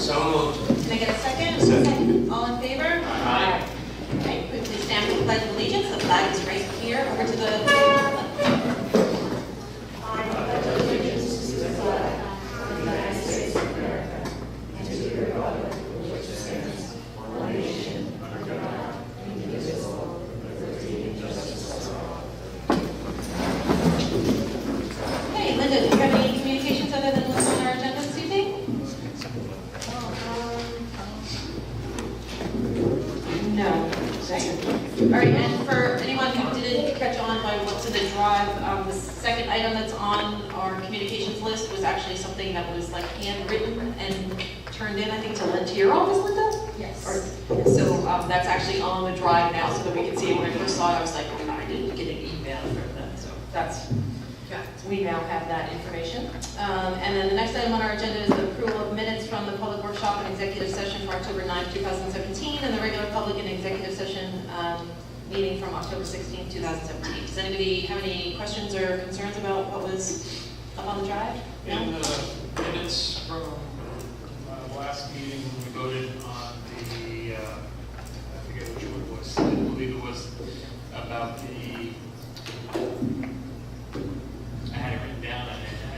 So moved. Can I get a second? Second. All in favor? Aye. Okay, quickly stand for the Pledge of Allegiance. The flag is right here, over to the Hey, Linda, do you have any communications other than what's on our agenda this evening? No. All right, and for anyone who didn't catch on by what's in the drive, the second item that's on our communications list was actually something that was like handwritten and turned in, I think, to your office, Linda? Yes. So that's actually on the drive now, so that we can see it. When I first saw it, I was like, oh, I didn't get an email from them, so that's, we now have that information. And then the next item on our agenda is the approval of minutes from the public workshop and executive session for October 9th, 2017, and the regular public and executive session meeting from October 16th, 2017. Does anybody have any questions or concerns about what was up on the drive? No? In the minutes from last meeting, we voted on the, I forget which one it was, I believe it was about the, I had it written down.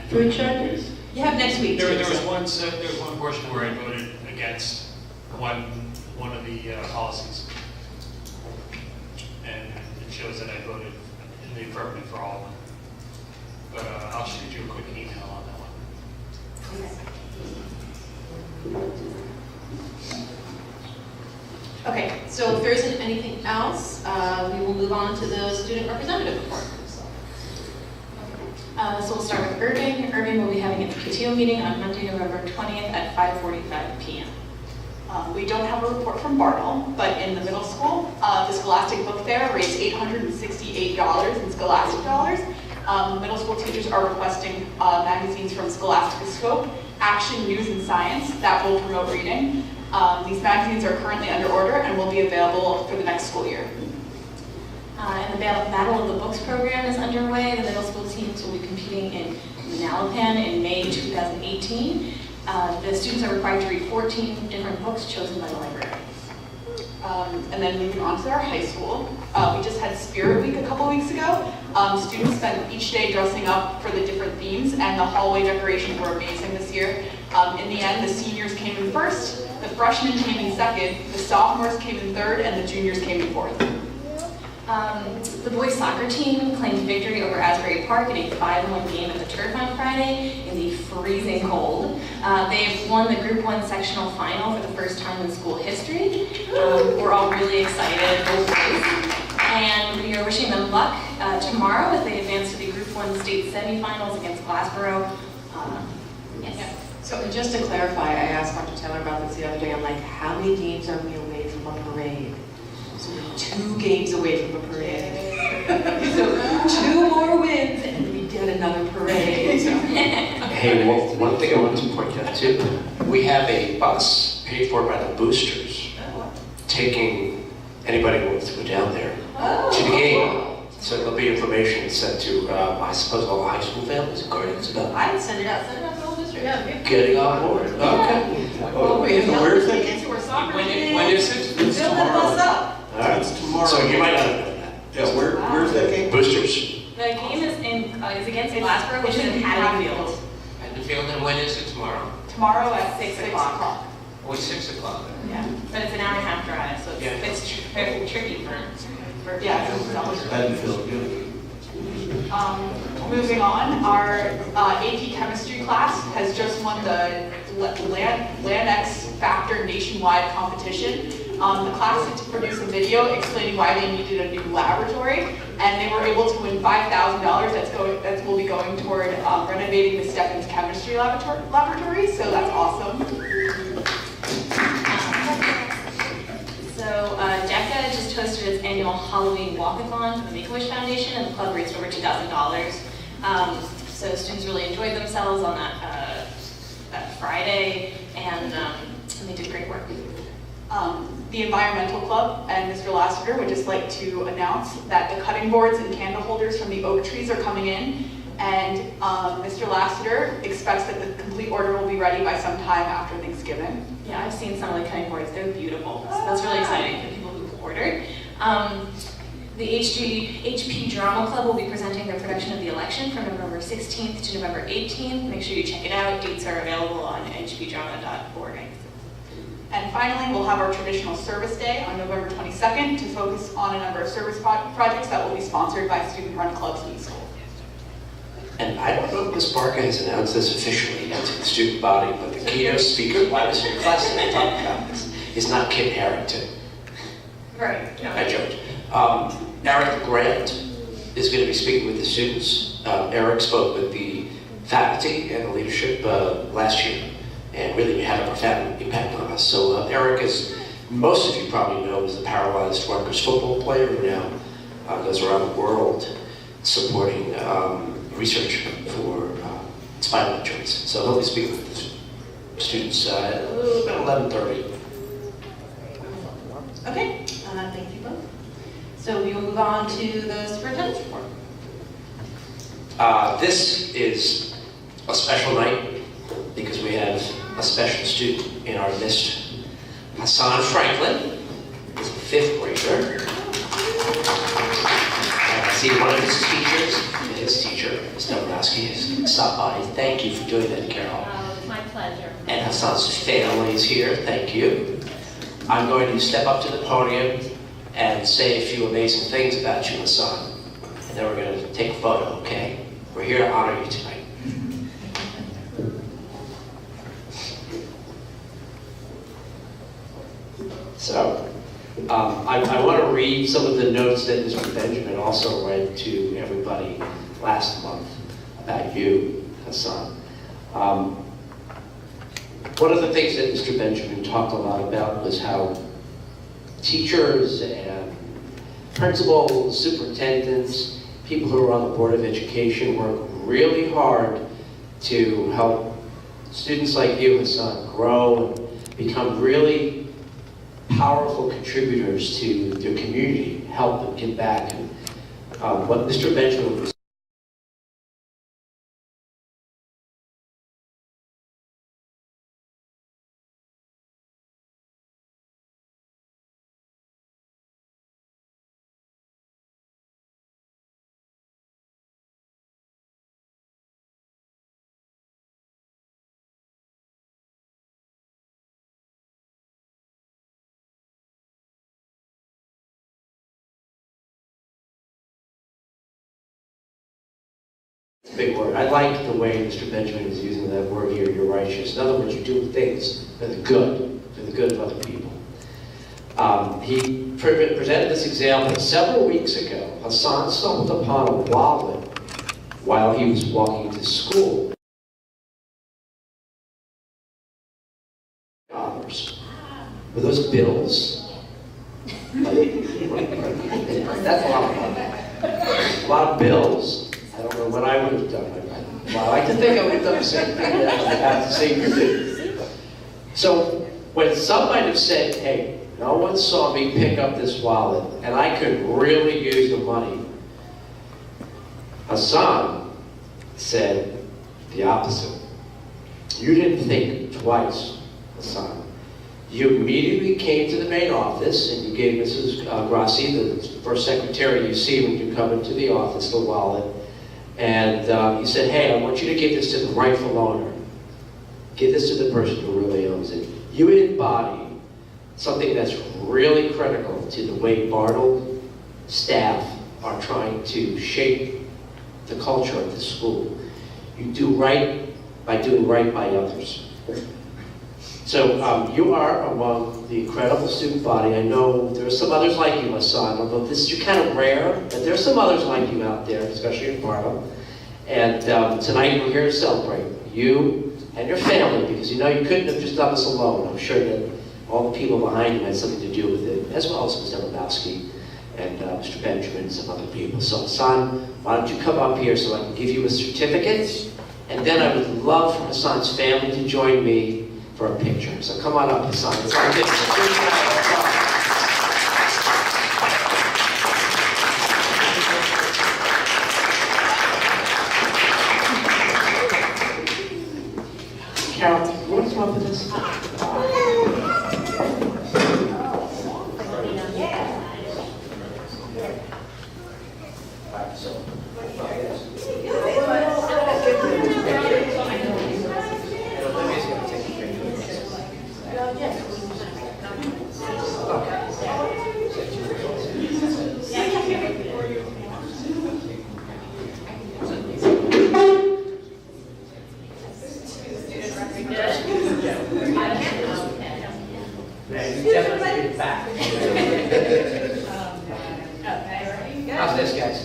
Food charges? You have next week. There too, was so- there was one portion where I voted against one of the policies. And it shows that I voted in the affirmative for all of them. But I'll shoot you a quick email on that one. Okay, so if there isn't anything else, we will move on to the student representative report. So we'll start with Irving. Irving will be having its PTO meeting on Monday, November 20th at 5:45 p.m. We don't have a report from Bartle, but in the middle school, the Scholastic Book Fair raised $868 in Scholastic dollars. Middle school teachers are requesting magazines from Scholastic Scope, Action, News, and Science that will promote reading. These magazines are currently under order and will be available for the next school year. And the Battle of the Books program is underway. The middle school teams will be competing in Manalapan in May 2018. The students are required to read 14 different books chosen by the library. And then moving on to our high school, we just had Spirit Week a couple weeks ago. Students spent each day dressing up for the different themes, and the hallway decorations were amazing this year. In the end, the seniors came in first, the freshmen came in second, the sophomores came in third, and the juniors came in fourth. The boys soccer team claimed victory over Asbury Park in a 5-1 game at the turf on Friday in the freezing cold. They've won the Group 1 sectional final for the first time in school history. We're all really excited, both boys. And we are wishing them luck tomorrow as they advance to the Group 1 state semifinals against Glassboro. Yes. So just to clarify, I asked Dr. Taylor about this the other day. I'm like, how many games are we away from a parade? So we're 2 games away from a parade. So 2 more wins and we get another parade. Hey, one thing I wanted to point out too, we have a bus paid for by the boosters taking anybody who wants to go down there to the game. So there'll be information sent to, I suppose, all the high school families and guardians about I'd send it out to the whole district. Yeah. getting on board. Okay. Oh, wait, so where's that? Kids who are soccer When kids. is it? It's Fill that bus tomorrow. up. All right. It's tomorrow. So you might not know that. Yeah, where's that game? Boosters. The game is against Glassboro, which is in Haddonfield. At the field, and when is it tomorrow? Tomorrow at 6 6 o'clock. o'clock. Oh, it's 6 o'clock. Yeah, but it's an hour and a half drive, so Yeah. it's very tricky for Yeah. Haddonfield, yeah. Moving on, our AP Chemistry class has just won the LandX Factor nationwide competition. The class had to produce a video explaining why they needed a new laboratory, and they were able to win $5,000 that will be going toward renovating the Stephens Chemistry Laboratory, so that's awesome. So DECA just hosted its annual Halloween walkathon for the Make-A-Wish Foundation, and the club raised over $2,000. So students really enjoyed themselves on that Friday, and they did great work. The Environmental Club and Mr. Lassiter would just like to announce that the cutting boards and candle holders from the oak trees are coming in, and Mr. Lassiter expects that the complete order will be ready by sometime after Thanksgiving. given. Yeah, I've seen some of the cutting boards. They're beautiful. So that's really exciting for people who've ordered. The HP Drama Club will be presenting their production of The Election from November 16th to November 18th. Make sure you check it out. Dates are available on hpdrama.org. And finally, we'll have our traditional service day on November 22nd to focus on a number of service projects that will be sponsored by student-run clubs in the school. And I don't know if Ms. Barker has announced this officially yet to the student body, but the keynote speaker, why was your class that I talked about this, is not Kit Harrington. Right. I joked. Eric Grant is going to be speaking with the students. Eric spoke with the faculty and the leadership last year, and really had a profound impact on us. So Eric, as most of you probably know, is a paralyzed Rutgers football player who now goes around the world supporting research for spinal injuries. So he'll be speaking with the students at about 11:30. Okay, thank you both. So we will move on to the superintendent's report. This is a special night because we have a special student in our midst. Hassan Franklin is a 5th grader. And I see one of his teacher, Ms. Dombrowski, has stopped by. Thank you for doing that, Carol. It's my pleasure. And Hassan's family is here. Thank you. I'm going to step up to the podium and say a few amazing things about you, Hassan. And then we're going to take a photo, okay? We're here to honor you tonight. So, I want to read some of the notes that Mr. Benjamin also read to everybody last month about you, Hassan. One of the things that Mr. Benjamin talked a lot about was how teachers and principals, superintendents, people who are on the Board of Education work really hard to help students like you, Hassan, grow and become really powerful contributors to their community, help and give back. And what Mr. Benjamin was big word. I like the way Mr. Benjamin is using that word here, you're righteous. In other words, you're doing things for the good of other people. He presented this example several weeks ago. Hassan stumbled upon a wallet while he was walking to school. Were those bills? That's a lot of money. A lot of bills. I don't know what I would have done. Well, I like to think I would have done the same thing. I have to say you did. So when some might have said, hey, no one saw me pick up this wallet and I could really use the money, Hassan said the opposite. You didn't think twice, Hassan. You immediately came to the main office and you gave Mrs. Grassi, the first secretary you see when you come into the office, the wallet. And you said, hey, I want you to give this to the rightful owner. Give this to the person who really owns it. You embody something that's really critical to the way Bartle staff are trying to shape the culture of the school. You do right by doing right by others. So you are among the incredible student body. I know there are some others like you, Hassan, although you're kind of rare, but there are some others like you out there, especially in Bartle. And tonight we're here to celebrate you and your family, because you know you couldn't have just done this alone. I'm sure that all the people behind you had something to do with it, as well as Mr. Lebowski and Mr. Benjamin and some other people. So Hassan, why don't you come up here so I can give you a certificate, and then I would love for Hassan's family to join me for a picture. So come on up, Hassan. It's our picture. Carol, you want to come up with this? Definitely back. How's this, guys?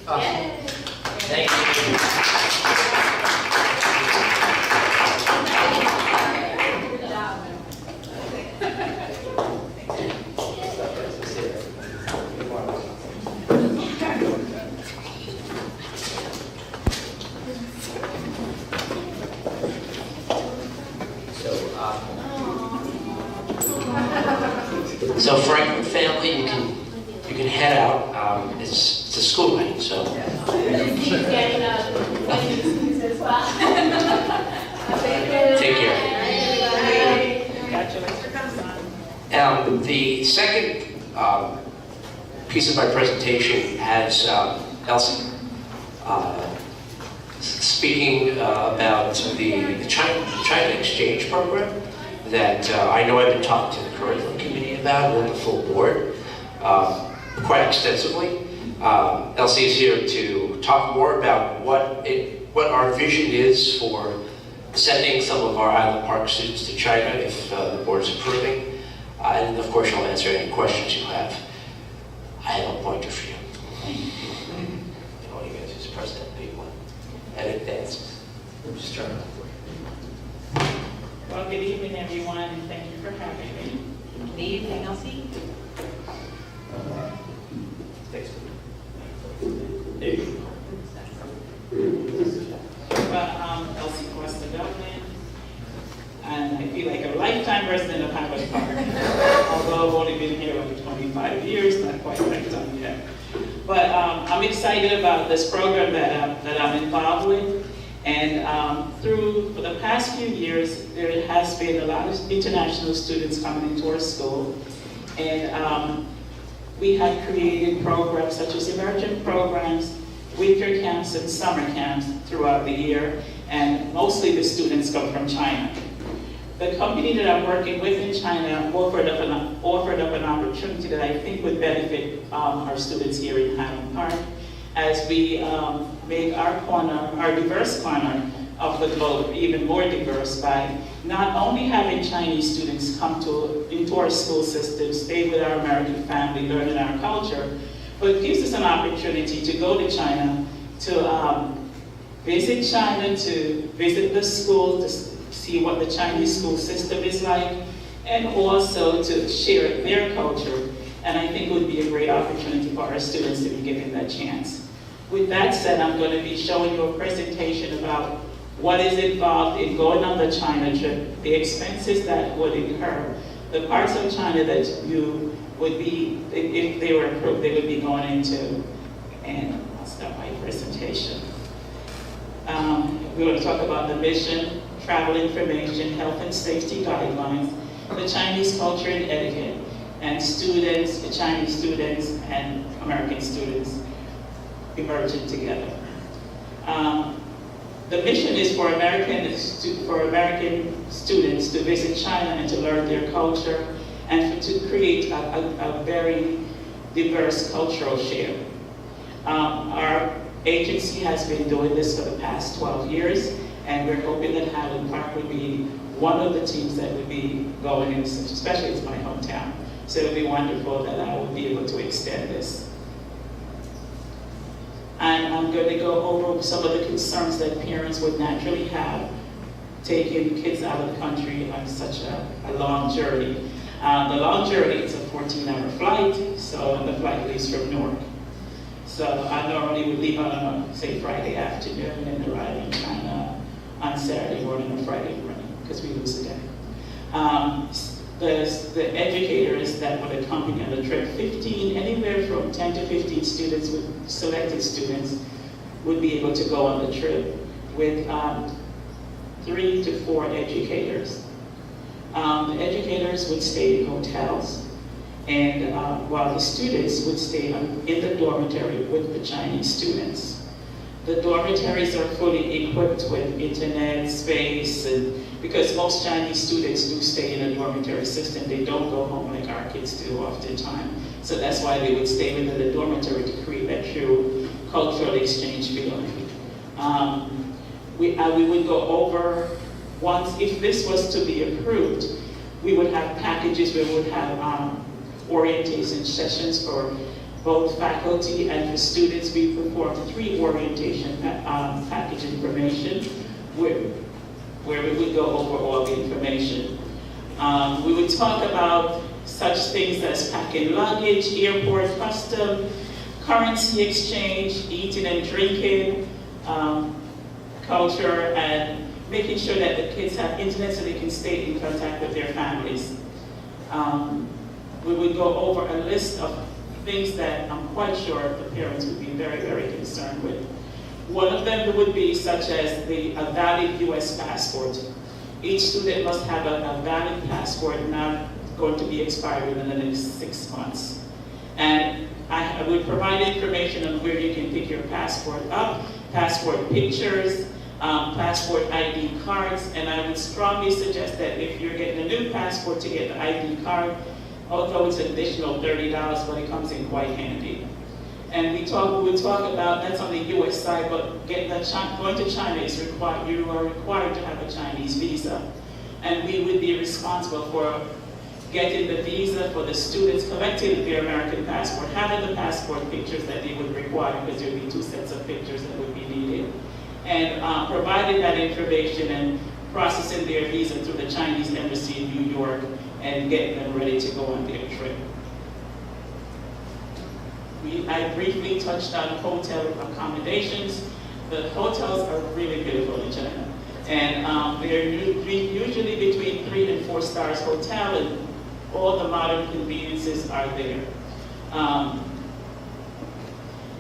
Awesome. Thank you. So Franklin family, you can head out. It's a school night, so. Take care. The second piece of my presentation has Elsie speaking about the China exchange program that I know I've been talking to the curriculum committee about with the full board quite extensively. Elsie is here to talk more about what our vision is for sending some of our Highland Park students to China if the board is approving. And of course, I'll answer any questions you have. I have a pointer for you. All you guys just press that big one. And it dances. Just turn it on for you. Well, good evening, everyone, and thank you for having me. Good evening, Elsie. Thanks. Well, I'm Elsie Costa Dublin, and I feel like a lifetime resident of Highland Park. Although I've only been here over 25 years, not quite lifetime yet. But I'm excited about this program that I'm involved with. And for the past few years, there has been a lot of international students coming into our school. And we have created programs such as immersion programs, winter camps, and summer camps throughout the year. And mostly the students come from China. The company that I'm working with in China offered up an opportunity that I think would benefit our students here in Highland Park as we make our diverse corner of the globe even more diverse by not only having Chinese students come into our school system, stay with our American family, learning our culture, but it gives us an opportunity to go to China, to visit China, to visit the schools, to see what the Chinese school system is like, and also to share their culture. And I think it would be a great opportunity for our students to be given that chance. With that said, I'm going to be showing you a presentation about what is involved in going on the China trip, the expenses that would incur, the parts of China that you would be, if they were approved, they would be going into. And I'll start my presentation. We're going to talk about the mission, travel information, health and safety guidelines, the Chinese culture and etiquette, and students, the Chinese students and American students emerging together. The mission is for American students to visit China and to learn their culture and to create a very diverse cultural share. Our agency has been doing this for the past 12 years, and we're hoping that Highland Park would be one of the teams that would be going in, especially it's my hometown. So it would be wonderful that I would be able to extend this. And I'm going to go over some of the concerns that parents would naturally have taking kids out of the country on such a long journey. The long journey is a 14-hour flight, so the flight leaves from Newark. So I normally would leave on, say, Friday afternoon and arrive in China on Saturday morning or Friday morning, because we lose a day. The educators that would accompany on the trip, anywhere from 10 to 15 students, selected students, would be able to go on the trip with 3 to 4 educators. The educators would stay in hotels, and while the students would stay in the dormitory with the Chinese students. The dormitories are fully equipped with internet, space, and because most Chinese students do stay in a dormitory system, they don't go home like our kids do oftentimes. So that's why they would stay within the dormitory to create that true cultural exchange feeling. We would go over, once, if this was to be approved, we would have packages, we would have orientation sessions for both faculty and for students. We performed 3 orientation package information where we would go over all the information. We would talk about such things as packing luggage, airport custom, currency exchange, eating and drinking, culture, and making sure that the kids have internet so they can stay in contact with their families. We would go over a list of things that I'm quite sure the parents would be very, very concerned with. One of them would be such as a valid US passport. Each student must have a valid passport not going to be expired within the next 6 months. And I would provide information on where you can pick your passport up, passport pictures, passport ID cards, and I would strongly suggest that if you're getting a new passport to get the ID card, although it's an additional $30, but it comes in quite handy. And we would talk about, that's on the US side, but going to China is required, you are required to have a Chinese visa. And we would be responsible for getting the visa for the students, collecting their American passport, having the passport pictures that they would require, because there would be 2 sets of pictures that would be needed. And providing that information and processing their visa through the Chinese embassy in New York and getting them ready to go on their trip. I briefly touched on hotel accommodations. The hotels are really beautiful in China. And they're usually between 3 and 4 stars hotel, and all the modern conveniences are there.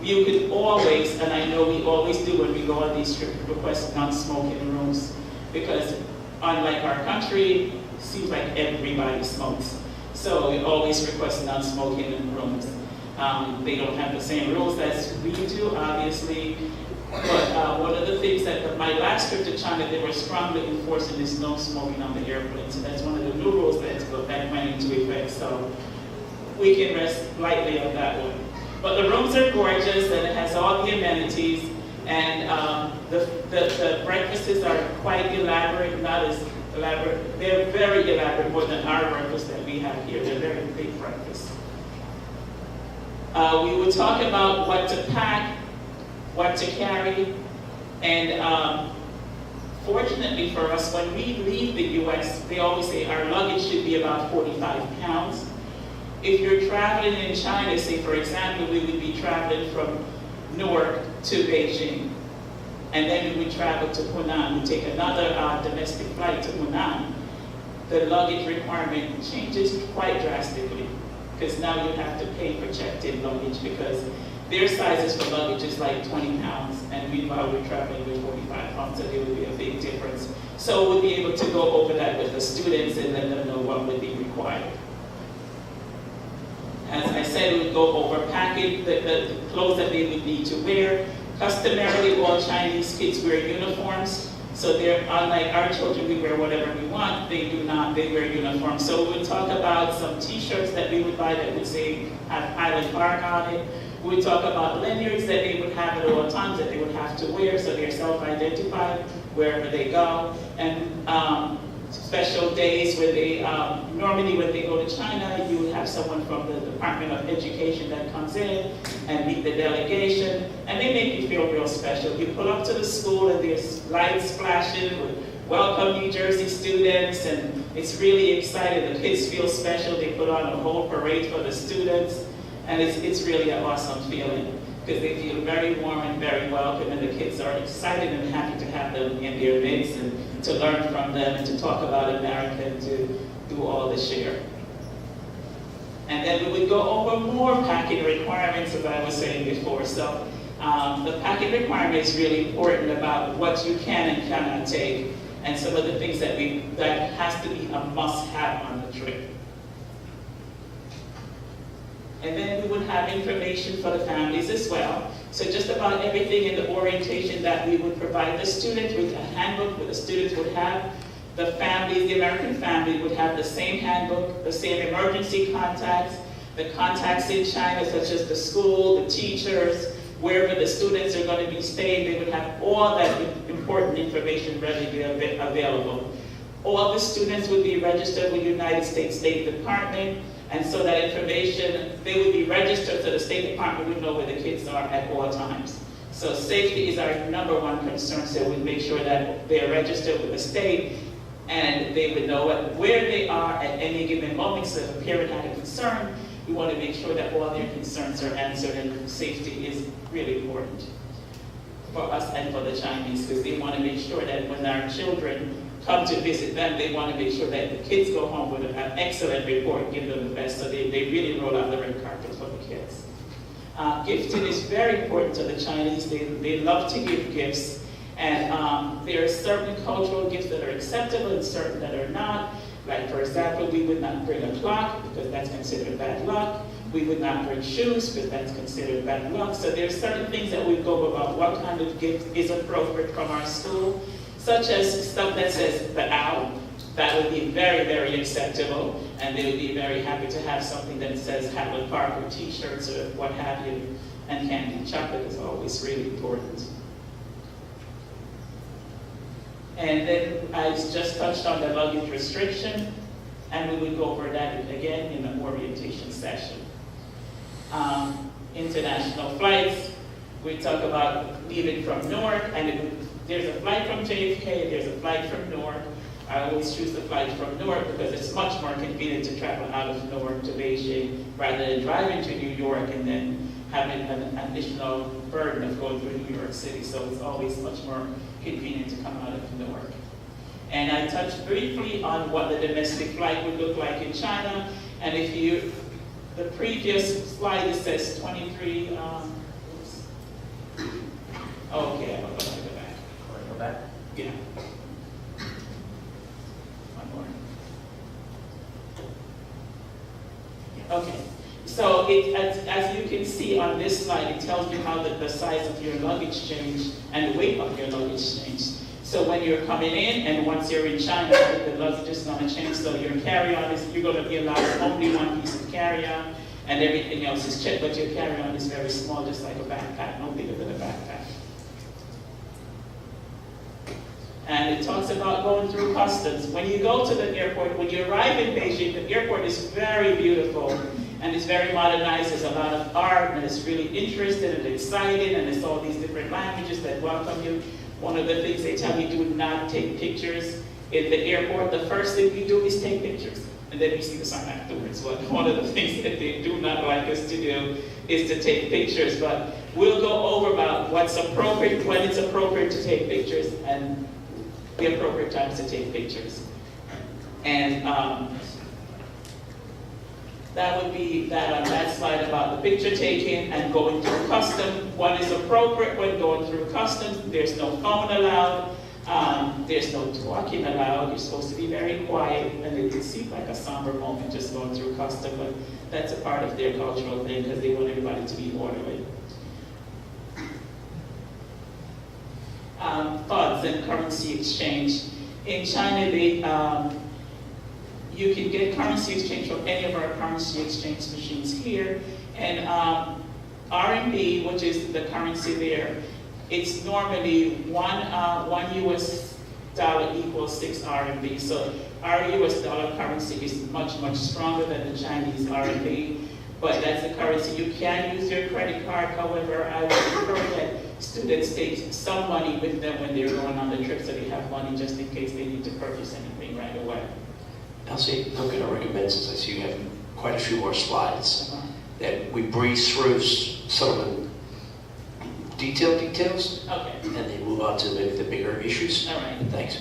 You could always, and I know we always do when we go on these trips, request non-smoking rooms, because unlike our country, it seems like everybody smokes. So we always request non-smoking rooms. They don't have the same rules as we do, obviously. But one of the things that my last trip to China, they were strongly enforcing is no smoking on the airplane. So that's one of the new rules that went into effect. So we can rest lightly on that one. But the rooms are gorgeous, and it has all the amenities. And the breakfasts are quite elaborate, not as elaborate. They're very elaborate, more than our breakfast that we have here. They're very big breakfasts. We would talk about what to pack, what to carry, and fortunately for us, when we leave the US, they always say our luggage should be about 45 pounds. If you're traveling in China, say for example, we would be traveling from Newark to Beijing, and then we would travel to Hunan, we take another domestic flight to Hunan. The luggage requirement changes quite drastically, because now you have to pay for checked-in luggage, because their sizes for luggage is like 20 pounds, and meanwhile we're traveling with 45 pounds, so there would be a big difference. So we'll be able to go over that with the students and let them know what would be required. As I said, we would go over packing, the clothes that they would need to wear. Customarily, all Chinese kids wear uniforms, so they're, unlike our children, we wear whatever we want, they do not, they wear uniforms. So we'll talk about some t-shirts that we would buy that would say, have Highland Park on it. We'll talk about lanyards that they would have at all times that they would have to wear, so they're self-identified wherever they go. And special days where they, normally when they go to China, you would have someone from the Department of Education that comes in and meet the delegation, and they make you feel real special. You pull up to the school and there's lights flashing with welcome New Jersey students, and it's really exciting. The kids feel special. They put on a whole parade for the students, and it's really an awesome feeling, because they feel very warm and very welcome, and the kids are excited and happy to have them in their midst and to learn from them and to talk about America and to do all the share. And then we would go over more packing requirements, as I was saying before. So the packing requirement is really important about what you can and cannot take, and some of the things that has to be a must-have on the trip. And then we would have information for the families as well. So just about everything in the orientation that we would provide the students with, a handbook where the students would have, the families, the American family would have the same handbook, the same emergency contacts, the contacts in China such as the school, the teachers, wherever the students are going to be staying, they would have all that important information readily available. All the students would be registered with the United States State Department, and so that information, they would be registered so the State Department would know where the kids are at all times. So safety is our #1 concern, so we make sure that they're registered with the state and they would know where they are at any given moment. So if a parent had a concern, we want to make sure that all their concerns are answered, and safety is really important for us and for the Chinese, because they want to make sure that when our children come to visit them, they want to make sure that the kids go home with an excellent report and give them the best, so they really roll out the red carpet for the kids. Gifting is very important to the Chinese. They love to give gifts, and there are certain cultural gifts that are acceptable and certain that are not. Like, for example, we would not bring a clock because that's considered bad luck. We would not bring shoes because that's considered bad luck. So there are certain things that we go about what kind of gift is appropriate from our school, such as stuff that says the owl. That would be very, very acceptable, and they would be very happy to have something that says Highland Park, or t-shirts or what have you, and candy. Chocolate is always really important. And then I just touched on the luggage restriction, and we would go over that again in the orientation session. International flights, we talk about leaving from Newark, and there's a flight from JFK, there's a flight from Newark. I always choose the flight from Newark because it's much more convenient to travel out of Newark to Beijing rather than driving to New York and then having an additional burden of going through New York City. So it's always much more convenient to come out of Newark. And I touched briefly on what the domestic flight would look like in China. And if you, the previous slide, it says 23, oops. Okay, I'm going to go back. Go back. Yeah. One more. Okay. So as you can see on this slide, it tells you how the size of your luggage changed and the weight of your luggage changed. So when you're coming in, and once you're in China, the luggage is going to change. So your carry-on is, you're going to be allowed only one piece of carry-on, and everything else is checked. But your carry-on is very small, just like a backpack, no bigger than a backpack. And it talks about going through customs. When you go to the airport, when you arrive in Beijing, the airport is very beautiful and it's very modernized. There's a lot of art and it's really interesting and exciting, and it's all these different languages that welcome you. One of the things they tell you, do not take pictures in the airport. The first thing you do is take pictures, and then you see the sign afterwards. But one of the things that they do not like us to do is to take pictures. But we'll go over about what's appropriate, when it's appropriate to take pictures, and the appropriate times to take pictures. And that would be that on that slide about the picture taking and going through customs. What is appropriate when going through customs? There's no phone allowed. There's no talking allowed. You're supposed to be very quiet, and it can seem like a somber moment just going through customs, but that's a part of their cultural thing because they want everybody to be orderly. Funds and currency exchange. In China, you can get currency exchange from any of our currency exchange machines here. And RMB, which is the currency there, it's normally one US dollar equals 6 RMB. So our US dollar currency is much, much stronger than the Chinese RMB. But that's the currency. You can use your credit card. However, I would prefer that students take some money with them when they're going on the trip, so they have money just in case they need to purchase anything right away. Elsie, I'm going to recommend, since I see you have quite a few more slides, that we breeze through some of the details, Okay. and then move on to the bigger issues. All right. Thanks.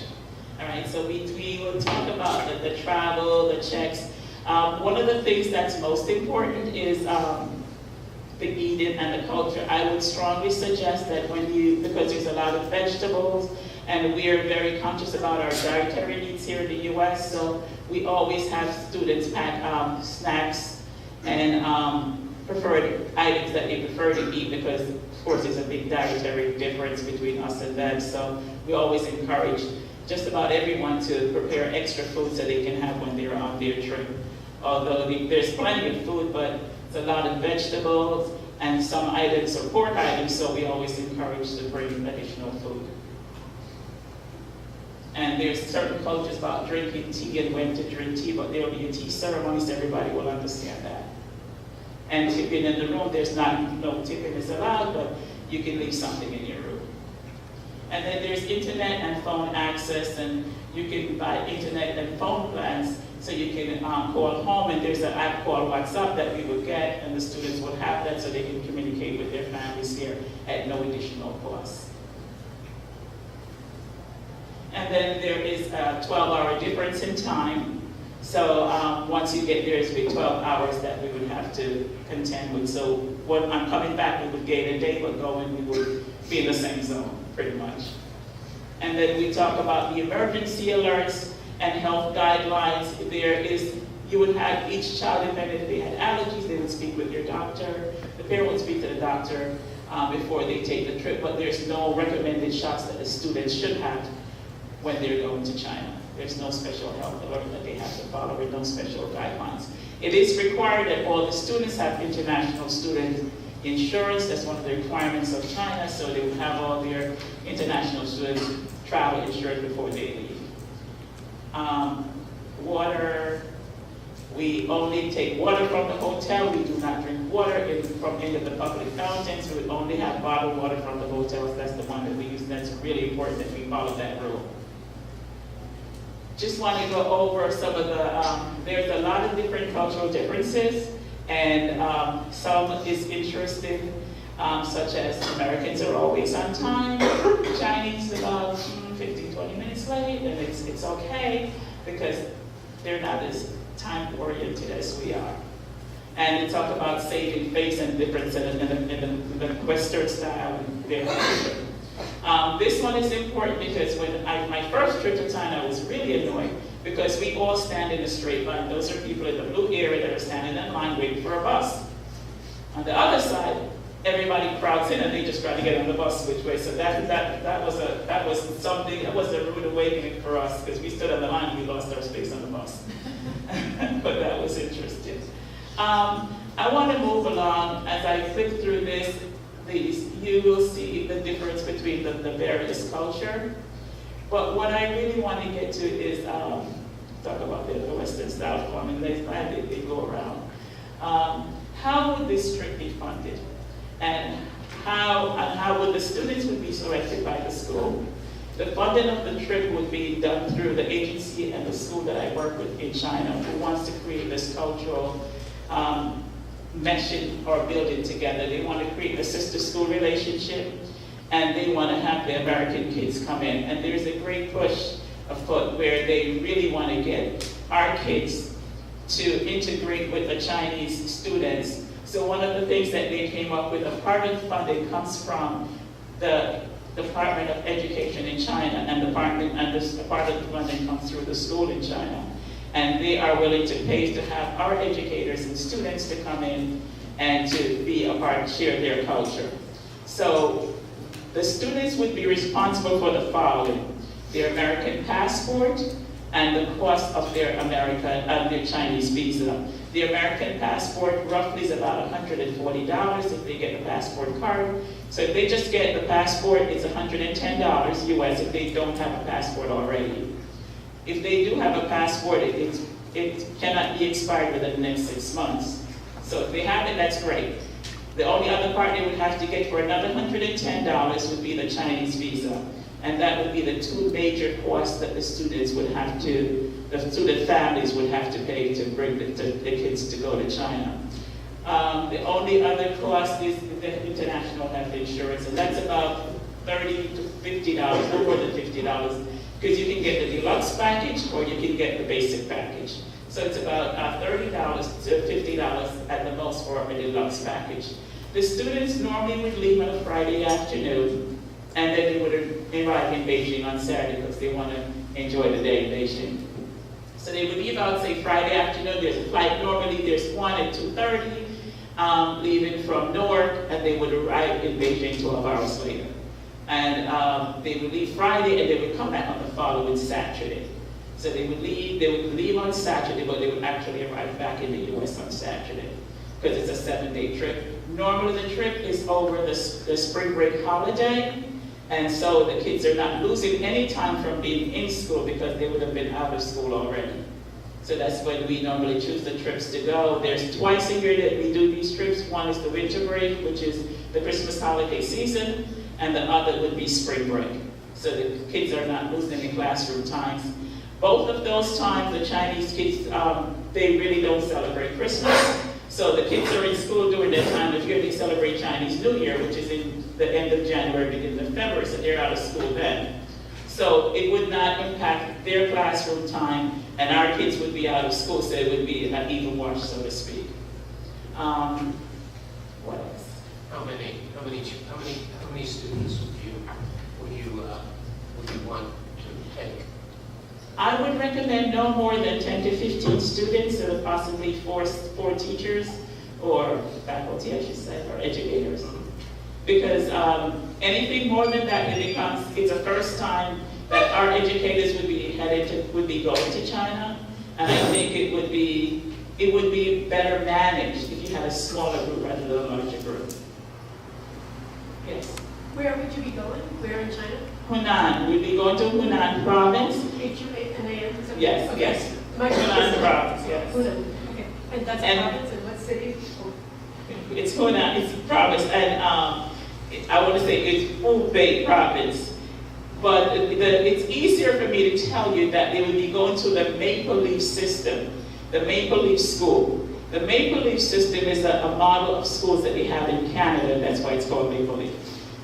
All right, so we will talk about the travel, the checks. One of the things that's most important is the eating and the culture. I would strongly suggest that because there's a lot of vegetables, and we are very conscious about our dietary needs here in the U.S., so we always have students pack snacks and preferred items that they prefer to eat, because of course there's a big dietary difference between us and them. So we always encourage just about everyone to prepare extra food so they can have when they're on their trip. Although there's plenty of food, but it's a lot of vegetables and some items are pork items, so we always encourage to bring additional food. And there's certain cultures about drinking tea and when to drink tea, but there will be a tea ceremony, so everybody will understand that. And tipping in the room, there's no tipping is allowed, but you can leave something in your room. And then there's internet and phone access, and you can buy internet and phone plans, so you can call home, and there's an app called WhatsApp that we would get, and the students would have that so they can communicate with their families here at no additional cost. And then there is a 12-hour difference in time. So once you get there, it's be 12 hours that we would have to contend with. So when I'm coming back, we would gain a day, but going, we would be in the same zone, pretty much. And then we talk about the emergency alerts and health guidelines. You would have each child, if they had allergies, they would speak with your doctor. The parent would speak to the doctor before they take the trip, but there's no recommended shots that the students should have when they're going to China. There's no special health alert that they have to follow, with no special guidelines. It is required that all the students have international student insurance. That's one of the requirements of China, so they would have all their international students travel insured before they leave. Water, we only take water from the hotel. We do not drink water from any of the public fountains. We would only have bottled water from the hotels. That's the one that we use. That's really important that we follow that rule. Just want to go over some of the, there's a lot of different cultural differences, and some is interesting, such as Americans are always on time, Chinese about 15, 20 minutes late, and it's okay because they're not as time oriented as we are. And they talk about saving face and difference in the Western style and their culture. This one is important because when my first trip to China, I was really annoyed because we all stand in a straight line. Those are people in the blue area that are standing in line waiting for a bus. On the other side, everybody crowds in and they just try to get on the bus which way. So that was a rude awakening for us because we stood on the line and we lost our space on the bus. But that was interesting. I want to move along. As I flip through these, you will see the difference between the various culture. But what I really want to get to is talk about the Western style form, and they go around. How would this trip be funded? And how would the students would be selected by the school? The funding of the trip would be done through the agency and the school that I work with in China, who wants to create this cultural meshing or building together. They want to create a sister school relationship, and they want to have the American kids come in. And there's a great push afoot where they really want to get our kids to integrate with the Chinese students. So one of the things that they came up with, a part of the funding comes from the Department of Education in China, and the part of the funding comes through the school in China. And they are willing to pay to have our educators and students to come in and to be a part, share their culture. So the students would be responsible for the following: their American passport and the cost of their Chinese visa. The American passport roughly is about $140 if they get a passport card. So if they just get the passport, it's $110 US if they don't have a passport already. If they do have a passport, it cannot be expired within the next 6 months. So if they have it, that's great. The only other part they would have to get for another $110 would be the Chinese visa. And that would be the two major costs that the students would have to, the student families would have to pay to bring the kids to go to China. The only other cost is the international health insurance, and that's about $30 to $50, no more than $50. Because you can get the deluxe package or you can get the basic package. So it's about $30 to $50 at the most for a deluxe package. The students normally would leave on a Friday afternoon, and then they would arrive in Beijing on Saturday because they want to enjoy the day in Beijing. So they would leave out, say, Friday afternoon. There's a flight. Normally there's one at 2:30. leaving from Newark, and they would arrive in Beijing 12 hours later. And they would leave Friday, and they would come back on the following Saturday. So they would leave on Saturday, but they would actually arrive back in the US on Saturday, because it's a 7-day trip. Normally the trip is over the spring break holiday, and so the kids are not losing any time from being in school because they would have been out of school already. So that's when we normally choose the trips to go. There's twice a year that we do these trips. One is the winter break, which is the Christmas holiday season, and the other would be spring break. So the kids are not losing any classroom times. Both of those times, the Chinese kids, they really don't celebrate Christmas. So the kids are in school during that time of year. They celebrate Chinese New Year, which is in the end of January, beginning of February, so they're out of school then. So it would not impact their classroom time, and our kids would be out of school, so it would be an even wash, so to speak. What else? How many students would you want to take? I would recommend no more than 10 to 15 students, or possibly four teachers, or faculty, I should say, or educators. Because anything more than that, it's the first time that our educators would be going to China, and I think it would be better managed if you had a smaller group rather than a larger group. Yes. Where would you be going? Where in China? Hunan. We'd be going to Hunan province. H-U-A-N-A-N? Yes, Okay. yes. My Hunan province, yes. Hunan, okay. And that's a And- province, and what city? It's Hunan, it's a province, and I want to say it's Hubei province. But it's easier for me to tell you that they would be going to the Maple Leaf system, the Maple Leaf school. The Maple Leaf system is a model of schools that we have in Canada, that's why it's called Maple Leaf.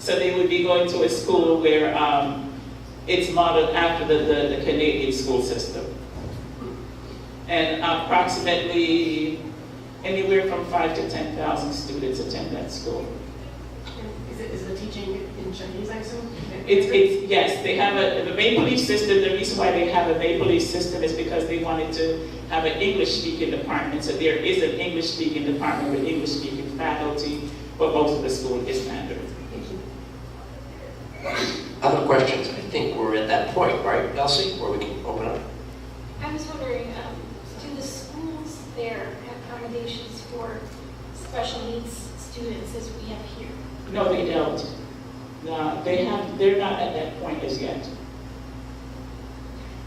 So they would be going to a school where it's modeled after the Canadian school system. And approximately anywhere from 5,000 to 10,000 students attend that school. Is it teaching in Chinese, I assume? Yes, they have the Maple Leaf system. The reason why they have a Maple Leaf system is because they wanted to have an English-speaking department. So there is an English-speaking department with English-speaking faculty, but most of the school is Mandarin. Other questions? I think we're at that point, right, Elsie, where we can open up? I was wondering, do the schools there have accommodations for special needs students as we have here? No, they don't. No, they're not at that point as yet.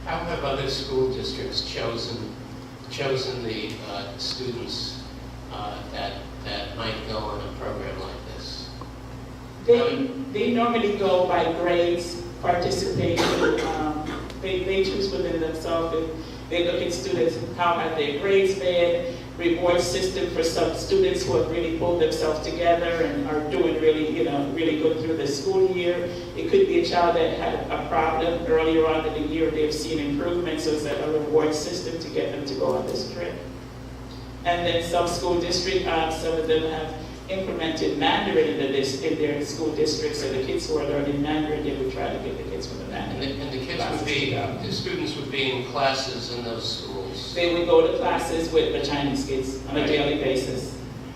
How have other school districts chosen the students that might go on a program like this? They normally go by grades, participation. They choose within themselves. They look at students, how have their grades been, reward system for some students who have really pulled themselves together and are doing really good through the school year. It could be a child that had a problem earlier on in the year. They've seen improvement, so it's a reward system to get them to go on this trip. And then some school districts, some of them have implemented Mandarin in their school district, so the kids who are learning Mandarin, they would try to get the kids from the Mandarin. And the kids the students would be in classes in those schools? They would go to classes with the Chinese kids on a daily basis.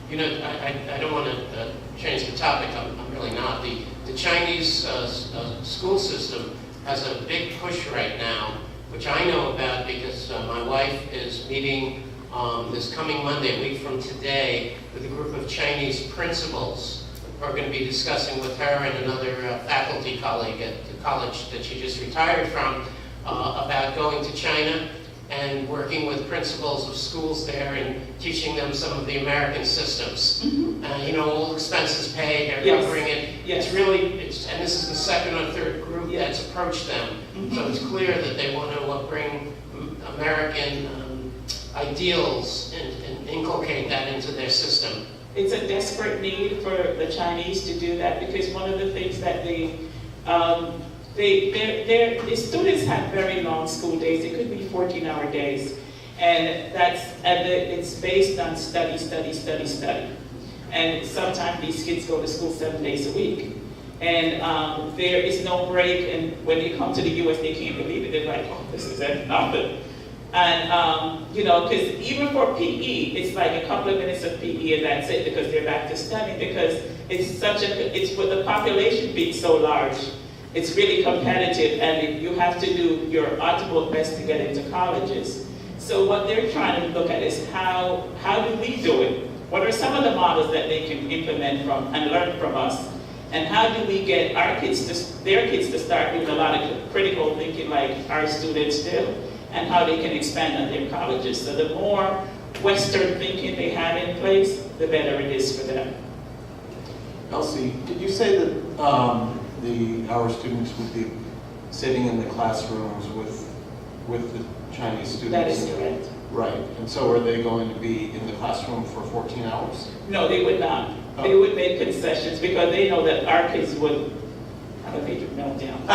You know, I don't want to change the topic, I'm really not. The Chinese school system has a big push right now, which I know about because my wife is meeting this coming Monday, a week from today, with a group of Chinese principals who are going to be discussing with her and another faculty colleague at the college that she just retired from about going to China and working with principals of schools there and teaching them some of the American systems. Mm-hmm. All expenses paid, they're covering it. Yes. And this is the second or third group that's approached them. Mm-hmm. So it's clear that they want to bring American ideals and inculcate that into their system. It's a desperate need for the Chinese to do that because one of the things that the students have very long school days. It could be 14-hour days, and it's based on study. And sometimes these kids go to school 7 days a week, and there is no break. And when they come to the U.S., they can't believe it. They're like, "Oh, this is nothing." And, you know, because even for PE, it's like a couple of minutes of PE and that's it, because they're back to studying, because it's with the population being so large, it's really competitive, and you have to do your utmost best to get into colleges. So what they're trying to look at is how do we do it? What are some of the models that they can implement from and learn from us? And how do we get our kids their kids to start doing a lot of critical thinking like our students do, and how they can expand on their colleges. So the more Western thinking they have in place, the better it is for them. Elsie, did you say that our students would be sitting in the classrooms with the Chinese students? That is correct. Right, and so are they going to be in the classroom for 14 hours? No, they would not. Oh. They would make concessions because they know that our kids would have a major meltdown.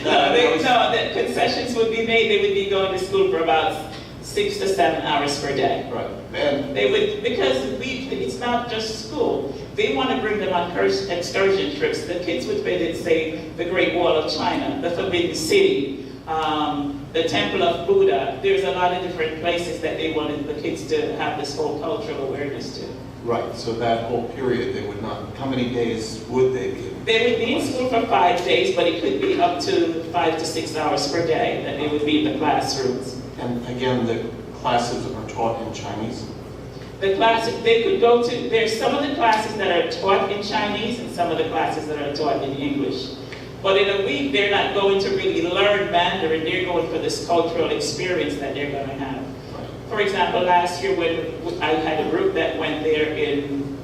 That concessions would be made. They would be going to school for about 6 to 7 hours per day. Right, and They would, because it's not just school. They want to bring them on excursion trips. The kids would visit, say, the Great Wall of China, the Forbidden City, the Temple of Buddha. There's a lot of different places that they wanted the kids to have this whole cultural awareness to. right, so that whole period, they would not, how many days would they be in? They would be in school for 5 days, but it could be up to 5 to 6 hours per day that they would be in the classrooms. And again, the classes are taught in Chinese? The classes, they could go to, there's some of the classes that are taught in Chinese and some of the classes that are taught in English. But in a week, they're not going to really learn Mandarin, they're going for this cultural experience that they're going to have. For example, last year when I had a group that went there in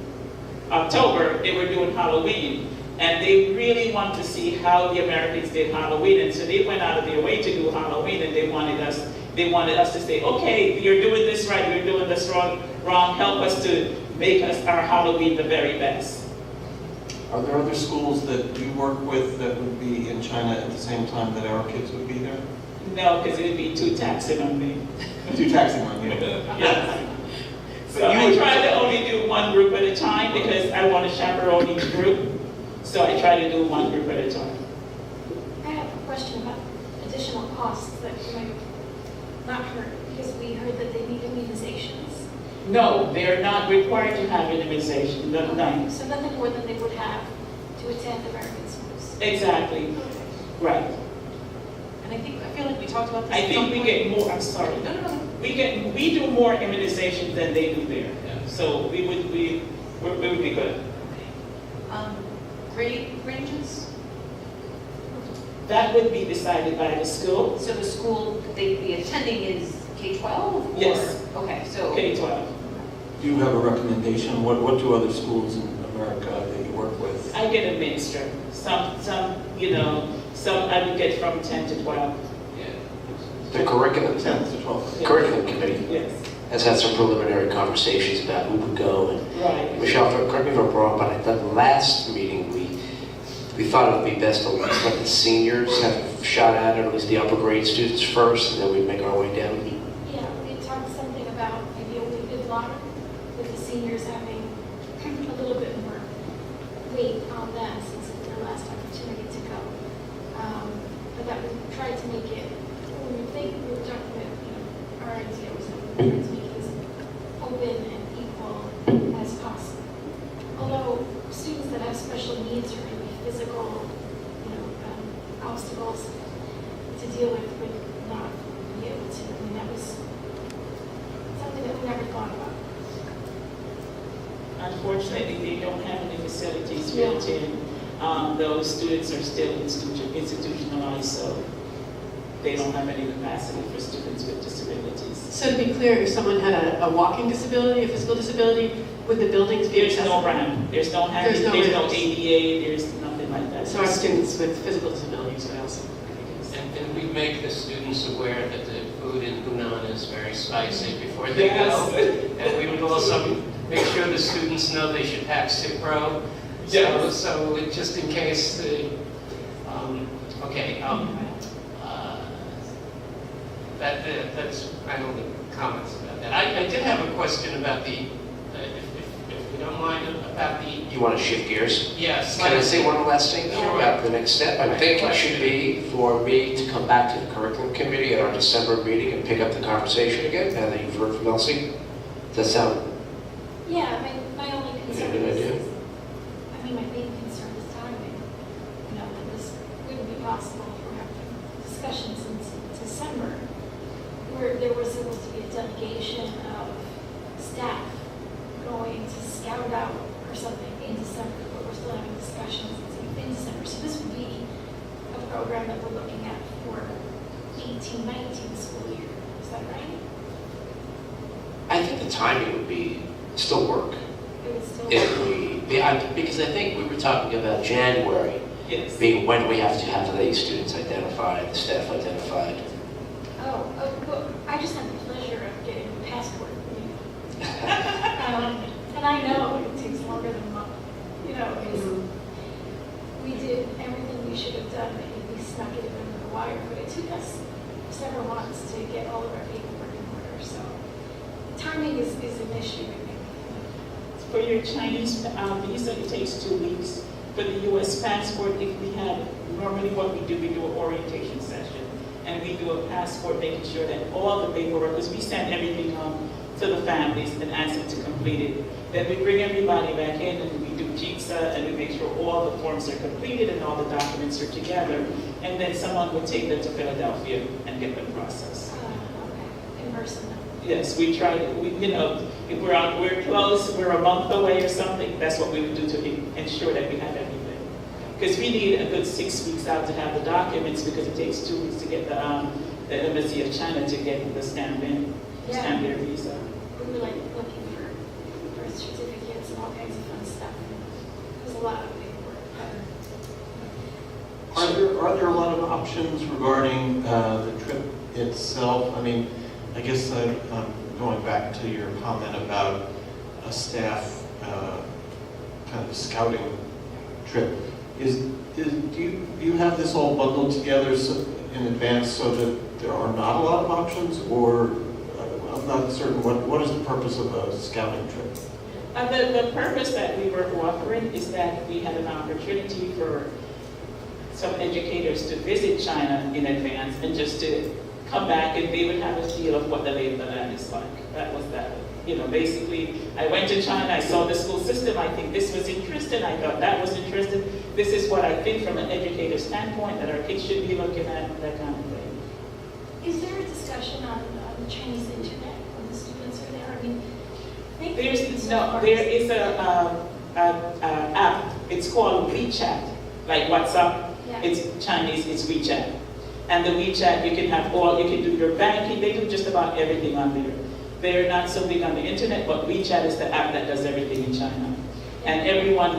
October, they were doing Halloween. And they really wanted to see how the Americans did Halloween. And so they went out of their way to do Halloween, and they wanted us to say, okay, you're doing this right, you're doing this wrong, help us to make our Halloween the very best. Are there other schools that you work with that would be in China at the same time that our kids would be there? No, because it would be too taxing on me. Too taxing on you? Yes. So I try to only do one group at a time because I want to chaperone each group. So I try to do one group at a time. I have a question about additional costs that you might not heard, because we heard that they need immunizations. No, they're not required to have an immunization. None. So nothing more than they would have to attend American schools. Exactly. Right. And I feel like we talked about this. I think we get more, I'm sorry. No. We do more immunizations than they do there. So we would be good. Grade ranges? That would be decided by the school. So the school they'd be attending is K-12? Yes. Okay, so. K-12. Do you have a recommendation? What do other schools in America that you work with? I get a mixture. Some I would get from 10 to 12. The curriculum 10 to 12. curriculum committee Yes. has had some preliminary conversations about who would go. And Right. Michelle, correct me if I'm wrong, but at the last meeting, we thought it would be best to let the seniors have a shot at it, or at least the upper grade students first, and then we'd make our way down. Yeah, we talked something about maybe a weighted lottery with the seniors having a little bit more weight on them since it's their last opportunity to go. But that we tried to make it, we were talking with, our idea was that we tried to make it as open and equal as possible. Although students that have special needs or maybe physical, obstacles to deal with would not be able to. I mean, that was something that we never thought about. Unfortunately, they don't have any facilities built in. Those students are still institutionalized, so they don't have any capacity for students with disabilities. So to be clear, if someone had a walking disability, a physical disability, would the buildings be There's accessible? no ramp, there's no ramps. ADA, there's nothing like that. So our students with physical disabilities would also. And we make the students aware that the food in Hunan is very spicy before they Yes. go. And we would also make sure the students know they should pack Cipro. Yes. So just in case the, that's my only comments about that. I did have a question about the, if you don't mind, about the, You want to shift gears? yes. Can I say one last thing though Sure. about the next step? I think it should be for me to come back to the curriculum committee at our December meeting and pick up the conversation again, now that you've heard from Elsie. Does that sound, Yeah, my only concern good idea. is, I mean, my main concern is timing. You know, that this wouldn't be possible if we're having discussions in December, where there was supposed to be a delegation of staff going to scout out or something in December, but we're still having discussions in December. So this would be a program that we're looking at for 18-19 school year. Is that right? I think the timing would be, still work. It would still. Because I think we were talking about January Yes. being when we have to have the students identified, the staff identified. Oh, well, I just had the pleasure of getting a passport. And I know it takes longer than a month, you know, because we did everything we should have done, maybe we snuck it under the wire, but it took us several months to get all of our paperwork in order, so timing is an issue, I think. For your Chinese visa, it takes 2 weeks. For the U.S. passport, if we had, normally what we do an orientation session. And we do a passport, making sure that all the paperwork, because we send everything to the families and ask them to complete it. Then we bring everybody back in and we do pizza and we make sure all the forms are completed and all the documents are together. And then someone would take them to Philadelphia and get them processed. Okay, in person. Yes, we try to, if we're close, we're a month away or something, that's what we would do to ensure that we have everything. Because we need a good 6 weeks out to have the documents because it takes 2 weeks to get the Embassy of China to get the stamp their visa. We were like looking for birth certificates and all kinds of fun stuff. There's a lot of paperwork. Are there a lot of options regarding the trip itself? I mean, I guess I'm going back to your comment about a staff kind of scouting trip. Do you have this all bundled together in advance so that there are not a lot of options, or I'm not certain what is the purpose of a scouting trip? The purpose that we were offering is that we had an opportunity for some educators to visit China in advance and just to come back and they would have a feel of what the lay of the land is like. That was that. Basically, I went to China, I saw the school system, I think this was interesting, I thought that was interesting. This is what I think from an educator standpoint that our kids should be looking at, that kind of thing. Is there a discussion on the Chinese internet when the students are there? I mean, There is a app, it's called WeChat, like WhatsApp. Yeah. It's Chinese, it's WeChat. And the WeChat, you can do your banking, they do just about everything on there. They're not so big on the internet, but WeChat is the app that does everything in China. And everyone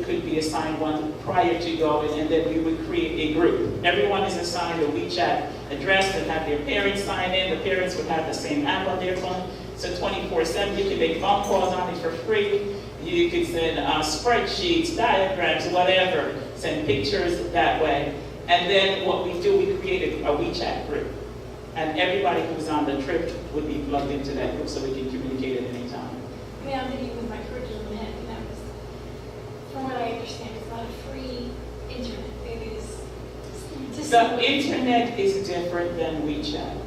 could be assigned one prior to going, and then we would create a group. Everyone is assigned a WeChat address and have their parents sign in. The parents would have the same app on their phone. So 24/7, you can make phone calls on it for free. You can send spreadsheets, diagrams, whatever, send pictures that way. And then what we do, we created a WeChat group. And everybody who's on the trip would be plugged into that group so we can communicate at any time. I mean, I'm thinking with my curriculum ahead, from what I understand, it's not a free internet. It is just The internet is different than WeChat.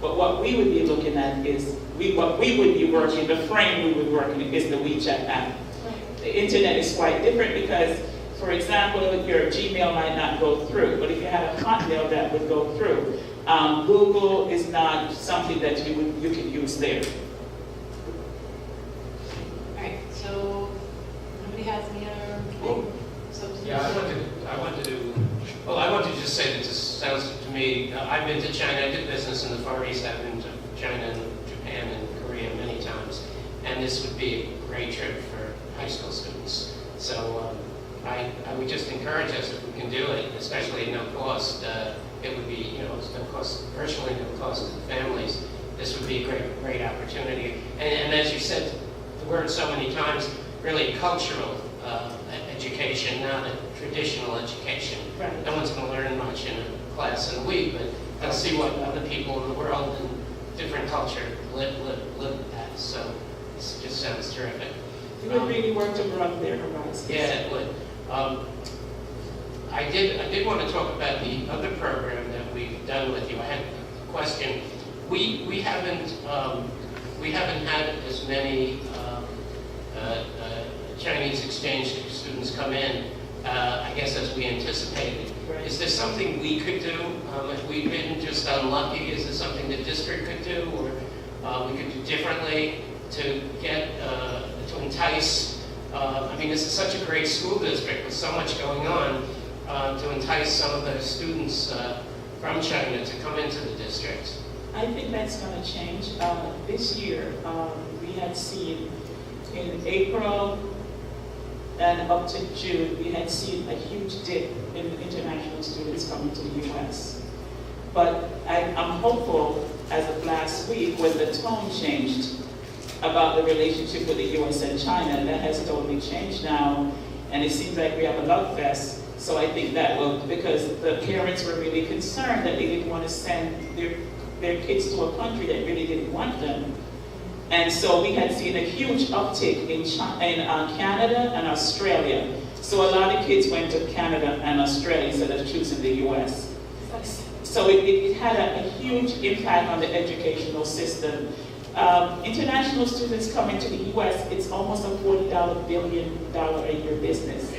But what we would be looking at is, what we would be working, the frame we would work in is the WeChat app. Right. The internet is quite different because, for example, your Gmail might not go through, but if you had a Hotmail, that would go through. Google is not something that you can use there. All right, so nobody has any other substantive? Yeah, I want to just say that this sounds to me, I've been to China, I did business in the Far East, I've been to China and Japan and Korea many times, and this would be a great trip for high school students. So I would just encourage us, if we can do it, especially at no cost, it would be, it's no cost, virtually no cost to the families. This would be a great opportunity. And as you said the word so many times, really cultural education, not a traditional education. Right. No one's going to learn much in a class in a week, but they'll see what other people in the world and different culture live at. So this just sounds terrific. It would really work to broaden their horizons. Yeah, it would. I did want to talk about the other program that we've done with you. I had a question. We haven't had as many Chinese exchange students come in, I guess, as we anticipated. Right. Is there something we could do? If we've been just unlucky, is there something the district could do, or we could do differently to get to entice? I mean, this is such a great school district with so much going on, to entice some of the students from China to come into the district. I think that's going to change. This year, we had seen in April and up to June, we had seen a huge dip in international students coming to the U.S. But I'm hopeful, as of last week, when the tone changed about the relationship with the U.S. and China, that has totally changed now, and it seems like we have a love fest. So I think that will, because the parents were really concerned that they didn't want to send their kids to a country that really didn't want them. And so we had seen a huge uptick in Canada and Australia. So a lot of kids went to Canada and Australia instead of choosing the U.S. So it had a huge impact on the educational system. International students coming to the U.S., it's almost a $40 billion a year business.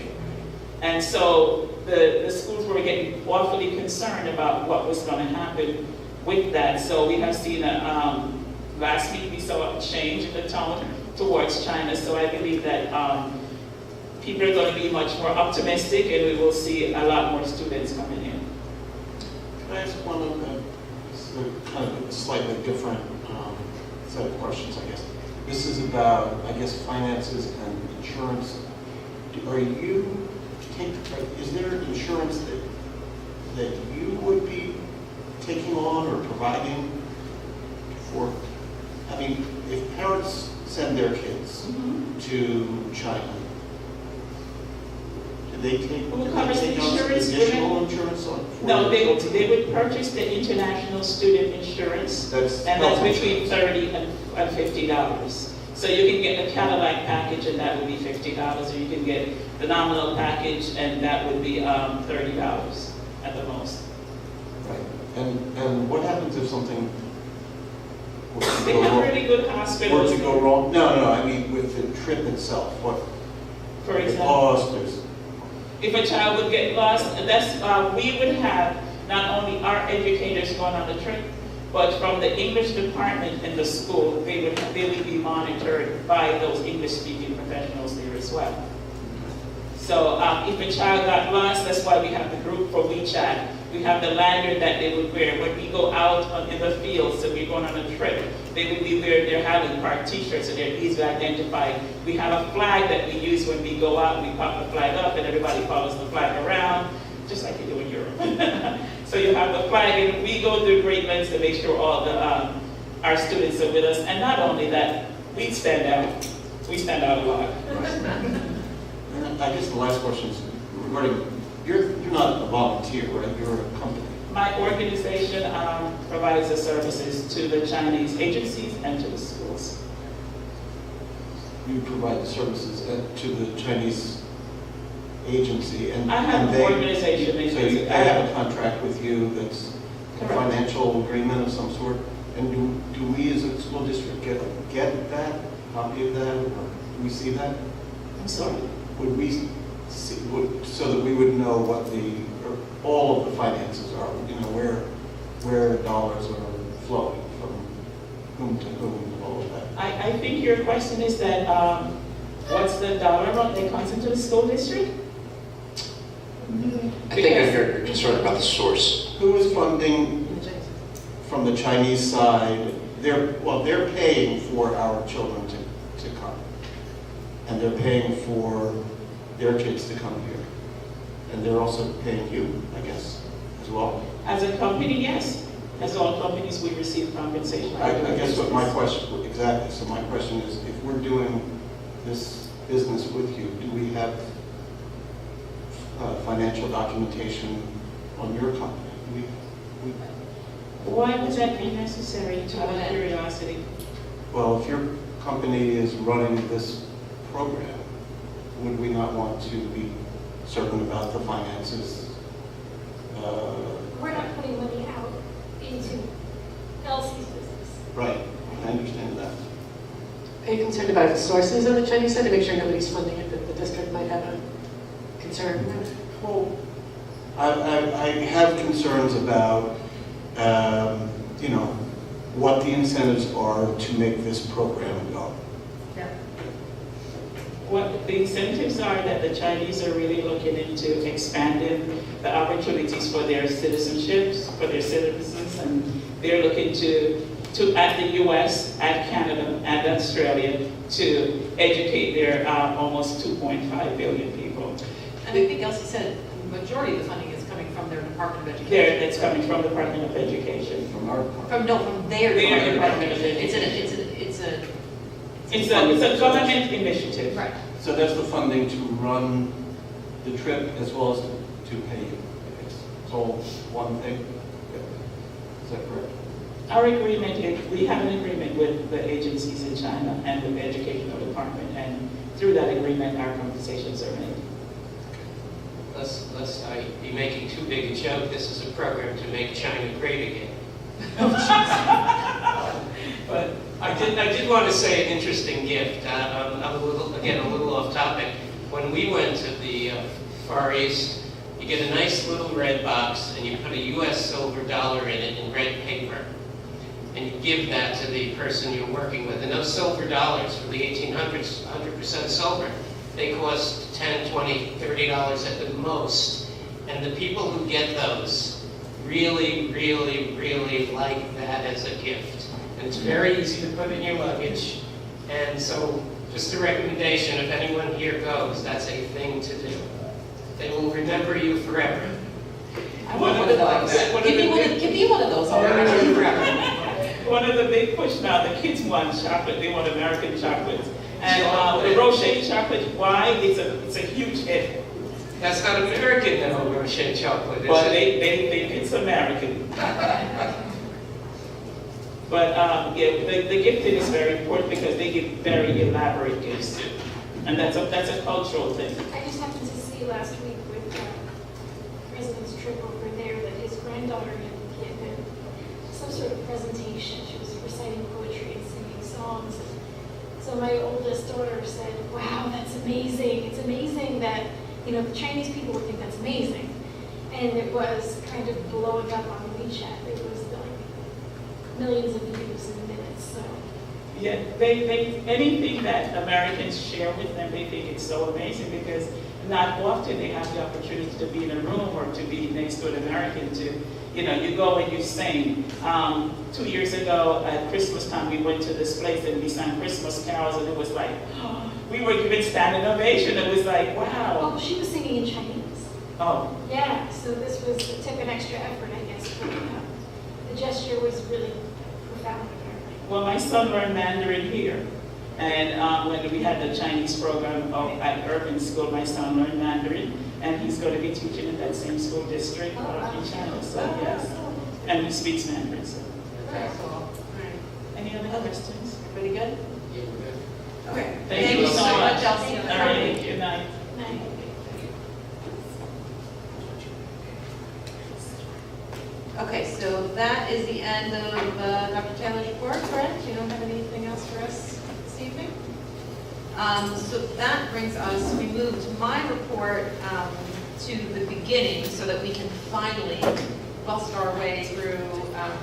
And so the schools were getting awfully concerned about what was going to happen with that. So we have seen last week we saw a change in the tone towards China. So I believe that people are going to be much more optimistic, and we will see a lot more students coming in. Can I ask one of the, this is a kind of a slightly different set of questions, I guess. This is about, I guess, finances and insurance. Is there insurance that you would be taking on or providing for? I mean, if parents send their kids to China, do they take Who covers the on insurance? additional insurance on? No, they would purchase the international student insurance, and that's between $30 and $50. So you can get the Cadillac package, and that would be $50, or you can get the nominal package, and that would be $30 at the most. Right. And what happens if something were to They go have wrong? really good hospitals. Were to go wrong? No, I mean with the trip itself. What? For the example, cost, there's if a child would get lost, we would have not only our educators going on the trip, but from the English department in the school, they would be monitored by those English-speaking professionals there as well. So if a child got lost, that's why we have the group for WeChat. We have the lanyard that they would wear. When we go out in the fields and we're going on a trip, they would be wearing their Highland Park t-shirts, so they're easily identified. We have a flag that we use when we go out. We pop the flag up and everybody follows the flag around, just like you do in Europe. So you have the flag, and we go through great lengths to make sure all our students are with us. And not only that, we stand out. We stand out a lot. And I guess the last question is regarding, you're not a volunteer, right? You're a company. My organization provides the services to the Chinese agencies and to the schools. You provide the services to the Chinese agency, and I have and an organization. So they have a contract with you that's a Correct. financial agreement of some sort. And do we as a school district get that copy of that, or do we see that? I'm sorry. Would we see, so that we would know what all of the finances are, where dollars are flowing from whom to whom, all of that? I think your question is that what's the dollar amount that comes into the school district? I think you're concerned about the source. Who is funding from the Chinese side? They're paying for our children to come. And they're paying for their kids to come here. And they're also paying you, I guess, as well. As a company, yes. As all companies, we receive compensation. I guess what my question, exactly, so my question is, if we're doing this business with you, do we have financial documentation on your company? Why would that be necessary, to have curiosity? Well, if your company is running this program, would we not want to be certain about the finances? We're not putting money out into Elsie's business. Right, I understand that. Are you concerned about the sources on the Chinese side to make sure nobody's funding it, that the district might have a concern with? Well, I have concerns about, you know, what the incentives are to make this program go. What the incentives are that the Chinese are really looking into expanding the opportunities for their citizenships, for their citizens, and they're looking to at the US, at Canada, and Australia to educate their almost 2.5 billion people. And I think Elsie said the majority of the funding is coming from their Department of Education. It's coming from the Department of Education. From our department. From their Department of It's Education. a It's a government initiative. right. So that's the funding to run the trip as well as to pay you. It's all one thing? Is that correct? Our agreement, we have an agreement with the agencies in China and with the educational department, and through that agreement, our compensations are made. Lest I be making too big a joke, this is a program to make China great again. But I did want to say an interesting gift. I'm a little off topic. When we went to the Far East, you get a nice little red box and you put a US silver dollar in it in red paper. And you give that to the person you're working with. And those silver dollars for the 1800s, 100% silver, they cost $10, $20, $30 at the most. And the people who get those really, really, really like that as a gift. And it's very easy to put in your luggage. And so, just a recommendation, if anyone here goes, that's a thing to do. They will remember you forever. I want one of those. Give me one of those. I'll remember you forever. One of the big push now, the kids want chocolate, they want American chocolate. And the Rocher chocolate, why? It's a huge hit. That's not American, though, Rocher chocolate, is But it? they think it's American. But the gifting is very important because they give very elaborate gifts too. And that's a cultural thing. I just happened to see last week with President's trip over there that his granddaughter had given some sort of presentation. She was reciting poetry and singing songs. So my oldest daughter said, "Wow, that's amazing. It's amazing that, the Chinese people would think that's amazing." And it was kind of blowing up on WeChat. It was like millions of views in minutes, so. Yeah, they anything that Americans share with them, they think it's so amazing because not often they have the opportunity to be in a room or to be next to an American to, you go and you sing. 2 years ago at Christmas time, we went to this place and we sang Christmas carols and it was like, we were given standing ovation. It was like, wow. Oh, she was singing in Chinese. Oh, Yeah, so this took an extra effort, I guess, but the gesture was really profound, apparently. well, my son learned Mandarin here. And when we had the Chinese program at Urban School, my son learned Mandarin. And he's going to be teaching in that same school district in China. So, yes. And he speaks Mandarin. So. Very cool. Any other questions? Everybody good? Yeah, we're good. Okay. Thank you so much. Elsie. All right, good night. Okay, so that is the end of Dr. Taylor's report. Brent, you don't have anything else for us this evening? So that brings us, we moved my report to the beginning so that we can finally bust our way through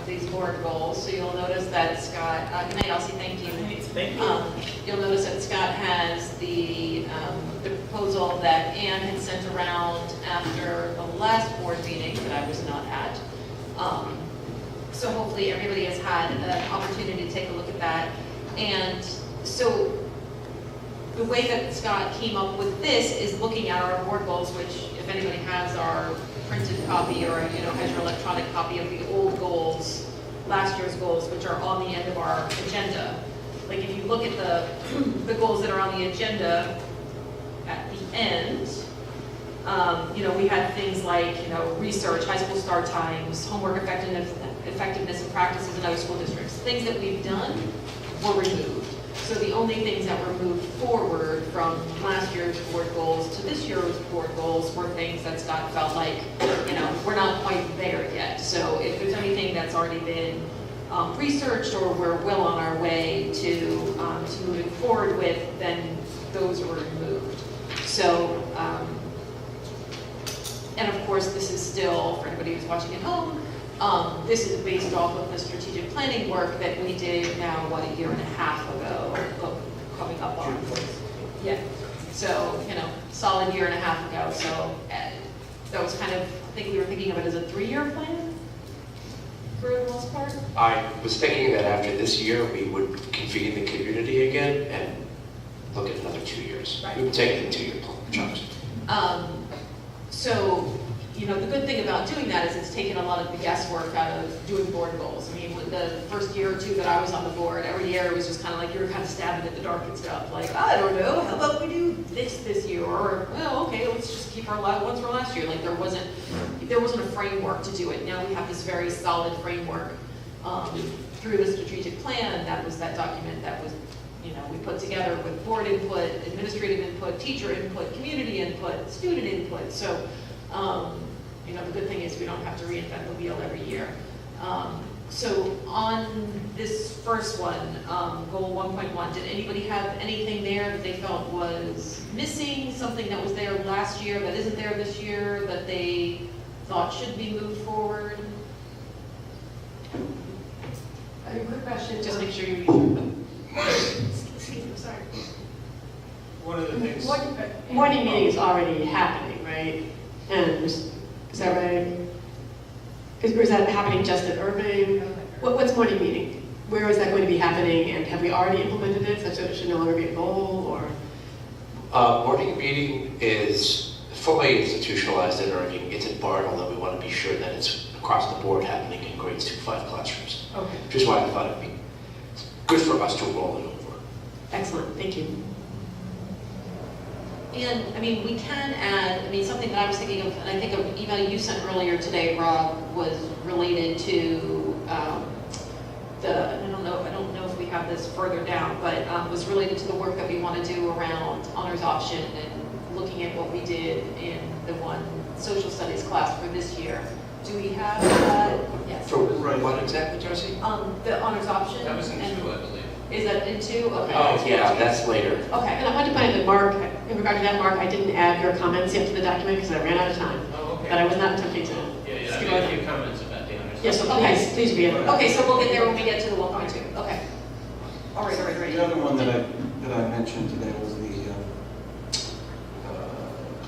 these board goals. So you'll notice that Scott, good night, Elsie, thank you. Thank you. You'll notice that Scott has the proposal that Ann had sent around after the last board meeting that I was not at. So hopefully everybody has had an opportunity to take a look at that. And so the way that Scott came up with this is looking at our board goals, which if anybody has our printed copy or has your electronic copy of the old goals, last year's goals, which are on the end of our agenda. Like if you look at the goals that are on the agenda at the end, we had things like, research, high school start times, homework effectiveness and practices in other school districts. Things that we've done were removed. So the only things that were moved forward from last year's board goals to this year's board goals were things that Scott felt like, we're not quite there yet. So if there's anything that's already been researched or we're well on our way to moving forward with, then those were removed. So, and of course, this is still, for anybody who's watching at home, this is based off of the strategic planning work that we did now, a year and a half ago, coming up on. Yeah, so, solid year and a half ago. So that was kind of, I think we were thinking of it as a 3-year plan for the most part. I was thinking that after this year, we would convene the community again and look at another 2 years. Right. We would take it in 2-year chunks. So, the good thing about doing that is it's taken a lot of the guesswork out of doing board goals. I mean, with the first year or two that I was on the board, every year it was just kind of like you were kind of stabbing at the dark and stuff. Like, I don't know, how about we do this year? Or, well, okay, let's just keep our ones from last year. Like, there wasn't a framework to do it. Now we have this very solid framework through the strategic plan. That was that document that was, we put together with board input, administrative input, teacher input, community input, student input. So, the good thing is we don't have to reinvent the wheel every year. So on this first one, goal 1.1, did anybody have anything there that they felt was missing, something that was there last year that isn't there this year, that they thought should be moved forward? I have a quick question. Just make sure you Excuse me, I'm sorry. One of the things. Morning meeting is already happening, right? And is that right? Is that happening just at Irving? What's morning meeting? Where is that going to be happening? And have we already implemented it such that it should no longer be a goal? Or Morning meeting is fully institutionalized at Irving. It's at Bard, although we want to be sure that it's across the board happening in grades 2-5 classrooms. okay, Which is why I thought it'd be good for us to roll it over. excellent. Thank you. And, we can add, something that I was thinking of, and I think an email you sent earlier today, Rob, was related to I don't know if we have this further down, but was related to the work that we want to do around honors option and looking at what we did in the one social studies class for this year. Do we have that? Yes. For what exactly, Darcy? The honors option. That was in and- 2, I believe. Is that in 2? Okay. Oh, yeah, that's later. Okay. And I want to point out that Mark, in regard to that, Mark, I didn't add your comments yet to the document because I ran out of time. Oh, okay. But I was not attempting to Yeah, skip I made over a them. few comments about the honors. Yes, so Okay. please read it. Okay, so we'll get there when we get to the 1.2. Okay. All right. The other one that I mentioned today was the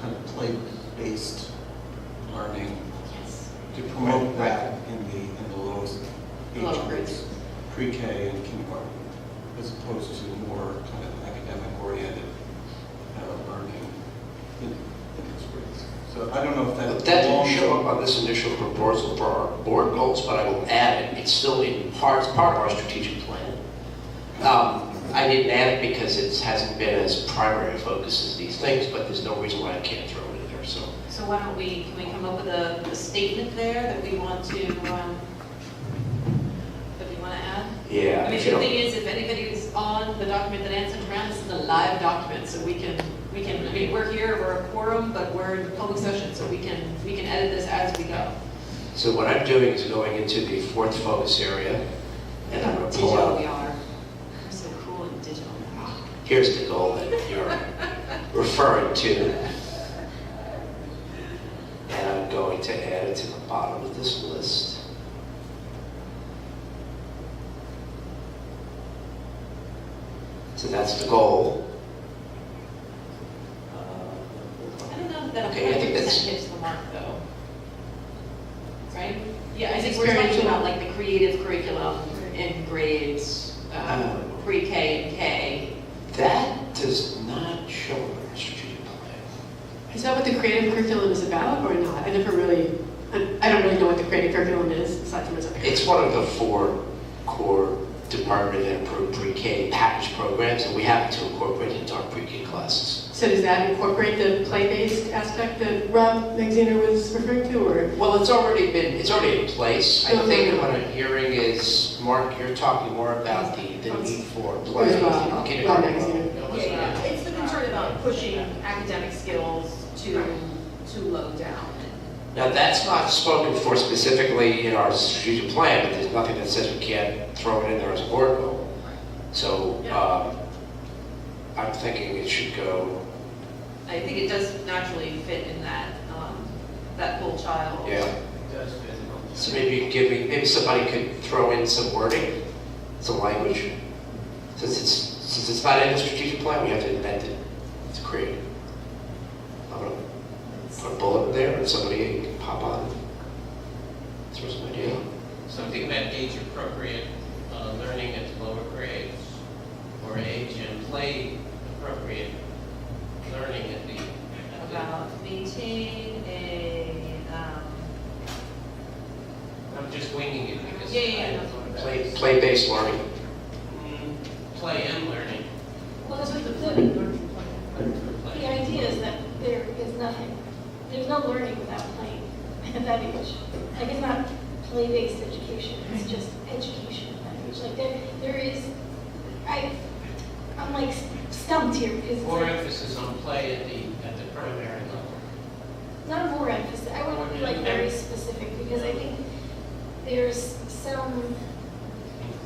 kind of play-based learning Yes. to promote that in the lowest age Lower groups, pre-K and kindergarten, as opposed to more kind of academic-oriented learning in those grades. So I don't know if But that that didn't belongs show up on this initial proposal for our board goals, but I will add it. It's still part of our strategic plan. I didn't add it because it hasn't been as primary a focus as these things, but there's no reason why I can't throw it in there, so. So why don't can we come up with a statement there that we want to add? Yeah. The thing is, if anybody's on the document that Ann sent around, this is a live document, so we can, we're here, we're a quorum, but we're in public session, so we can edit this as we go. So what I'm doing is going into the 4th focus area, and I'm going to pull Digital out, we are. We're so cool and digital. here's the goal that you're referring to. And I'm going to add it to the bottom of this list. So that's the goal. I don't know that Okay, I think 100% that's- hits the mark, though. Right? Yeah, I think we're talking about like the creative curriculum in grades pre-K and K. That does not show in our strategic plan. Is that what the creative curriculum is about or not? I don't really know what the creative curriculum is aside from it's up here. It's one of the 4 core department that approved pre-K package programs, and we happen to incorporate it into our pre-K classes. So does that incorporate the play-based aspect that Rob Magziner was referring to, or? Well, it's already in place. I think what I'm hearing is, Mark, you're talking more about the need for play. Kindergarten. Yeah, it's the concern about pushing academic skills too low down. Now, that's not spoken for specifically in our strategic plan, but there's nothing that says we can't throw it in there as a board goal. So, I'm thinking it should go. I think it does naturally fit in that, that whole child. Yeah. It does fit. So maybe you could maybe somebody could throw in some wording, some language. Since it's not in the strategic plan, we have to invent it to create it. I'm gonna put a bullet there, and somebody can pop on. Throw some idea. Something about age-appropriate learning at the lower grades, or age and play-appropriate learning at the... About maintain a, I'm just winging it because... Yeah. Play-based learning. Play and learning. Well, that's what the Play. idea is that there is nothing, there's no learning without playing at that age. Like, it's not play-based education, it's just education at that age. Like, there is, I'm like stumped here because it's More like, emphasis on play at the primary level. not more emphasis, I want to be like very specific because I think there's some,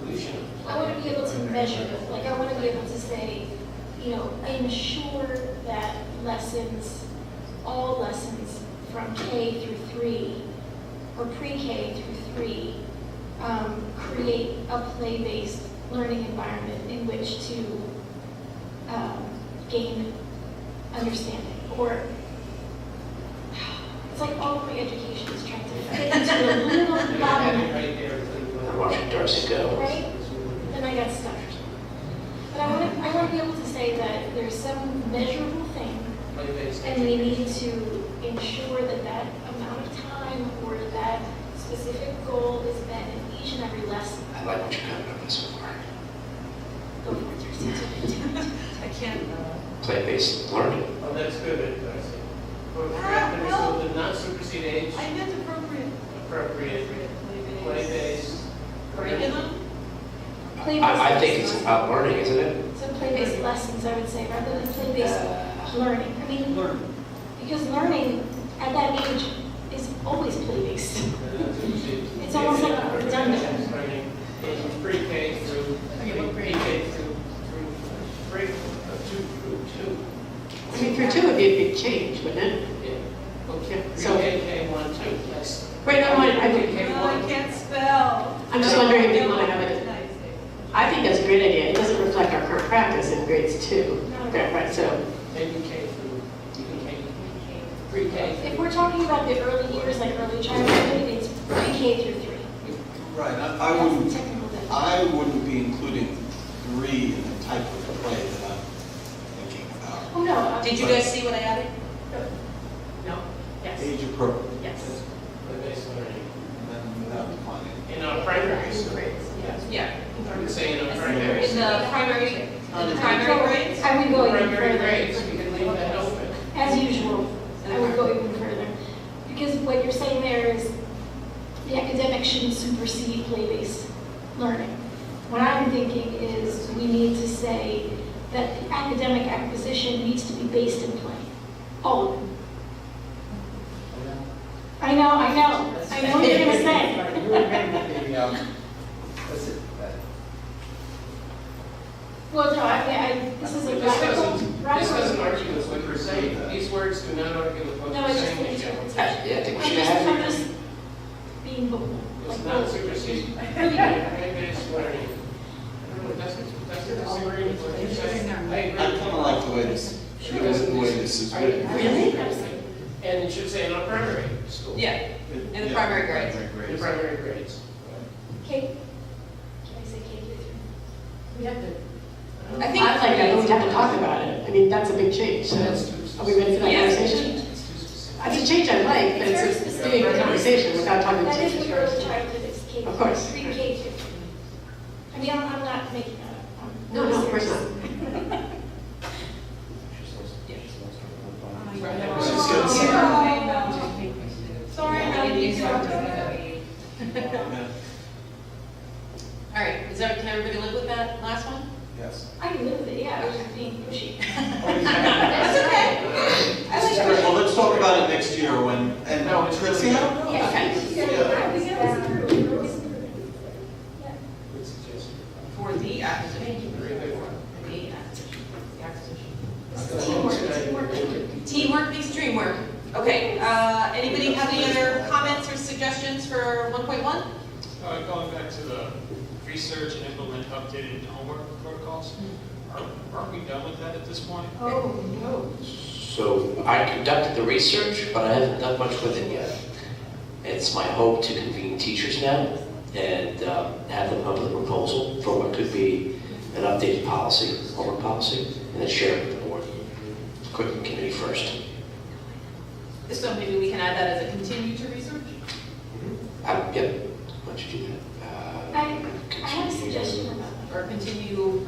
Inclusion of play. I want to be able to measure it. Like, I want to be able to say, you know, ensure that lessons, all lessons from K through 3, or pre-K through 3, create a play-based learning environment in which to gain understanding. Or, it's like all of my education is trying to fit into a little Right bottleneck. there. I'm watching Darcy go. Right? Then I got stuck. But I want to be able to say that there's some measurable thing, Play-based and we education. need to ensure that that amount of time or that specific goal is met in each and every lesson. I like what you're coming up with so far. Go for it, Darcy. I can't, Play-based learning. Oh, that's good, Darcy. So the not supersede age, I meant appropriate. appropriate, play-based. Curriculum? Play-based I think it's lessons. about learning, isn't it? So play-based lessons, I would say, rather than play-based learning. I mean, because learning at that age is always play-based. It's almost like redundant. Learning in pre-K through, pre-K through two. I mean, through 2 would be a big change, wouldn't it? Yeah. Okay. So So, K1, 2, yes. wait, no, I think, I can't spell. I'm just wondering if you want to have it. I think that's a great idea. It doesn't reflect our current practice in grades 2. Right, so, Maybe K through, pre-K. If we're talking about the early years, like early childhood, it's pre-K through 3. Right, I That's the wouldn't, technical definition. I wouldn't be including 3 in the type of play that I'm thinking about. Oh, no. Did you guys see what I added? no, yes, Age appropriate, yes. Play-based learning. and then without defining. In our primary school. Yeah. I would say in our primary In the primary, in the primary grades? I would go even primary further. grades, we can leave that open. As usual, I would go even further. Because what you're saying there is the academic shouldn't supersede play-based learning. What I'm thinking is we need to say that the academic acquisition needs to be based in play. All of it. I know what you're gonna say. Well, no, this is a This radical. doesn't argue with what you're saying. These words do not argue with what No, you're it's just saying, an Michelle. interpretation. Yeah, I think we I'm should just, have I'm it. just being bold. It's not supersede. Play-based learning. Doesn't disagree with what you're saying. I I agree. kind of like the way this, the way this is written. Really? And it should say in our primary school. Yeah, in the primary grades. In primary grades. K, can I say K through 3? We have to. I think. I like that, but we have to talk about it. I mean, that's a big change, so are we ready for that Yes. conversation? It's too specific. It's a change I like, but It's very it's specific. doing a conversation without talking to That is teachers what early first. childhood is, K, Of course. pre-K through 3. I mean, I'm not making that up. No, of course not. Sorry, Yeah. All right, can everybody live with that last one? Yes. I can live with it, yeah, I was just being pushy. That's okay. I like it. Well, let's talk about it next year when, and No, it's let's see really how it goes. Yeah, Okay. I was through, it was through. Yeah. Good suggestion. For the acquisition. The acquisition. Teamwork. Teamwork makes dream work. Okay, anybody have any other comments or suggestions for 1.1? Going back to the research and implement updated homework protocols, aren't we done with that at this point? Oh, no. So I conducted the research, but I haven't done much with it yet. It's my hope to convene teachers now and have them come up with a proposal for what could be an updated policy, homework policy, and then share it with the board. Curriculum committee first. So maybe we can add that as a continue to research? Yep, why don't you do that? I have a suggestion about that. Or continue,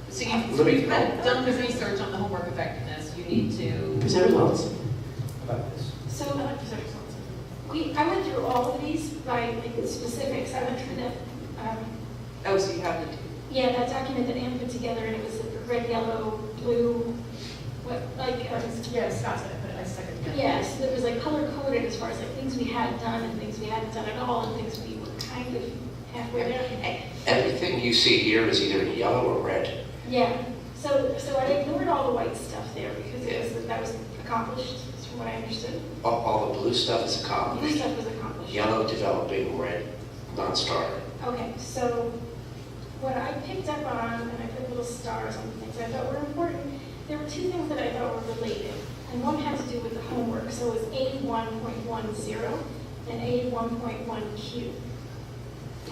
so Let me- you've kind of done the research on the homework effectiveness, you need to. Present results. So, I went through all of these by like the specifics. I went through the, Oh, so you have the. yeah, that document that Anne put together, and it was red, yellow, blue, what, like, Yeah, Scott said it, but I second. yes, it was like color coded as far as like things we had done and things we hadn't done at all, and things we were kind of halfway there. Everything you see here is either yellow or red. Yeah, so I ignored all the white stuff there because that was accomplished, that's from what I understood. All the blue stuff is Blue accomplished. stuff was accomplished. Yellow developing, red non-starter. Okay, so what I picked up on, and I put little stars on the things I thought were important, there were two things that I thought were related. And one had to do with the homework, so it was A1.10 and A1.1Q.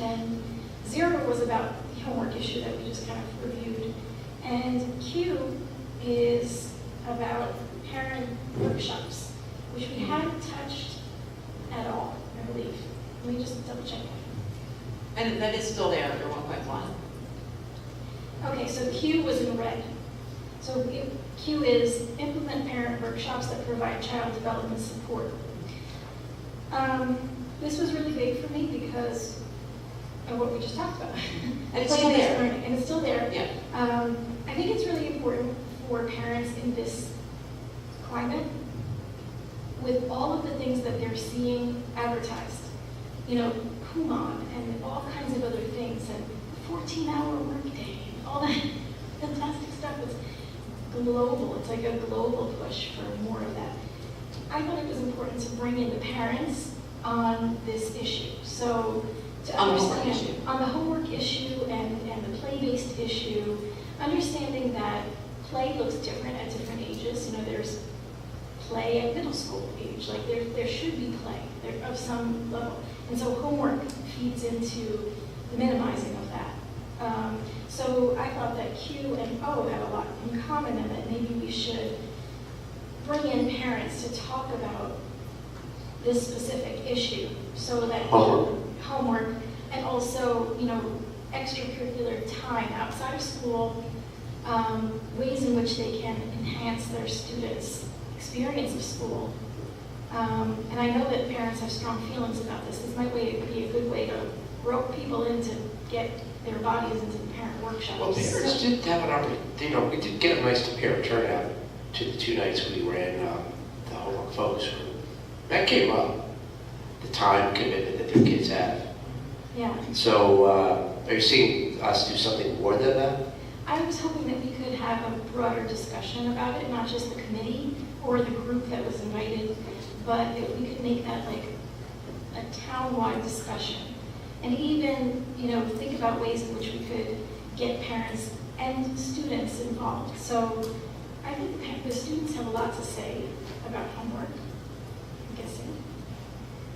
And 0 was about the homework issue that we just kind of reviewed. And Q is about parent workshops, which we hadn't touched at all, I believe. Let me just double check that. And that is still there under 1.1. Okay, so Q was in red. So Q is implement parent workshops that provide child development support. This was really big for me because of what we just talked about. And it's still Play-based there. learning, and it's still there. Yeah. I think it's really important for parents in this climate, with all of the things that they're seeing advertised, you know, Kumon and all kinds of other things, and 14-hour workday, and all that fantastic stuff. It's global. It's like a global push for more of that. I thought it was important to bring in the parents on this issue. So to On the homework understand issue. on the homework issue and the play-based issue, understanding that play looks different at different ages. You know, there's play at middle school age. Like there should be play there of some level. And so homework feeds into the minimizing of that. So I thought that Q and O had a lot in common, and that maybe we should bring in parents to talk about this specific issue, so that homework, and also, you know, extracurricular time outside of school, ways in which they can enhance their students' experience of school. And I know that parents have strong feelings about this. This might be a good way to rope people in to get their bodies into the parent workshops. Well, parents did have an opportunity, you know, we did get a nice parent turnout to the 2 nights we ran the homework focus group. That came up, the time commitment that their kids have. Yeah. So are you seeing us do something more than that? I was hoping that we could have a broader discussion about it, not just the committee or the group that was invited, but if we could make that like a town-wide discussion. And even, you know, think about ways in which we could get parents and students involved. So I think the students have a lot to say about homework, I'm guessing,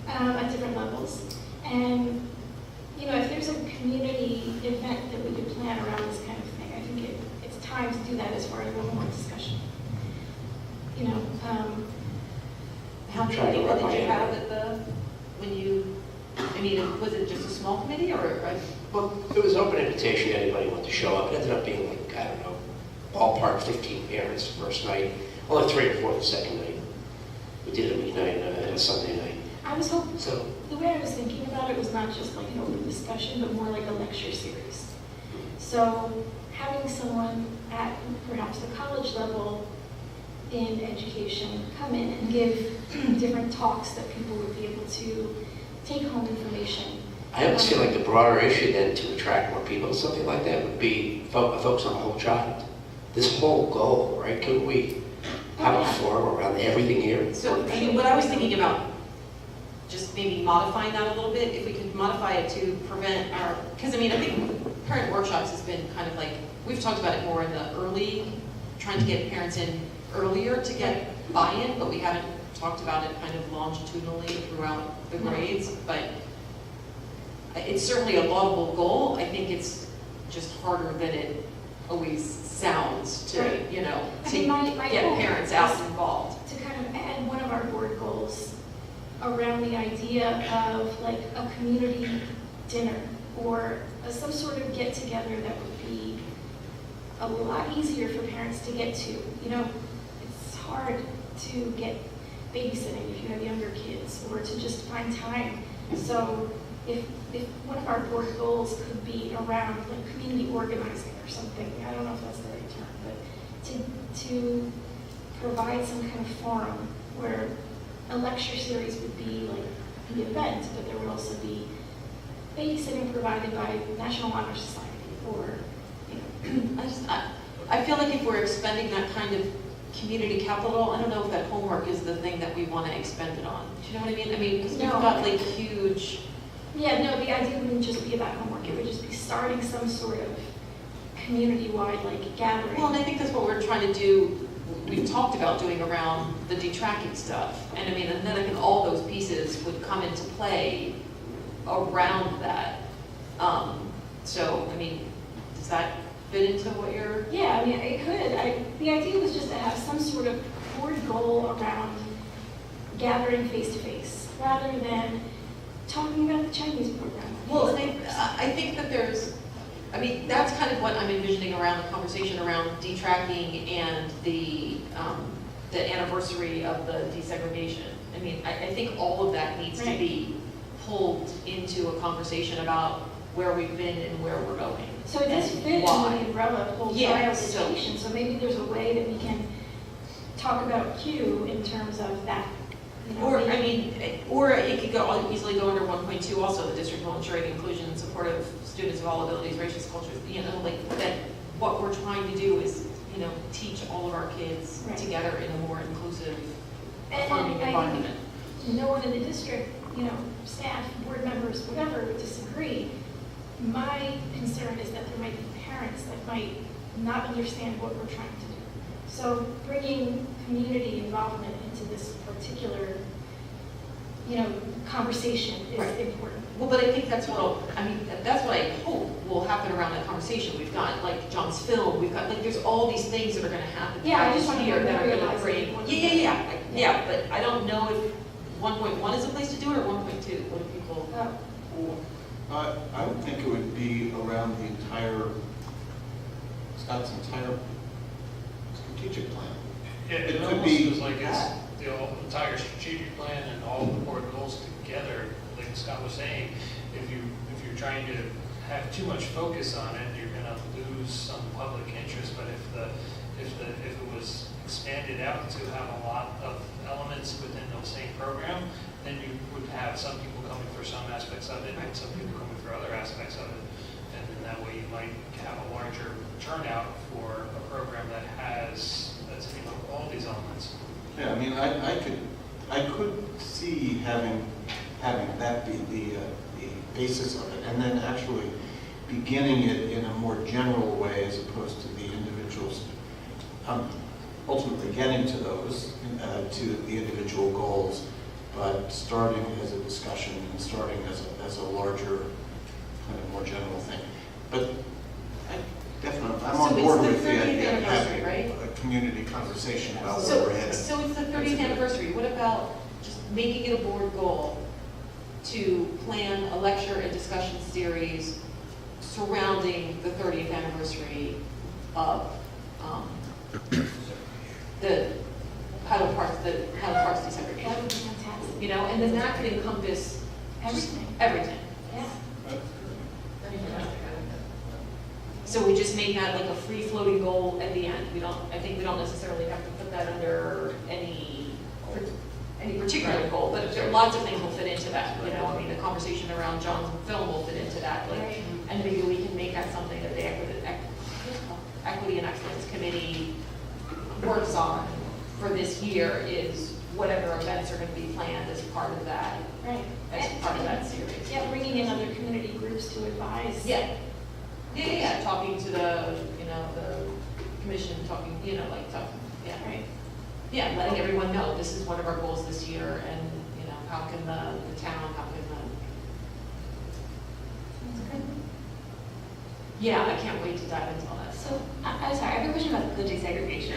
at different levels. And, you know, if there's a community event that we could plan around this kind of thing, I think it's time to do that as far as the homework discussion. You know, How many Trying to people wrap did my you head have around. at the, when you, I mean, was it just a small committee or? Well, it was open invitation, anybody wanted to show up. It ended up being like, I don't know, ballpark 15 parents the first night, only 3 or 4 the second night. We did it a weeknight and a Sunday night. I was hoping, So, the way I was thinking about it was not just like an open discussion, but more like a lecture series. So having someone at perhaps the college level in education come in and give different talks that people would be able to take home information. I almost feel like the broader issue then to attract more people, something like that would be focus on the whole child. This whole goal, right? Could we have a forum around everything here? So, I mean, what I was thinking about, just maybe modifying that a little bit, if we could modify it to prevent our, because I mean, I think parent workshops has been kind of like, we've talked about it more in the early, trying to get parents in earlier to get buy-in, but we haven't talked about it kind of longitudinally throughout the grades, but it's certainly a laudable goal. I think it's just harder than it always sounds to, Right. you know, I to mean, my get goal parents out is involved. to kind of add one of our board goals around the idea of like a community dinner or some sort of get together that would be a lot easier for parents to get to. You know, it's hard to get babysitting if you have younger kids or to just find time. So if one of our board goals could be around like community organizing or something, I don't know if that's the right term, but to provide some kind of forum where a lecture series would be like the event, but there would also be babysitting provided by National Honor Society or, you know. I feel like if we're expending that kind of community capital, I don't know if that homework is the thing that we want to expend it on. Do you know what I mean? I mean, because we've No. got like huge, Yeah, no, the idea wouldn't just be about homework, it would just be starting some sort of community-wide like gathering. well, and I think that's what we're trying to do. We've talked about doing around the detracking stuff. And I mean, and then I think all those pieces would come into play around that. So, I mean, does that fit into what you're? Yeah, I mean, it could. The idea was just to have some sort of board goal around gathering face-to-face, rather than talking about the Chinese program. Well, and I think that there's, I mean, that's kind of what I'm envisioning around the conversation around detracking and the anniversary of the desegregation. I mean, I think all of that needs to Right. be pulled into a conversation about where we've been and where we're going. So it does and fit why. under the umbrella of whole Yeah, child so- education, so maybe there's a way that we can talk about Q in terms of that, you know. Or, I maybe- mean, or it could easily go under 1.2 also, the district will ensure the inclusion and support of students of all abilities, races, cultures, you know, like that, what we're trying to do is, you know, teach all of our kids Right. together in a more inclusive, And affirming I think environment. no one in the district, you know, staff, board members, whatever, would disagree. My concern is that there might be parents that might not understand what we're trying to do. So bringing community involvement into this particular, you know, conversation is Right. important. Well, but I think that's that's what I hope will happen around that conversation. We've got like John's film, we've got like, there's all these things that are gonna happen. Yeah, I just want to here that are gonna memorialize bring. it. Yeah, but I don't know if 1.1 is a place to do it or 1.2, what do people? I would think it would be around the entire, Scott's entire strategic plan. It It could almost be feels like it's that. the entire strategic plan and all the board goals together, like Scott was saying. If you're trying to have too much focus on it, you're gonna lose some public interest. But if it was expanded out to have a lot of elements within the same program, then you would have some people coming for some aspects of it and some people coming for other aspects of it. And then that way you might have a larger turnout for a program that's taking up all these elements. Yeah, I mean, I could see having that be the basis of it, and then actually beginning it in a more general way as opposed to the individuals, ultimately getting to those, to the individual goals, but starting as a discussion and starting as a larger, kind of more general thing. But I'm on So it's board the with the 30th idea of anniversary, having right? a community conversation about where So we're headed. it's the 30th anniversary. What about just making it a board goal to plan a lecture and discussion series surrounding the 30th anniversary of the Highland Parks desegregation. That would be fantastic. You know, and then that could encompass Everything. everything. Yeah. So we just make that like a free-floating goal at the end. I think we don't necessarily have to put that under any particular goal, but there are lots of things will fit into that, you know, I mean, the conversation around John's film will fit into that, like, Right. and maybe we can make that something that the Equity and Excellence Committee works on for this year is whatever events are gonna be planned as part of that, Right. as part of that series. Yeah, bringing in other community groups to advise. Yeah. Yeah, talking to the, you know, the commission, talking, you know, like, talk, yeah. Right. Yeah, letting everyone know, this is one of our goals this year, and, you know, how can the town, how can yeah, I can't wait to dive into all that. So, I'm sorry, I have a question about the desegregation,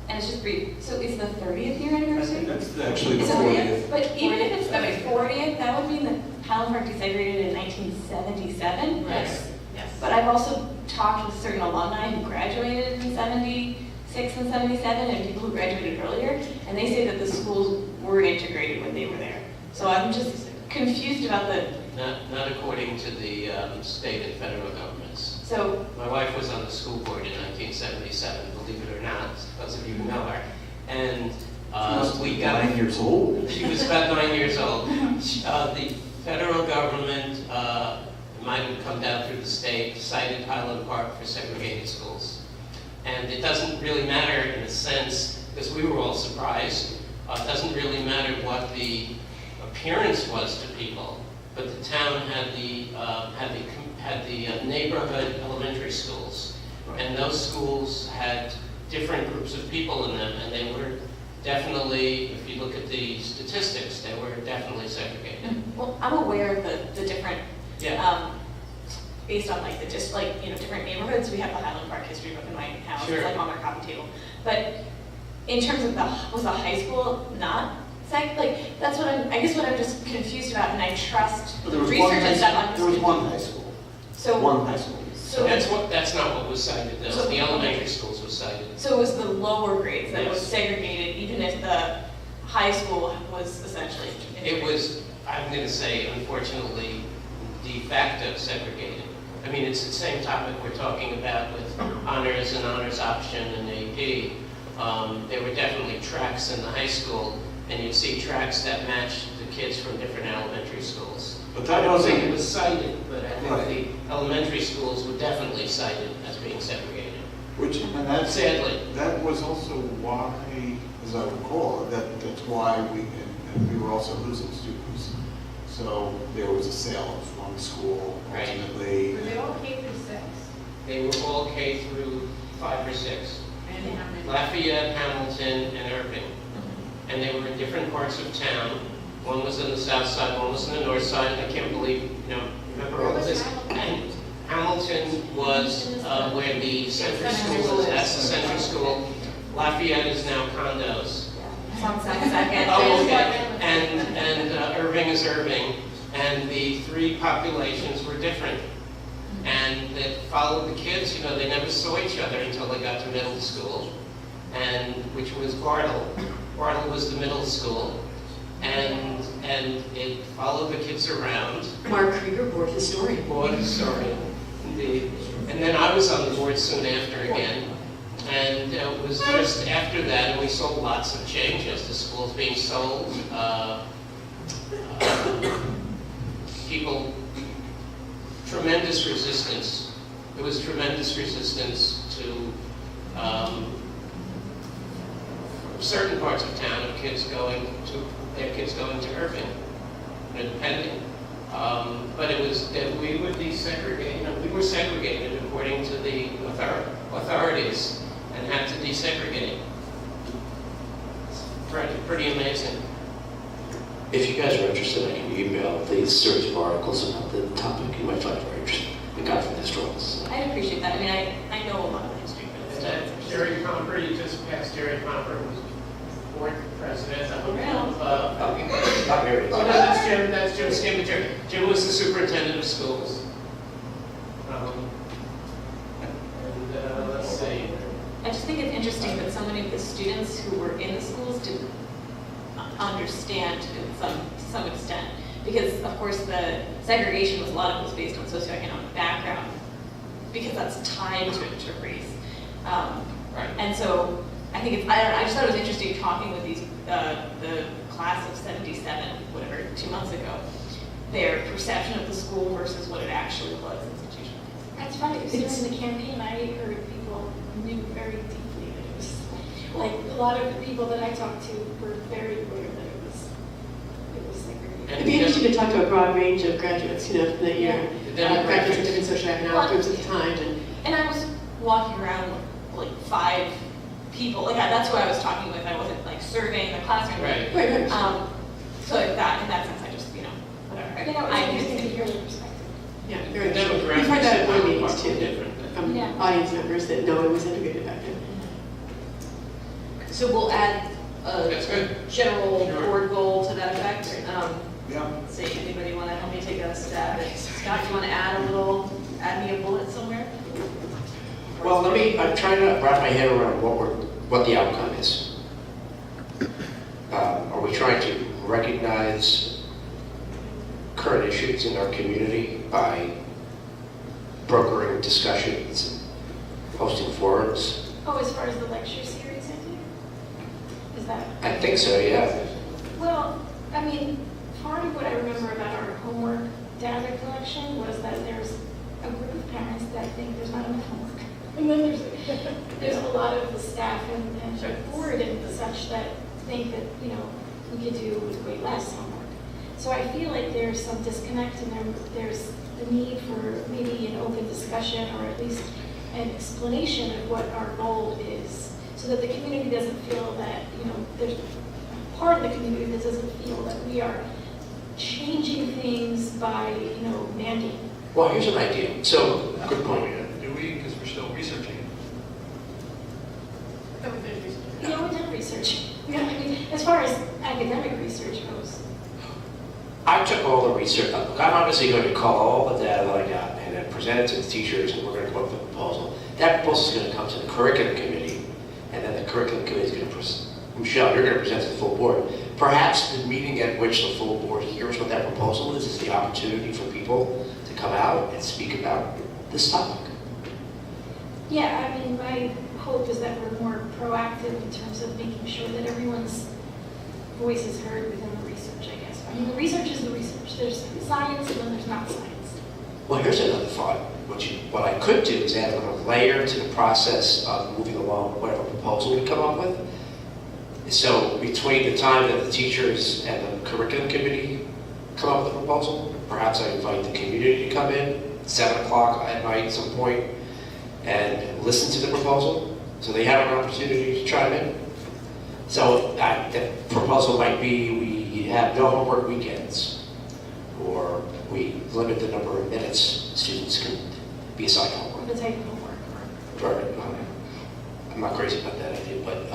and it's just brief. So is the 30th year anniversary? That's actually the Is it 40th. But even if it's That makes the 40th, that would mean that Highland Park desegregated in 1977? Yes, yes. But I've also talked with certain alumni who graduated in 76 and 77, and people who graduated earlier, and they say that the schools were integrated when they were there. So I'm just confused about the, Not according to the state and federal governments. so, My wife was on the school board in 1977, believe it or not, those of you who know her. And we got 9 years old. She was about 9 years old. The federal government, might have come down through the state, cited Highland Park for segregated schools. And it doesn't really matter in a sense, because we were all surprised, it doesn't really matter what the appearance was to people, but the town had the neighborhood elementary schools. And those schools had different groups of people in them, and they were definitely, if you look at the statistics, they were definitely segregated. well, I'm aware of the different, Yeah. based on like different neighborhoods. We have the Highland Park history book in my house, Sure. it's like on our coffee table. But in terms of was the high school not like, that's what I guess what I'm just confused about, and I trust But the there was research one high and stuff. school. I'm There was just one high school. So, One high school. so, That's not what was cited, though. So- The elementary schools was cited. so it was the lower grades that was Yes. segregated, even if the high school was essentially. It was, I'm going to say, unfortunately, de facto segregated. I mean, it's the same topic we're talking about with honors and honors option and AP. There were definitely tracks in the high school, and you'd see tracks that matched the kids from different elementary schools. But I that don't think wasn't, it was cited, but I think Right. the elementary schools were definitely cited as being segregated. and that's, Sadly. that was also why, as I recall, that's why we were also losing students. So there was a sale of one school Right. ultimately. Were they all K through 6? They were all K through 5 or 6. Lafayette, Hamilton, and Irving. And they were in different parts of town. One was in the south side, one was in the north side. I can't believe, remember all of this. And Hamilton was where the central school is. That's the central school. Lafayette is now condos. Sounds second. Oh, okay. And Irving is Irving. And the three populations were different. And that followed the kids, they never saw each other until they got to middle school, and which was Bartle. Bartle was the middle school, and it followed the kids around. Mark Krieger, board historian. Sorry, indeed. And then I was on the board soon after again, and it was just after that, and we saw lots of changes. The schools being sold, people. Tremendous resistance. There was tremendous resistance to certain parts of town of their kids going to Irving, depending. But it was that we would desegregate. We were segregated according to the authorities and had to desegregate. It's pretty amazing. If you guys are interested, I can email the series of articles about the topic. You might find it very interesting. The guy from the historians. I'd appreciate that. I mean, I know a lot of the history, but it's And still. Jerry Pomper, you just passed Jerry Pomper, who's board president of Around. Oh, here it is. Oh, no, that's Jim, that's Jim Scamater. Jim was the superintendent of schools. Let's see. I just think it's interesting that so many of the students who were in the schools didn't understand to some extent. Because of course the segregation was, a lot of it was based on socioeconomic background, because that's tied to race. Right. And so I think it's, I just thought it was interesting talking with these, the class of 77, whatever, 2 months ago, their perception of the school versus what it actually was institutionalized. That's funny, because during the campaign, I heard people knew very deeply that it was, like, a lot of the people that I talked to were very aware that it was segregated. It'd be interesting to talk to a broad range of graduates, that year, graduates of different socioeconomic groups at the time. And I was walking around with like 5 people, like that's who I was talking with. I wasn't like surveying the classroom. Right. Right. So in that sense, I just, whatever. I think that was interesting to hear their perspective. Yeah, The very interesting. demographics We've heard that at board are meetings too, different. from Yeah. audience members that no one was integrated back then. So we'll add That's a good. general Sure. board goal to that effect. Yeah. Let's see, anybody want to help me take a stab at, Scott, you want to add me a bullet somewhere? Well, I'm trying to wrap my head around what the outcome is. Are we trying to recognize current issues in our community by brokering discussions, hosting forums? Oh, as far as the lecture series, I think? Is that? I think so, yeah. Well, I mean, part of what I remember about our homework data collection was that there's a group of parents that think there's not enough homework. And then there's a lot of the staff and the board and such that think that, we could do with way less homework. So I feel like there's some disconnect and there's the need for maybe an open discussion or at least an explanation of what our goal is, so that the community doesn't feel that, there's part of the community that doesn't feel that we are changing things by, mandating. Well, here's an idea. So, good point. Do we, because we're still researching it? Yeah, we did research. Yeah, I mean, as far as academic research goes. I took all the research. I'm obviously going to call all the data that I got and then present it to the teachers, and we're going to come up with a proposal. That proposal is going to come to the curriculum committee, and then the curriculum committee is going to Michelle, you're going to present to the full board. Perhaps the meeting at which the full board hears what that proposal is the opportunity for people to come out and speak about this topic. Yeah, I mean, my hope is that we're more proactive in terms of making sure that everyone's voice is heard within the research, I guess. I mean, the research is the research. There's science and then there's not science. Well, here's another thought. What I could do is add another layer to the process of moving along whatever proposal we come up with. So between the time that the teachers and the curriculum committee come up with a proposal, perhaps I invite the community to come in 7 o'clock at night at some point and listen to the proposal, so they have an opportunity to chime in. So the proposal might be we have no homework weekends, or we limit the number of minutes students can be assigned homework. The type of homework. Right. I'm not crazy about that idea, but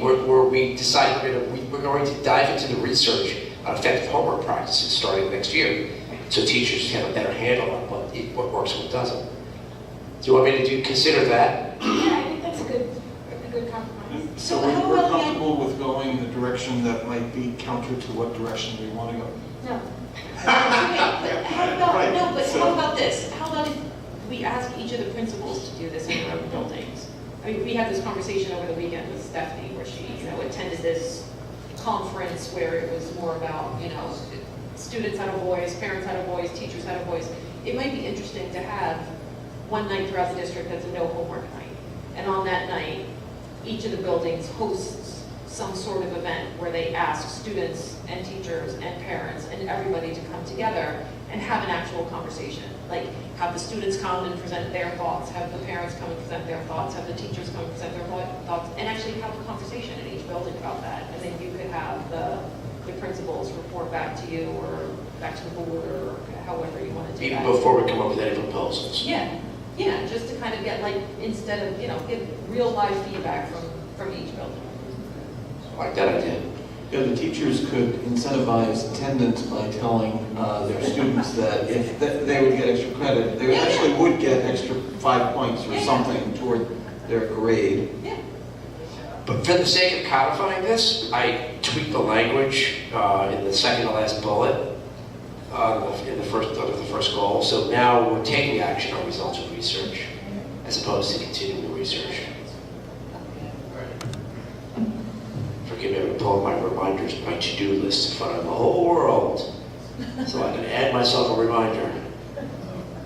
where we decide we're going to dive into the research on effective homework practices starting next year, so teachers have a better handle on what works and what doesn't. Do you want me to consider that? Yeah, I think that's a good compromise. So we're comfortable with going in the direction that might be counter to what direction we want to go. No. How about this? How about if we ask each of the principals to do this in their own buildings? I mean, we had this conversation over the weekend with Stephanie where she, attended this conference where it was more about, students had a voice, parents had a voice, teachers had a voice. It might be interesting to have one night throughout the district that's a no homework night. And on that night, each of the buildings hosts some sort of event where they ask students and teachers and parents and everybody to come together and have an actual conversation. Like, have the students come and present their thoughts, have the parents come and present their thoughts, have the teachers come and present their thoughts, and actually have a conversation in each building about that. And then you could have the principals report back to you or back to the board or however you want to do Even that. before we come up with any proposals. Yeah, just to kind of get instead of, get real live feedback from each building. Like that idea. Yeah, the teachers could incentivize attendance by telling their students that if they would get extra credit, they actually would get extra 5 points or something toward their grade. But for the sake of codifying this, I tweaked the language in the second to last bullet in the first goal. So now we're taking action on results of research as opposed to continuing the research. Forgive me, I'm pulling my reminders, my to-do list in front of the whole world. So I can add myself a reminder.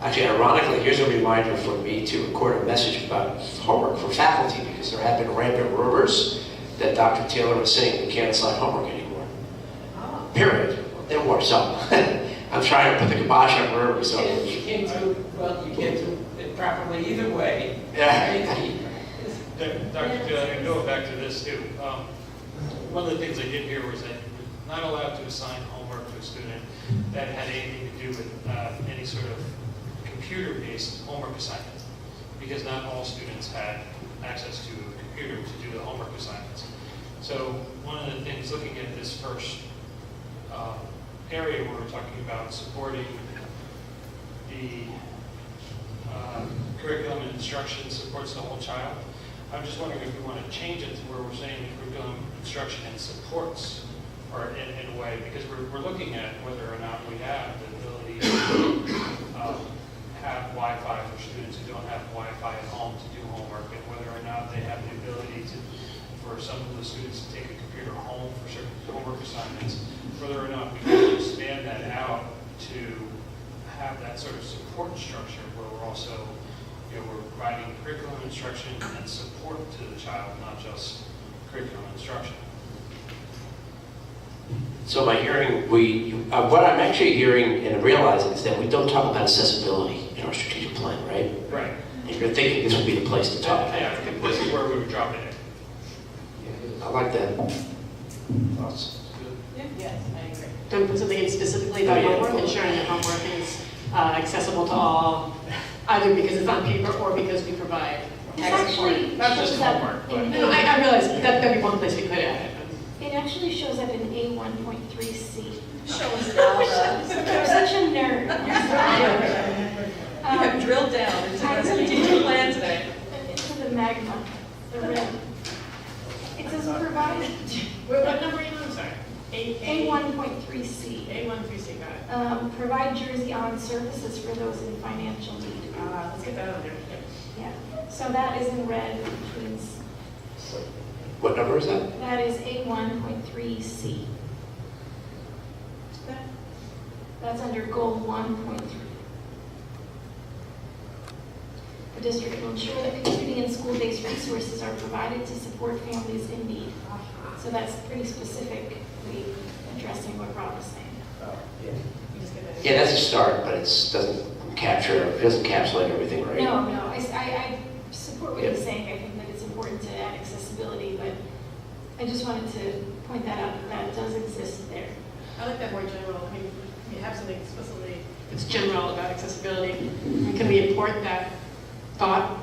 Actually, ironically, here's a reminder for me to record a message about homework for faculty because there have been rampant rumors that Dr. Taylor was saying we can't assign homework anymore. Period. There were some. I'm trying to put the kibosh on rumors. So. You can't do it properly either way. Yeah. Dr. Taylor, going back to this too, one of the things I did hear was that you're not allowed to assign homework to a student that had anything to do with any sort of computer-based homework assignment, because not all students had access to a computer to do the homework assignments. So one of the things, looking at this first area where we're talking about supporting the curriculum and instruction supports the whole child, I'm just wondering if we want to change it to where we're saying curriculum, instruction, and supports, or in a way, because we're looking at whether or not we have the ability to have Wi-Fi for students who don't have Wi-Fi at home to do homework, and whether or not they have the ability for some of the students to take a computer home for certain homework assignments, whether or not we can expand that out to have that sort of support structure where we're also, we're providing curriculum instruction and support to the child, not just curriculum instruction. So by hearing, what I'm actually hearing and realizing is that we don't talk about accessibility in our strategic plan, right? Right. And you're thinking this would be the place to talk about it. Yeah, I think this is where we would drop it in. I like that. Thoughts? Yes, I agree. Don't put something in specifically about homework, ensuring that homework is accessible to all, either because it's on paper or because we provide It's text actually support. Not just shows up homework, but- in No, I realize that'd be one place we could add it. It actually shows up in A1.3C. Shows You're such a nerd. You have drilled down into I the really strategic did. plan today. Into the magma, the red. It says provide What number are you on, sorry? A1.3C. A13C, got it. Provide Jersey on services for those in financial need. Let's get that on there. Yeah, so that is in red, which means What number is that? that is A1.3C. That's under goal 1.3. The district will ensure that community and school-based resources are provided to support families in need. So that's pretty specifically addressing what Rob was saying. Yeah, that's a start, but it doesn't encapsulate everything, right? No, I support what he's saying. I think that it's important to add accessibility, but I just wanted to point that out, that does exist there. I like that more general. I mean, we have something explicitly that's general about accessibility. Can we import that thought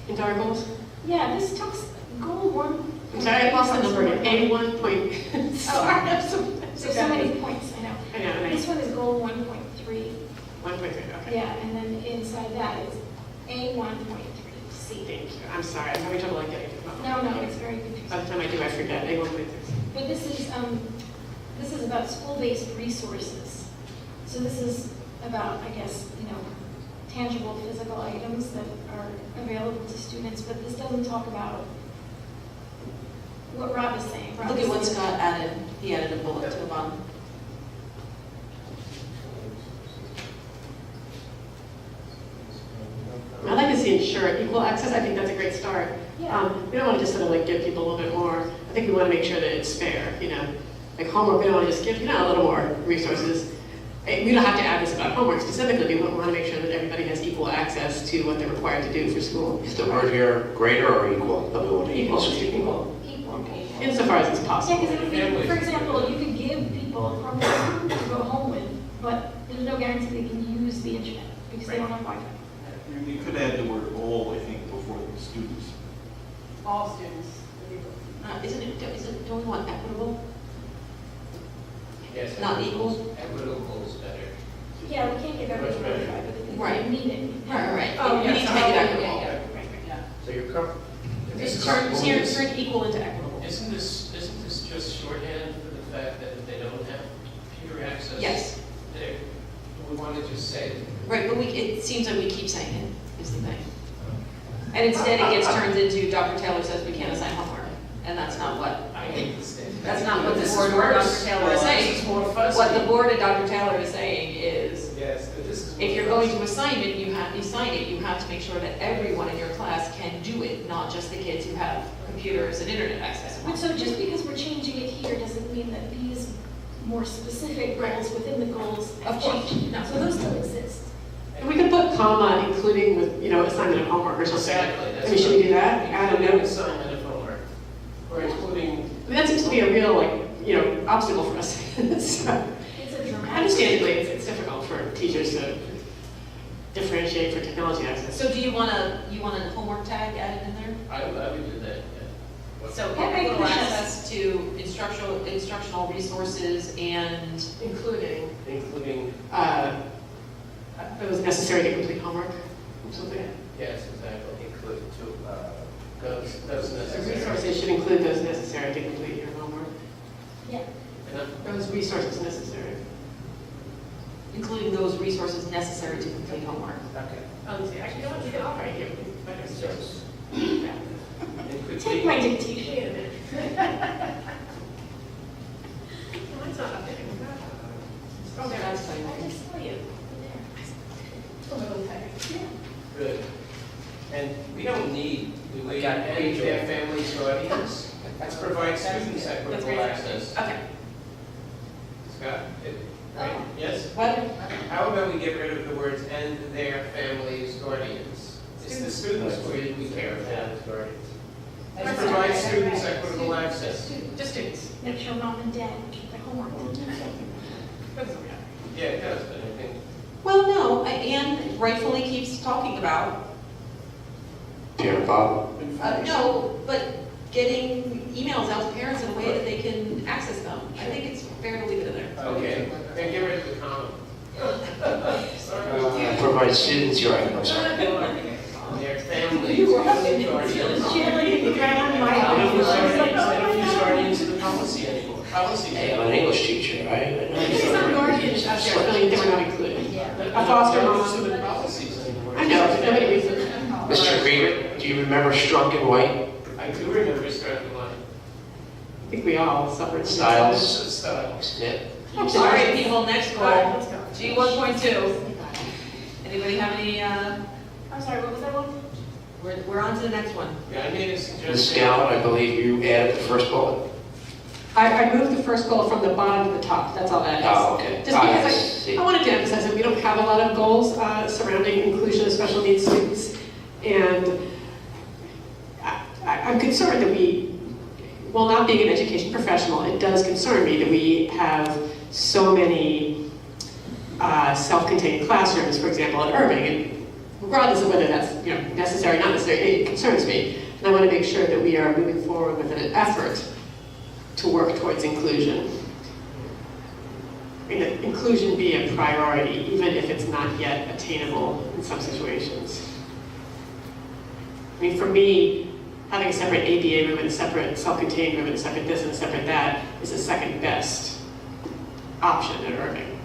into our goals? Yeah, this talks, goal 1. I'm sorry, I lost the number again. A1 point. Sorry, I have There's so many points, I know. I know. This one is goal 1.3. 1.3, okay. Yeah, and then inside that is A1.3C. Thank you. I'm sorry, I'm having trouble like getting it. No, it's very confusing. By the time I do, I forget. A1.3. But this is about school-based resources. So this is about, I guess, tangible physical items that are available to students, but this doesn't talk about what Rob is saying. Rob Look is at what saying- Scott added. He added a bullet to the bottom. I'd like to see ensure equal access. I think that's a great start. Yeah. We don't want to just sort of like give people a little bit more. I think we want to make sure that it's fair, Like homework, we don't want to just give, a little more resources. We don't have to add this about homework specifically. We want to make sure that everybody has equal access to what they're required to do for school. Is the word here greater or equal? No, we want to Equal. Equal. Insofar as it's Yeah, possible. because it would be, for example, you could give people a Chromebook to go home with, but there's no guarantee they can use the internet because they don't have Wi-Fi. You could add the word all, I think, before the students. All students. Don't we want equitable? Yes. Not equal? Equitable is better. Yeah, we can't give everyone Much better. 45, but if Right. they need it. Right. Oh, We yeah, need to so- make it yeah, equitable. yeah, right, right. So you're comfortable? Just turn equal into equitable. Isn't this just shorthand for the fact that if they don't have computer access? Yes, We want to just say, right, but it seems like we keep saying it, is the thing. And instead it gets turned into Dr. Taylor says we can't assign homework, and that's not what, I hate this thing. that's not what the This board is or Dr. worse. Taylor is saying. This is more fussy. What the board and Dr. Taylor is saying is, Yes, but this is. if you're going to assign it, you have to make sure that everyone in your class can do it, not just the kids who have computers and internet access. But so just because we're changing it here doesn't mean that these more specific goals within the goals have Of course, changed. no. So those still exist. And we could put comma, including with, assignment of homework or something. Exactly. I mean, should we do that? Add a Including note? assignment of homework, or including, I mean, that seems to be a real, obstacle for us. So, It's a dramatic. understandably, it's difficult for teachers to differentiate for technology access. So do you want a homework tag added in there? I would do that, yeah. So That may equitable push us. access to instructional resources and Including, Including, it was necessary to complete homework or something. yes, exactly, include those The necessary. resources should include those necessary to complete your homework. Yeah. Enough? Those resources necessary. including those resources necessary to complete homework. Okay. See, actually, I'll get it off right here. Resources. It could Take be- my dictation. Mine's not up there. Oh, that's I fine. just saw you there. It's a little tired. Yeah. Good. And we don't need, we got and page their one. families guardians. Let's provide students equitable great. access. Okay. Scott? Right? Yes? What? How about we get rid of the words "and their families guardians"? It's the students we care about. Let's provide students equitable access. Just students. Make sure mom and dad keep their homework. Yeah, it does, but I think, Well, no, Anne rightfully keeps talking about, Pierre, Bob? no, but getting emails out to parents in a way that they can access them. I think it's fair to leave it in there. okay, then get rid of the comma. Provide students, you're right, I'm sorry. Their families, guardians. She had like a grab on my I don't use arm. I was like, guardians, I oh don't use my God. guardians in the policy anymore. Policy. Hey, I'm an English teacher, right? It's not guardians out there, really, they were not included. A foster Don't use them mom. in policies anymore. I know, but nobody reads it. Mr. Green, do you remember Strunk and White? I do remember starting line. I think we all suffered. Styles? Styles. Snip? All right, people, next goal. All right, let's go. G 1.2. Anybody have any, I'm sorry, what was that one? we're on to the next one. Yeah, I made a suggestion. Ms. Galvin, I believe you added the first bullet. I moved the first goal from the bottom to the top, that's all that is. Oh, okay. Just I because see. I wanted to emphasize that we don't have a lot of goals surrounding inclusion of special needs students. And I'm concerned that while not being an education professional, it does concern me that we have so many self-contained classrooms, for example, at Irving. And regardless of whether that's necessary or not necessary, it concerns me. And I want to make sure that we are moving forward with an effort to work towards inclusion. I mean, that inclusion be a priority, even if it's not yet attainable in some situations. I mean, for me, having a separate ABA room and a separate self-contained room and a separate this and a separate that is the second best option at Irving.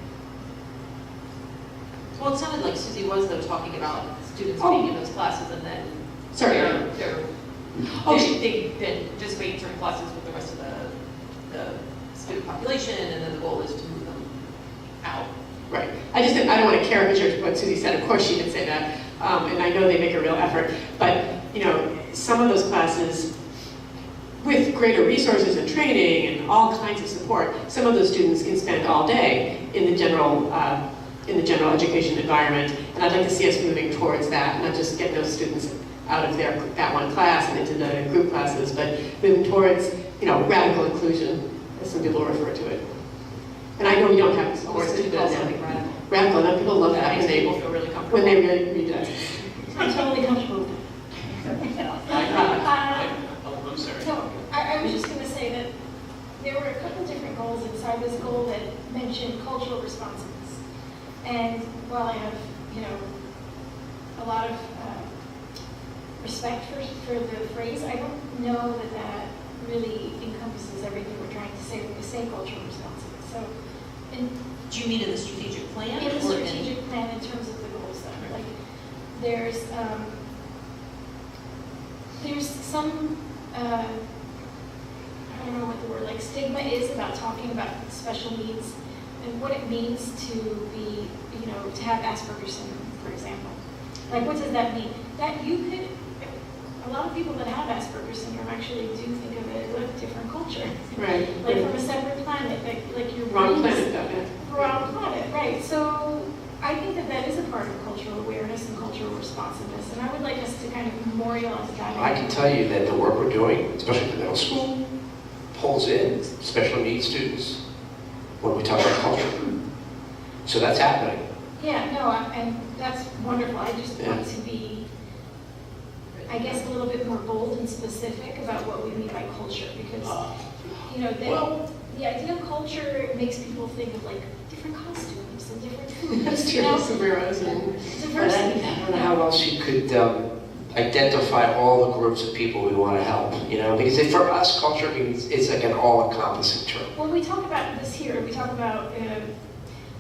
Well, it sounded like Susie was, though, talking about students Oh. being in those classes and then Sorry. they've been participating in certain classes with the rest of the student population, and then the goal is to move them out. Right. I don't want to caricature what Susie said. Of course she did say that. And I know they make a real effort. But, some of those classes, with greater resources and training and all kinds of support, some of those students can spend all day in the general education environment. And I'd like to see us moving towards that, not just get those students out of that one class and into the group classes, but moving towards, radical inclusion, as some people refer to it. And I know we don't have Or is words to it do called that something now. radical? Radical, and people love That that makes when people feel really comfortable. they really read that. I'm totally comfortable with it. I'm sorry. No, I was just gonna say that there were a couple different goals inside this goal that mentioned cultural responsiveness. And while I have, a lot of respect for the phrase, I don't know that that really encompasses everything we're trying to say when we say cultural responsiveness. So, Do you mean in the strategic plan? in the or strategic plan in terms of the goals, though, like, there's some, I don't know what the word, like stigma is about talking about special needs and what it means to be, to have Asperger's syndrome, for example. Like, what does that mean? That you could, a lot of people that have Asperger's syndrome actually do think of it as a different culture. Right. Like from a separate planet, like your Wrong brain planet, is- though, yeah. Wrong planet, right. So I think that that is a part of cultural awareness and cultural responsiveness, and I would like us to kind of memorialize that. I can tell you that the work we're doing, especially at the middle school, pulls in special needs students when we talk about culture. So that's happening. Yeah, no, and that's wonderful. I just want to be, I guess, a little bit more bold and specific about what we mean by culture, because, the idea of culture makes people think of like different costumes and different foods. That's true, sombreros and... Diversity. I don't know how else you could identify all the groups of people we want to help, because for us, culture means it's like an all-encompassing term. Well, we talk about this here. We talk about,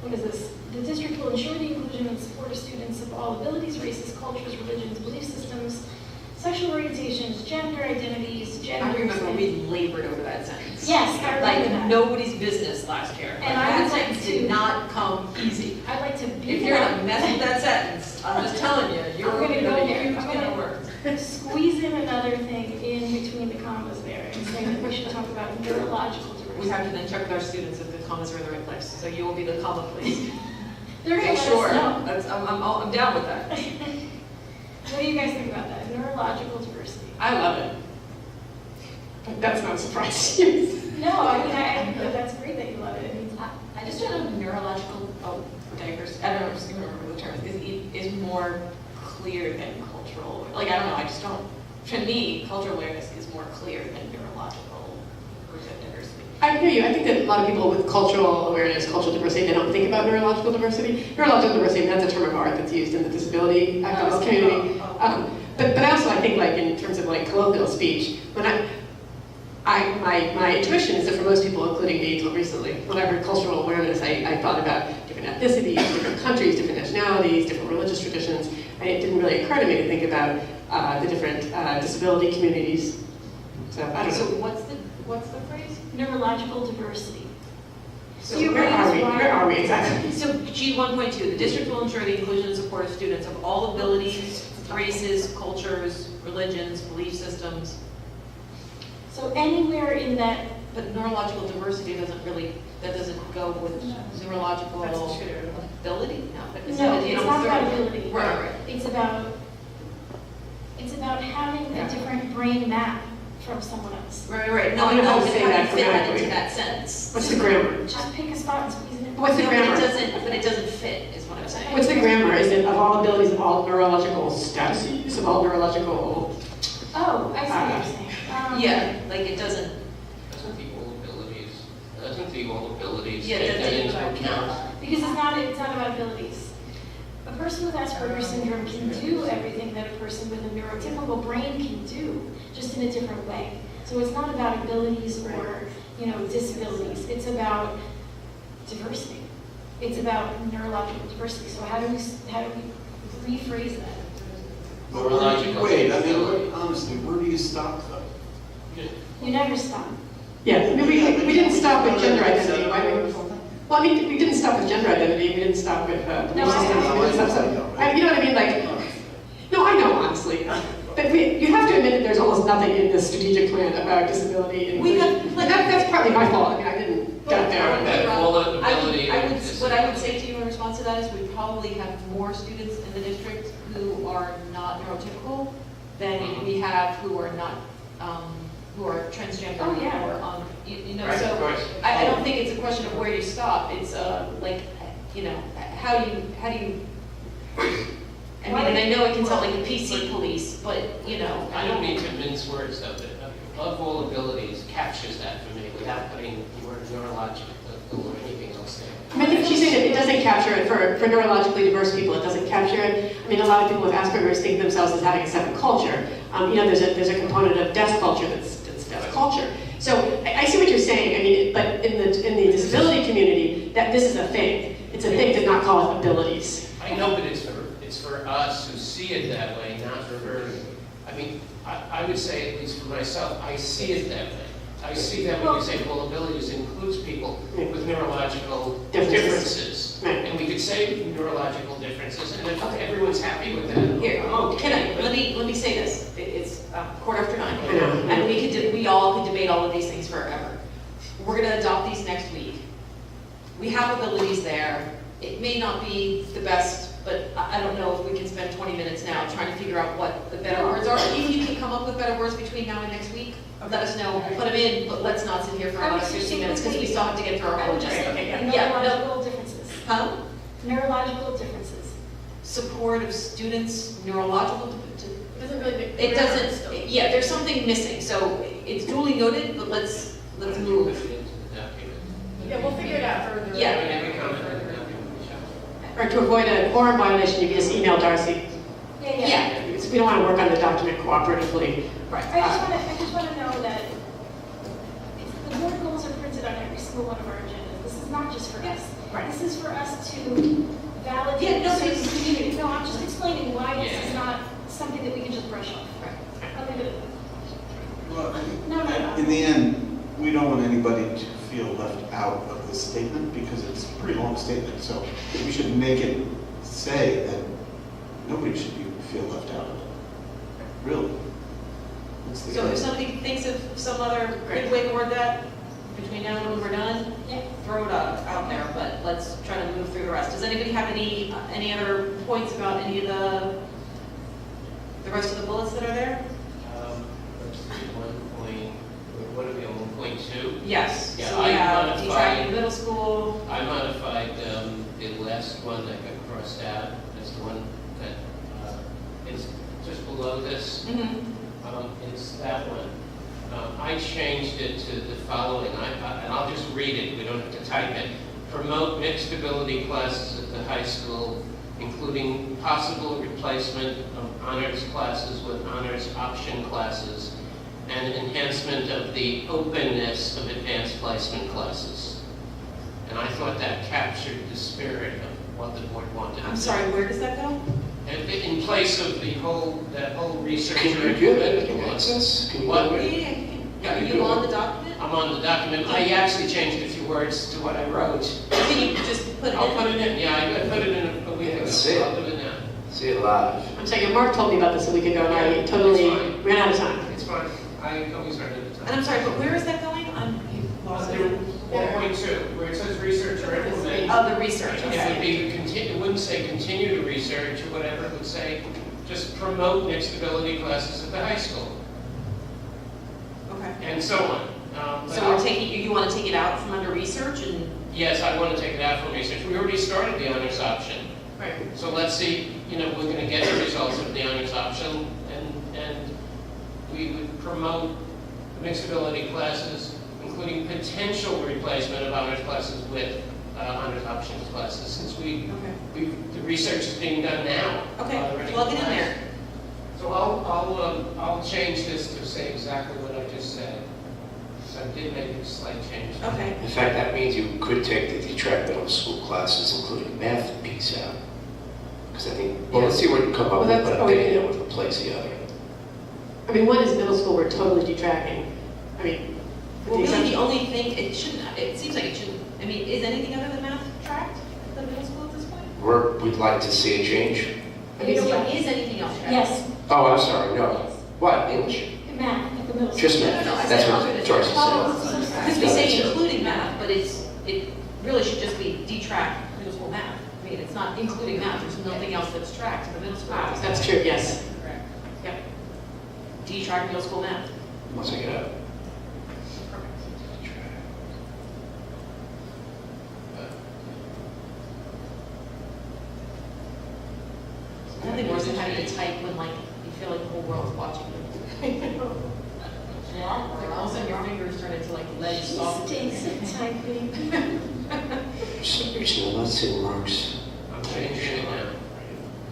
what is this? The district will ensure the inclusion and support of students of all abilities, races, cultures, religions, belief systems, sexual orientations, gender identities, I genders. remember we labored over that sentence. Yes, I remember Like that. nobody's business last year. And Like, I that would like sentence to- did not come easy. I'd like to be If you're gonna mess with that sentence, I'm just telling you, you're I'm gonna go there. it's I'm gonna gonna- work. squeeze in another thing in between the commas there and say that we should talk about neurological diversity. We have to then check with our students if the commas are in the right place, so you will be the comma please. They're gonna Okay, let sure, us know. that's, I'm down with that. What do you guys think about that? Neurological diversity. I love it. But that's not a surprise to you. No, I mean, I think that that's great that you love it. It means I just don't know if neurological diversity, I don't know, I'm just gonna remember the term, is more clear than cultural, like, I don't know, I just don't, to me, cultural awareness is more clear than neurological diversity. I hear you. I think that a lot of people with cultural awareness, cultural diversity, they don't think about neurological diversity. Neurological diversity, that's a term of art that's used in the disability activist community. But also I think, like, in terms of like colloquial speech, when my intuition is that for most people, including me until recently, when I heard cultural awareness, I thought about different ethnicities, different countries, different nationalities, different religious traditions, and it didn't really occur to me to think about the different disability communities. So I don't know. So what's the phrase? neurological diversity. So Where are we exactly? So G 1.2, the district will ensure the inclusion and support of students of all abilities, races, cultures, religions, belief systems. So anywhere in that, But neurological diversity doesn't go with neurological That's true. ability? No, but no, it's not about ability. Right. It's about having a different brain map from someone else. Right. No, I don't know how to but say how do that you fit that grammatically. into that sentence? What's the grammar? Just pick a spot and squeeze it in. What's the No, but grammar? it doesn't fit, is what I'm saying. What's the grammar? Is it of all abilities, of all neurological statuses, of all neurological... Oh, I see what you're saying. Yeah, like it doesn't, Doesn't the all abilities Yeah, take that's that it. into account? Because it's not about abilities. A person with Asperger's syndrome can do everything that a person with a neurotypical brain can do, just in a different way. So it's not about abilities or, disabilities. It's about diversity. It's about neurological diversity. So how do we rephrase that? But Neurological wait, disability. honestly, where do you stop though? You never stop. Yeah, I mean, we didn't stop with gender identity, right? Well, I mean, we didn't stop with gender identity, we didn't stop with belief systems, we didn't stop, you know what I mean, like, no, I know, honestly. But you have to admit that there's almost nothing in this strategic plan about disability and inclusion. And that's partly my fault, I mean, I didn't get there. That all ability is- What I would say to you in response to that is we probably have more students in the district who are not neurotypical than we have who are not, who are transgender Oh, yeah. or Right, so of course. I don't think it's a question of where you stop. It's like, how do you, I mean, and I know it can sound like the PC police, but, I don't mean to mince words though, but of all abilities captures that for me without putting the word neurological or anything else there. I mean, I think she's saying that it doesn't capture it for neurologically diverse people. It doesn't capture it. I mean, a lot of people with Asperger's think of themselves as having a separate culture. You know, there's a component of deaf culture that's deaf culture. So I see what you're saying. I mean, but in the disability community, that this is a thing. It's a thing to not call it abilities. I know, but it's for us who see it that way, not for her. I mean, I would say, at least for myself, I see it that way. I see that when you say full abilities includes people with neurological differences. Right. And we could say neurological differences, and if everyone's happy with that, Here, okay. let me say this. It's 9:15, I know. and we all could debate all of these things forever. We're going to adopt these next week. We have abilities there. It may not be the best, but I don't know if we can spend 20 minutes now trying to figure out what the better words are. If you can come up with better words between now and next week, let us know. Put them in, but let's not sit here for another 15 minutes because we still have to get through our whole agenda. Neurological differences. Huh? Neurological differences. Support of students, neurological. It doesn't really make. It doesn't. Yeah, there's something missing. So it's duly noted, but let's move. Yeah, we'll figure it out further. Yeah. Or to avoid a quorum violation, you can just email Darcy. Yeah. Because we don't want to work on the document cooperatively. Right. I just want to know that the board goals are printed on every single one of our agendas. This is not just for us. Right. This is for us to validate Yeah, no, the it's- community. No, I'm just explaining why this Yeah. is not something that we can just brush off. I'll leave it at that. Well, No. in the end, we don't want anybody to feel left out of this statement because it's a pretty long statement. So we should make it say that nobody should feel left out of it. Really. That's the So if somebody thinks of some other good way to word that, between now and when we're done, Yeah. throw it out there, but let's try to move through the rest. Does anybody have any other points about any of the rest of the bullets that are there? Let's see, 1 what are we on, 1.2? Yes. Yeah, So we I have modified- detracting middle school. I modified the last one that got crossed out, that's the one that is just below this. It's that one. I changed it to the following, and I'll just read it, we don't have to type it. Promote mixed ability classes at the high school, including possible replacement of honors classes with honors option classes, and enhancement of the openness of advanced placement classes. And I thought that captured the spirit of what the board wanted. I'm sorry, where does that go? And in place of that whole research. Can you do it? Can you access? Can you What? do Yeah, it? Are you on the document? I'm on the document. I actually changed a few words to what I wrote. Can you just put it in? I'll put it in, yeah, I put it in a week ago. Let's see it. I'll put it in. See it live. I'm saying, Mark told me about this a week ago, and I totally It's fine. ran out of time. It's fine. I always heard it at the And time. I'm sorry, but where is that going? You lost it. 1.2, where it says research or implement. Oh, the research, It would okay. be, it wouldn't say continue to research or whatever, it would say just promote mixed ability classes at the high school, Okay. and so on. But So we're taking, you want to take it out from under research and? Yes, I want to take it out from research. We already started the honors option. Right. So let's see, we're going to get the results of the honors option, and we would promote mixed ability classes, including potential replacement of honors classes with honors option classes, since the research is being done now. Okay, already. plug it in there. So I'll change this to say exactly what I just said. So I did make a slight change. Okay. In fact, that means you could take the detract middle school classes, including math piece out. Because I think, well, let's see what you come up Well, with, that's- but oh, I'm thinking yeah. that would replace the other. I mean, one is middle school, we're totally detracting. I mean, with Well, the really, the exception- only thing, it seems like it shouldn't, I mean, is anything other than math tracked at the middle school at this point? We'd like to see a change. I mean, is anything else tracked? Yes, Oh, I'm sorry, no. What, English? math at the middle school. Just math. No, I That's said what other than- Joyce Oh, said. so sorry. Because we No, say that's it. including math, but it really should just be detract middle school math. I mean, it's not including math, there's nothing else that's tracked in the middle school. That's true, yes. Correct. Yep. Detract middle school math. Let's take it out. Nothing worse than having to type when like you feel like the whole world's watching you. Like all of a sudden your fingers turn into like lead soft. Stinks of typing. For some reason, I'm not seeing Mark's. I'm changing it now.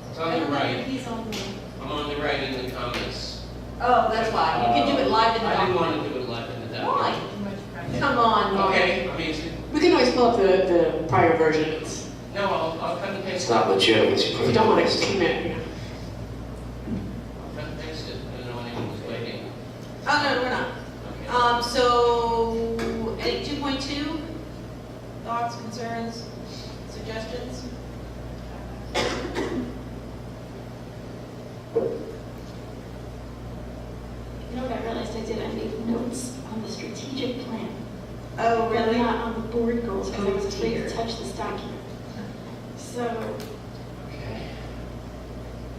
It's on the right. He's on the. I'm on the right in the comments. Oh, that's why. You can do it live in the I didn't document. want to do it live in the Why? document. Come on, Mark. Okay, I mean, it's- We can always pull up the prior version. It's- no, I'll cut and paste It's it. not legit once you put If it you don't want in. to commit, yeah. I'll cut and paste it. I don't know anyone was waiting. Oh, no, we're not. Okay. So, any 2.2, thoughts, concerns, suggestions? You know what I realized I did? I made notes on the strategic plan. Oh, But not on the board goals, because I was afraid dear. to touch this document. So, Okay.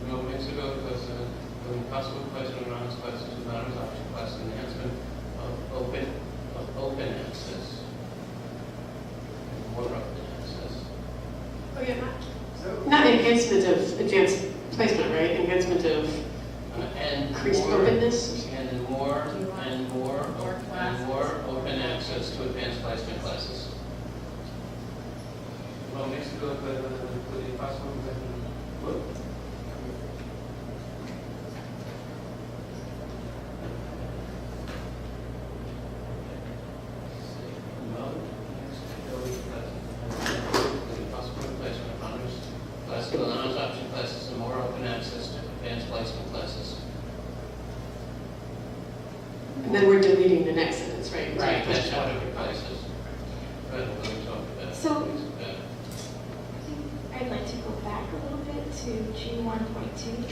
No, makes it go because the possible placement of honors classes with honors option class enhancement of open access. More open access. Oh, yeah, Not enhancement of advanced placement, right? Enhancement of And increased more- openness. And more open access to advanced placement classes. Well, makes it go with the possible what? Classical and honors option classes and more open access to advanced placement classes. And then we're deleting the next sentence, right? Right, that's what it replaces. But we'll talk about So- things better. I'd like to go back a little bit to G1.2,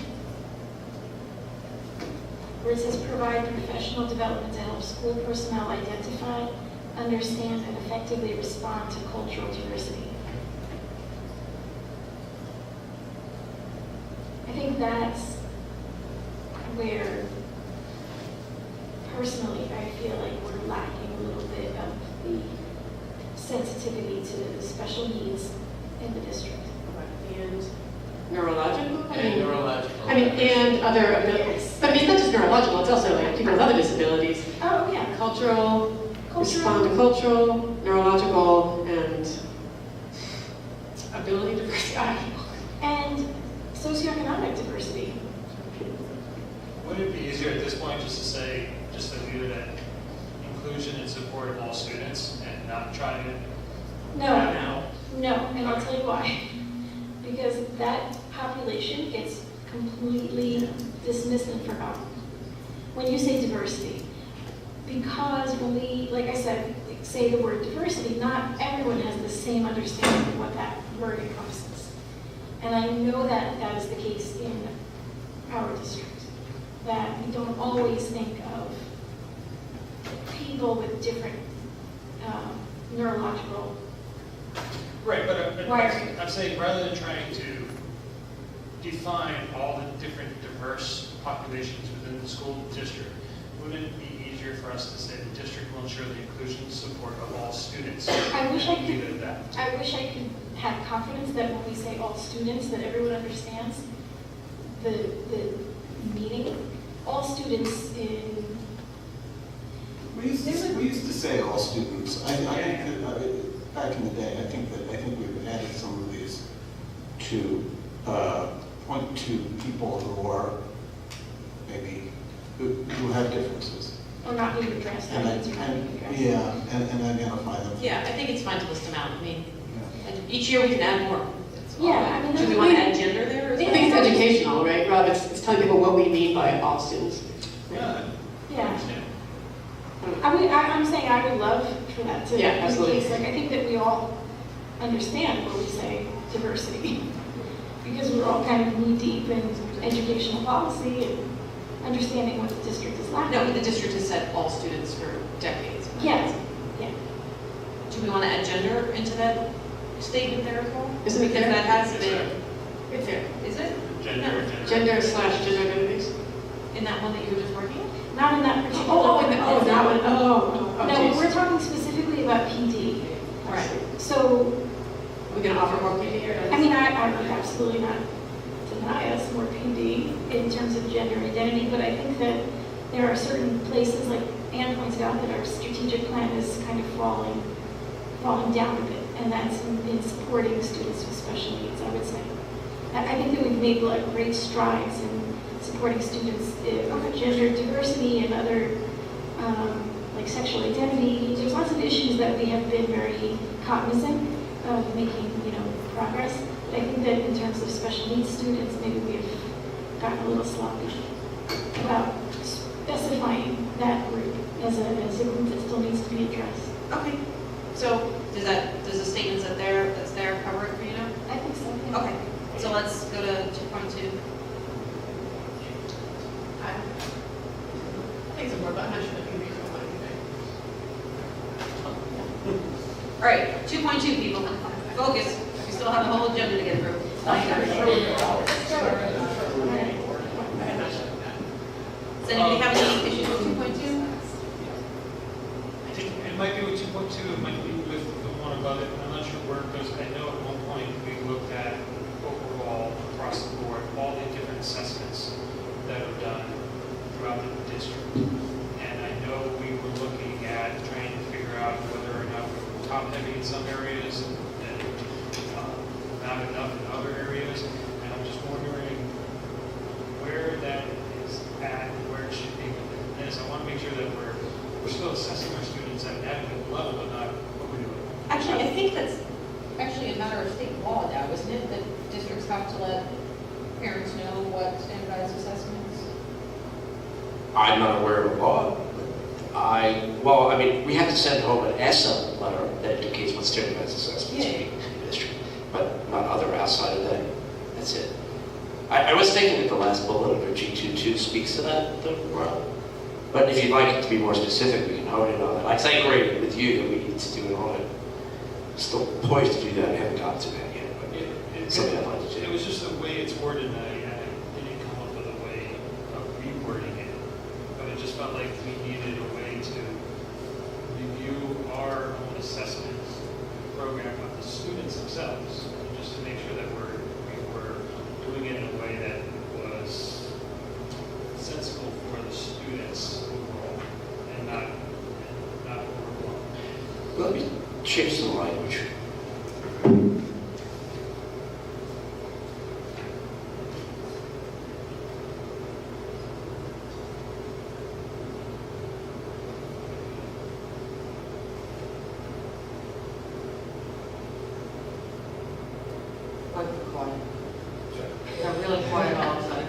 where it says provide professional development to help school personnel identify, understand, and effectively respond to cultural diversity. I think that's where, personally, I feel like we're lacking a little bit of the sensitivity to the special needs in the district. And neurological? And neurological. And other abilities. But I mean, it's not just neurological, it's also like people with other disabilities. Oh, yeah. Cultural, respond to cultural, neurological, and ability diversity. I don't know. And socioeconomic diversity. Wouldn't it be easier at this point just to say, just to leave it at inclusion and support of all students and not try to No, no, and I'll tell you why. Because that population gets completely dismissed and forgotten. When you say diversity, because when we, like I said, say the word diversity, not everyone has the same understanding of what that word encompasses. And I know that that is the case in our district, that we don't always think of people with different neurological. Right, but Wiring. I'm saying rather than trying to define all the different diverse populations within the school district, wouldn't it be easier for us to say the district will ensure the inclusion and support of all students? I wish I could- Leave it at that. I wish I could have confidence that when we say all students, that everyone understands the meaning. All students in, We used to say all students. I think that, back in the day, I think we've added some of these to point to people who are maybe, who have differences. or not being addressed, And, that needs to be addressed. yeah, and identify them. Yeah, I think it's fine to list them out. I mean, Yeah. and each year we can add more. That's all. Yeah, I mean, Do we that's- want to add gender there? I think it's educational, right, Rob? It's telling people what we mean by all students. Yeah. Yeah, Understand. I'm saying I would love for that to be Yeah, the absolutely. case. Like, I think that we all understand when we say diversity, because we're all kind of knee-deep in educational policy and understanding what the district is lacking. No, but the district has said all students for decades. Yeah, yeah. Do we want to add gender into that statement there as well? Isn't it Because there? that has It's been, there. it's there, is it? Gender. Gender/gender identities. In that one that you were just working on? Not in that particular. That one. Oh, No, geez. we're talking specifically about PD. Right. So, Are we gonna offer more PD or? I mean, I would absolutely not deny us more PD in terms of gender identity, but I think that there are certain places like Anne pointed out that our strategic plan is kind of falling down a bit, and that's in supporting students with special needs, I would say. I think that we've made like great strides in supporting students with gender diversity and other like sexual identity. There's lots of issues that we have been very cognizant of making, progress. But I think that in terms of special needs students, maybe we've gotten a little sloppy about specifying that group as a group that still needs to be addressed. Okay, so does the statements that's there cover it for you now? I think so. Yeah. Okay, so let's go to 2.2. I think it's more about how should it be reasonable. All right, 2.2 people, focus. We still have the whole agenda to get through. Does anybody have any issues with 2.2? I think it might be with 2.2, it might be with the one above it, I'm not sure where it goes. I know at one point we looked at overall, across the board, all the different assessments that are done throughout the district. And I know we were looking at trying to figure out whether or not we were top heavy in some areas and not enough in other areas. And I'm just wondering where that is at and where it should be within this. I want to make sure that we're still assessing our students at an adequate level, but not overdoing it. Actually, I think that's actually a matter of state law now, isn't it? That districts have to let parents know what standardized assessments. I'm not aware of a law. We have to send home an ESSA letter that indicates what standardized assessments are in the district, but not other outside of that. That's it. I was thinking that the last bullet under G22 speaks to that, but if you'd like it to be more specific, we can hone in on that. I agree with you that we need to do an audit. Still poised to do that, I haven't gotten to that yet, but something I'd like to do. It was just the way it's worded, and I didn't come up with a way of rewording it. But it just felt like we needed a way to review our own assessment program of the students themselves, just to make sure that we were doing it in a way that was sensible for the students overall, and not overblown. Let me change some language. Quiet. Got really quiet all of a sudden.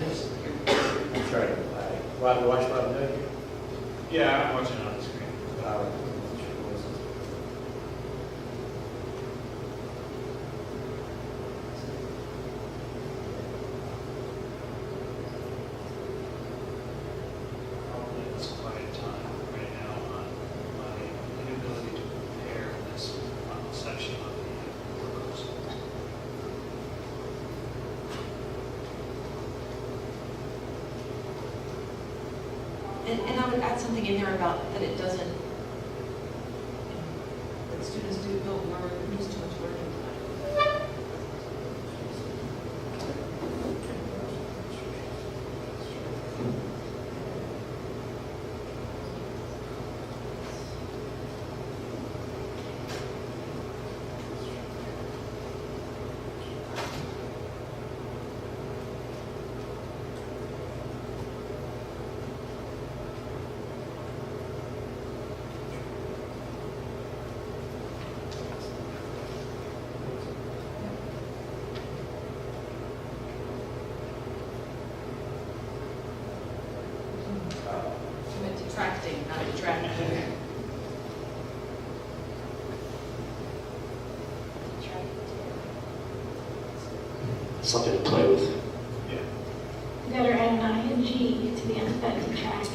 I'm trying to, watch what I'm doing. Yeah, I'm watching it on the screen. It's quiet time right now on my inability to prepare this section of the workers. And I would add something in there about that it doesn't, that students don't use too much learning time. I meant detracting, not detracting. Something to play with. Yeah. You better add an ing to the end of that detract.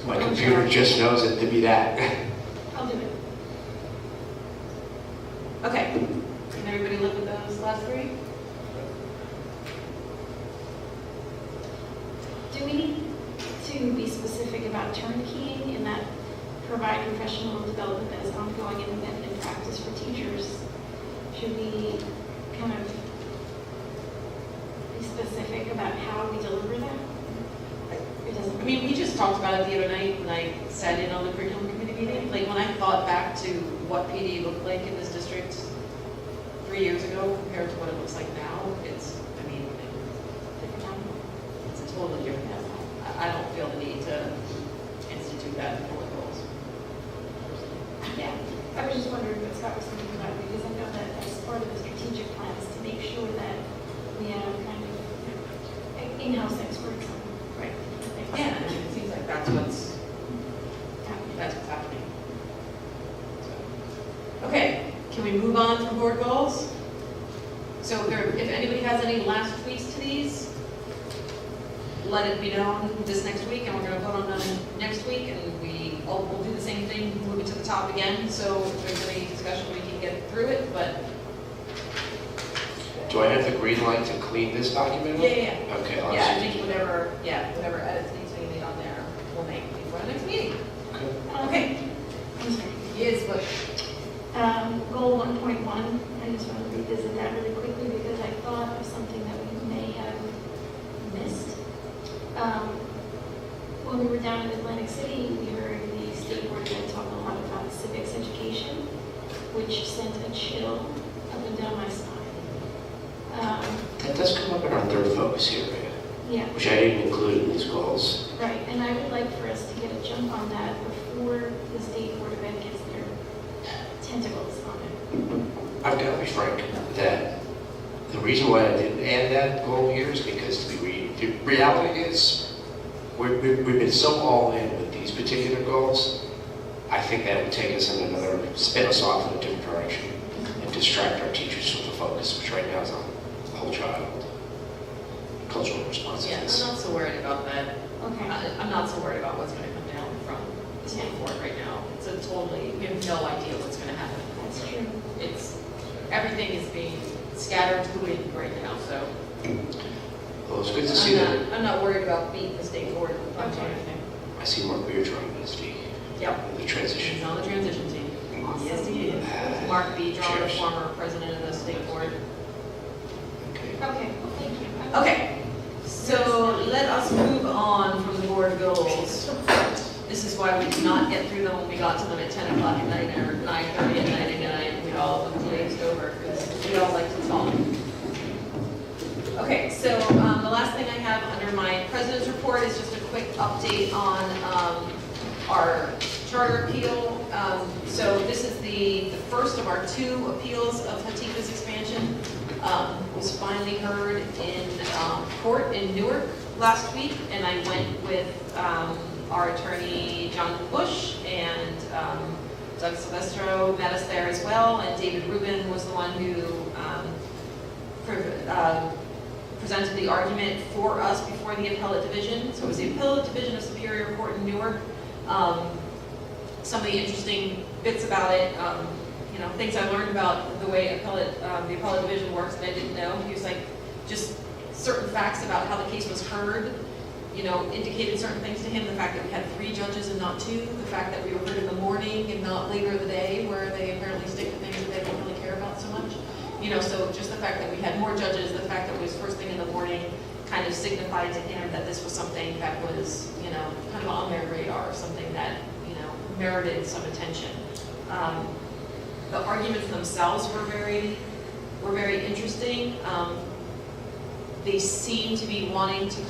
My computer just knows it to be that. I'll do it. Okay, can everybody live with those last three? Do we need to be specific about turnkeying in that provide professional development that is ongoing and in practice for teachers? Should we kind of be specific about how we deliver that? It doesn't. I mean, we just talked about it the other night when I sat in on the curriculum committee meeting. Like, when I thought back to what PD looked like in this district 3 years ago compared to what it looks like now, it's, I mean, it's a totally different animal. I don't feel the need to institute that in board goals. Yeah, I was just wondering what Scott was thinking about, because I know that as part of the strategic plan is to make sure that we have kind of in-house experts on. Right. Yeah, I mean, it seems like that's what's happening. Okay, can we move on from board goals? So if anybody has any last tweaks to these, let it be known this next week, and we're going to vote on them next week, and we'll do the same thing, move it to the top again, so if there's any discussion, we can get through it, but. Do I have the green light to clean this document up? Yeah. Okay, Yeah, I think whatever edits need to be made on there, we'll make before the next meeting. Okay. I'm sorry. Yes, but. Goal 1.1, I just want to revisit that really quickly because I thought of something that we may have missed. When we were down in Atlantic City, we heard the state board guy talk a lot about civics education, which sent a chill up and down my spine. That does come up in our third focus area, Yeah, which I didn't include in these goals. right, and I would like for us to get a jump on that before the state board of ed gets their tentacles on it. I've got to be frank that the reason why I didn't add that goal here is because the reality is we've been so all in with these particular goals. I think that would take us in another, spin us off in a different direction and distract our teachers from the focus, which right now is on the whole child, cultural Yeah, I'm responsiveness. not so worried about that. Okay. I'm not so worried about what's going to come down from the state board right now. It's a totally, we have no idea what's going to happen. That's true. Everything is being scattered to the wind right now, so. Well, it's good to see that. I'm not worried about beating the state board on anything. I see Mark Beard trying to speak. Yep. The transition. He's on the transition team. Yes, he is. Mark B. John, the Cheers. former president of the state board. Okay. Okay, well, thank you. Okay, so let us move on from the board goals. This is why we did not get through them when we got to them at 10 o'clock at night or 9:30 at night again. We all glazed over because we all like to talk. Okay, so the last thing I have under my president's report is just a quick update on our charter appeal. So this is the first of our 2 appeals of Hatifa's expansion. Was finally heard in court in Newark last week, and I went with our attorney Jonathan Bush and Doug Silvestro met us there as well, and David Rubin was the one who presented the argument for us before the appellate division. So it was the appellate division of Superior Court in Newark. Some of the interesting bits about it, things I learned about the way the appellate division works that I didn't know. He was like, just certain facts about how the case was heard, indicated certain things to him. The fact that we had 3 judges and not 2, the fact that we were heard in the morning and not later in the day, where they apparently stick to things that they don't really care about so much. So just the fact that we had more judges, the fact that it was first thing in the morning kind of signified to him that this was something that was, kind of on their radar, something that, merited some attention. The arguments themselves were very interesting. They seem to be wanting to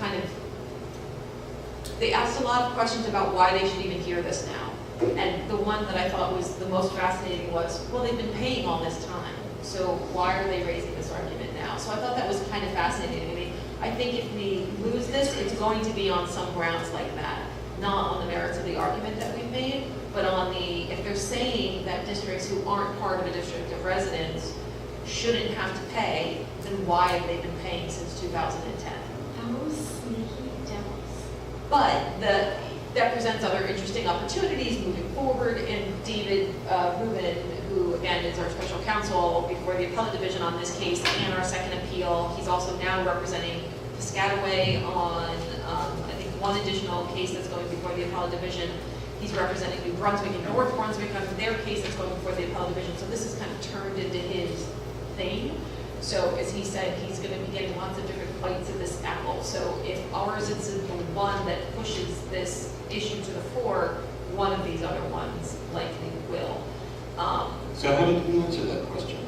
they asked a lot of questions about why they should even hear this now. And the one that I thought was the most fascinating was, well, they've been paying all this time, so why are they raising this argument now? So I thought that was kind of fascinating. I mean, I think if we lose this, it's going to be on some grounds like that, not on the merits of the argument that we've made, but on if they're saying that districts who aren't part of a district of residence shouldn't have to pay, then why have they been paying since 2010? Those sneaky devils. But that presents other interesting opportunities moving forward, and David Rubin, who again is our special counsel before the appellate division on this case and our second appeal, he's also now representing Piscataway on, I think, one additional case that's going before the appellate division. He's representing New Brunswick and North Brunswick on their case that's going before the appellate division. So this is kind of turned into his thing. So as he said, he's going to be getting lots of different bites of this apple. So if ours is the one that pushes this issue to the fore, one of these other ones likely will. So how did you answer that question?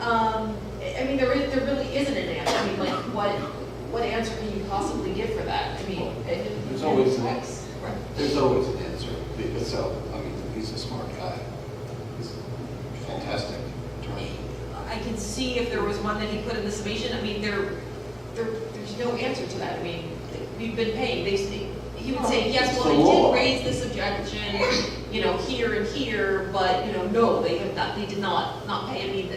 I mean, there really isn't an answer. I mean, like, what answer can you possibly give for that? I mean, There's always an answer. Right. There's always an answer. So, I mean, he's a smart guy. He's a fantastic attorney. I can see if there was one that he put in the summation. I mean, there's no answer to that. I mean, we've been paying. He would say, yes, It's well, the they law. did raise this objection, here and here, but, no, they have not, they did not pay. I mean,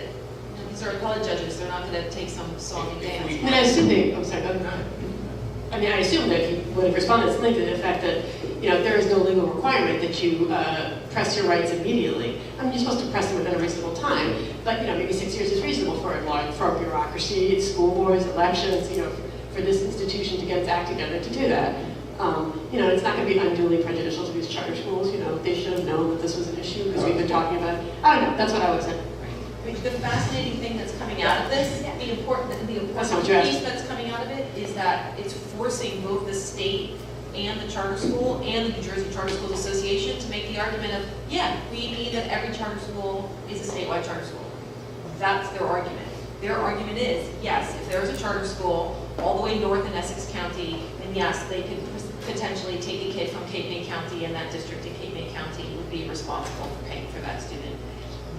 these are appellate judges. They're not going to take some song and dance. I mean, I assume I'm sorry, I mean, I assume that he would have responded something to the fact that, there is no legal requirement that you press your rights immediately. I mean, you're supposed to press them within a reasonable time, but, maybe 6 years is reasonable for a bureaucracy, school boards, elections, for this institution to get its act together to do that. It's not going to be unduly prejudicial to these charter schools. They should have known that this was an issue because we've been talking about it. I don't know, that's what I would say. I mean, the fascinating thing that's coming out of this, the important That's what you're piece that's coming out of it is that it's forcing both the state and the charter school and the New Jersey Charter Schools Association to make the argument of, yeah, we mean that every charter school is a statewide charter school. That's their argument. Their argument is, yes, if there's a charter school all the way north in Essex County, then yes, they could potentially take a kid from Cape May County, and that district in Cape May County would be responsible for paying for that student.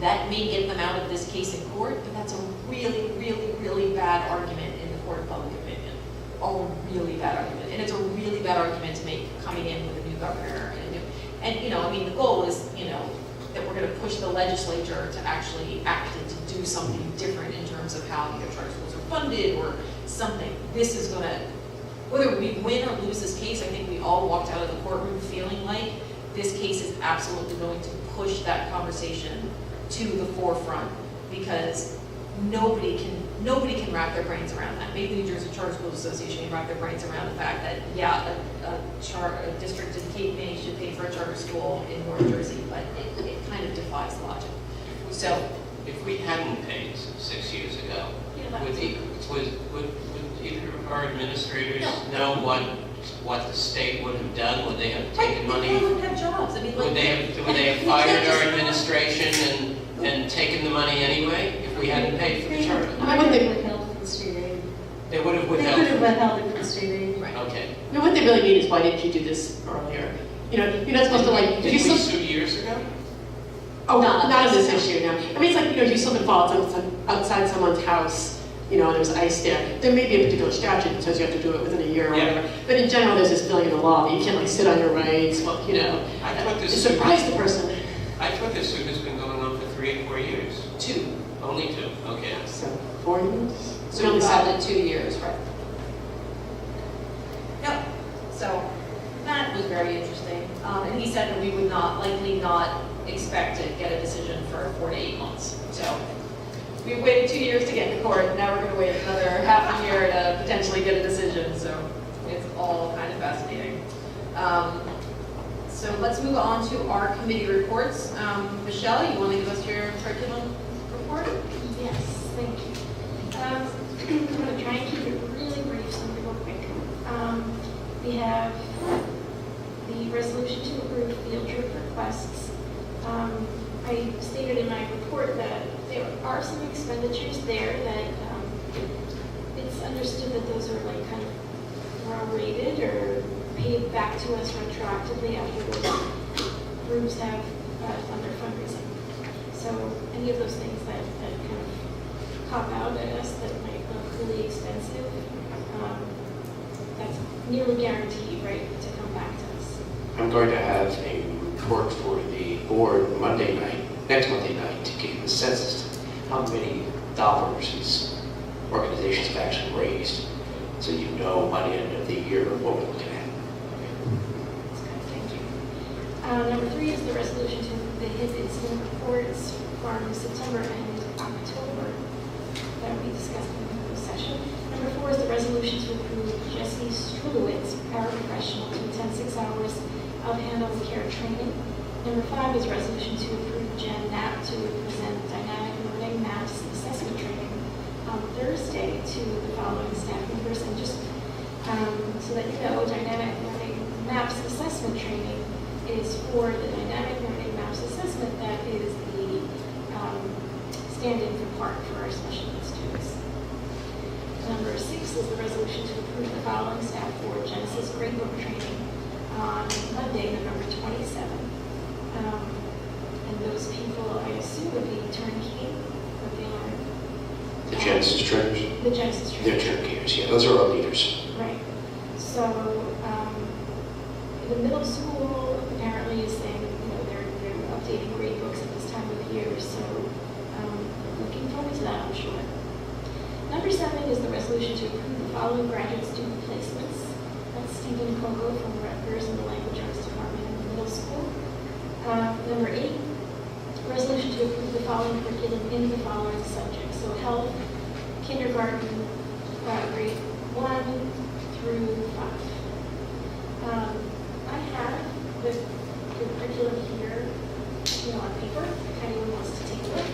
That may get them out of this case in court, but that's a really, really, really bad argument in the court of public opinion. A really bad argument. And it's a really bad argument to make coming in with a new governor and the goal is, that we're going to push the legislature to actually act and to do something different in terms of how either charter schools are funded or something. This is going to, whether we win or lose this case, I think we all walked out of the courtroom feeling like this case is absolutely going to push that conversation to the forefront, because nobody can wrap their brains around that. Maybe the New Jersey Charter Schools Association can wrap their brains around the fact that, yeah, a district in Cape May should pay for a charter school in North Jersey, but it kind of defies logic. So, if we hadn't paid 6 years ago, would either of our administrators know what the state would have done? Would they have taken money? They wouldn't have jobs. I mean, Would they have fired our administration and taken the money anyway if we hadn't paid for the charter? I would have withheld from the state aid. They would have They withheld. could have withheld it from the state aid. Right. Okay. I mean, what they really mean is, why didn't you do this earlier? You're not supposed to Did we sue years ago? Oh, not on this issue, no. I mean, it's like, you slip and fall outside someone's house, and there's ice there. There may be a particular statute that says you have to do it within a year or whatever. But in general, there's this feeling in the law that you can't sit on your rights, I thought to this surprise the person. I thought this suit has been going on for 3 or 4 years. 2. Only 2. Okay. So, 4 years? So we filed it 2 years, right? Yep. So that was very interesting. And he said that we would likely not expect to get a decision for 4 to 8 months. So we waited 2 years to get to court, and now we're going to wait another half a year to potentially get a decision. So it's all kind of fascinating. So let's move on to our committee reports. Michelle, you want to give us your curriculum report? Yes, thank you. I'm going to try and keep it really brief, so I'm going to go quick. We have the resolution to approve field trip requests. I stated in my report that there are some expenditures there that it's understood that those are like kind of prorated or paid back to us retroactively after those groups have done their fundraising. So any of those things that kind of pop out at us that might look really expensive, that's nearly guaranteed, right, to come back to us. I'm going to have a report for the board next Monday night, to give a census to how many dollars these organizations have actually raised, so you know by the end of the year what we're looking at. That's good, thank you. Number 3 is the resolution to approve the HIP incident reports from September and October that we discussed in the closed session. Number 4 is the resolution to approve Jesse Strudowitz, paraprofessional, to attend 6 hours of handover care training. Number 5 is resolution to approve Jen Knapp to present dynamic learning maths assessment training on Thursday to the following staff members. And just So that you know, dynamic learning maps assessment training is for the dynamic learning maps assessment that is the stand-in for PARC for our special needs students. Number 6 is the resolution to approve the following staff for Genesis gradebook training on Monday, November 27th. And those people, I assume, would be turnkey, what they learn. The Genesis trainers, The Genesis they're training. turnkeys, yeah, those are our leaders. Right. So, the middle school apparently is saying, they're updating grade books at this time of year, so looking forward to that, I'm sure. Number 7 is the resolution to approve the following graduate student placements. That's Stephen Kogo from Rutgers in the Language Arts Department in the middle school. Number 8, resolution to approve the following curriculum in the following subjects. So health, kindergarten, grade 1 through 5. I have the curriculum here, on paper, if anyone wants to take a look.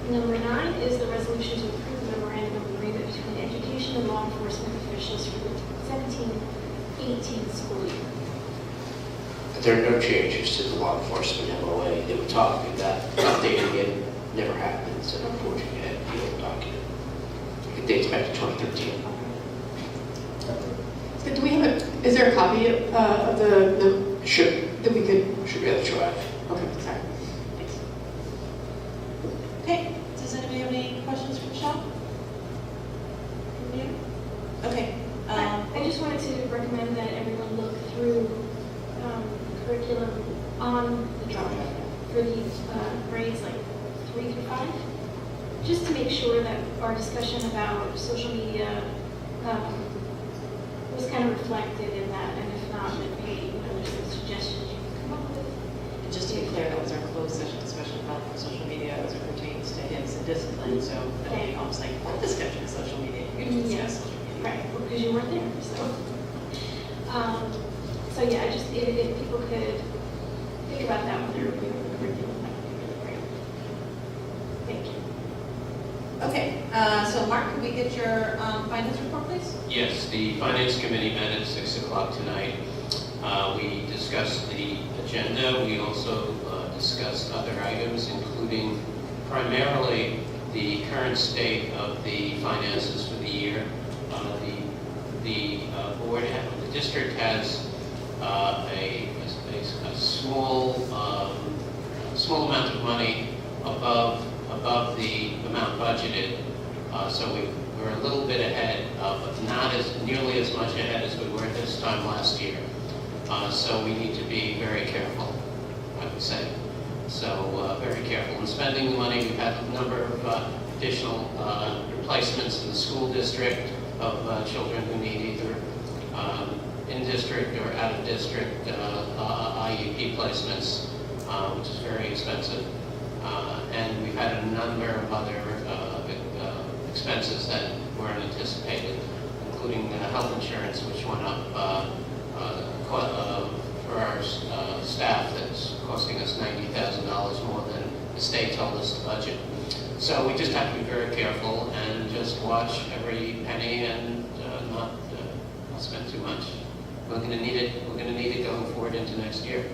Number 9 is the resolution to approve the memorandum of agreement between education and law enforcement officials for the 17-18 school year. There are no changes to the law enforcement MOA. They were talking about updating it, never happened, so unfortunately, I had the old document. It dates back to 2013. So do we have is there a copy of the Should that we could? be able to drive. Okay, sorry. Thanks. Okay, does anybody have any questions for Michelle? From you? Okay. I just wanted to recommend that everyone look through curriculum on the drive for these grades like 3 through 5, just to make sure that our discussion about social media was kind of reflected in that, and if not, then maybe there's some suggestions you can come up with. And just to be clear, that was our closed session discussion about social media as it pertains to HIPS and discipline, so that becomes like one discussion of social media. You can discuss social media. Right, because you weren't there, so. So yeah, if people could think about that when they're reviewing the curriculum, that would be really great. Thank you. Okay, so Mark, could we get your finance report, please? Yes, the Finance Committee met at 6 o'clock tonight. We discussed the agenda. We also discussed other items, including primarily the current state of the finances for the year. The district has a small amount of money above the amount budgeted. So we're a little bit ahead, but not nearly as much ahead as we were this time last year. So we need to be very careful, I would say. So very careful in spending the money. We've had a number of additional replacements in the school district of children who need either in-district or out-of-district IEP placements, which is very expensive. And we've had a number of other expenses that weren't anticipated, including health insurance, which went up for our staff. That's costing us $90,000 more than the state told us to budget. So we just have to be very careful and just watch every penny and not spend too much. We're going to need it. We're going to need it going forward into next year.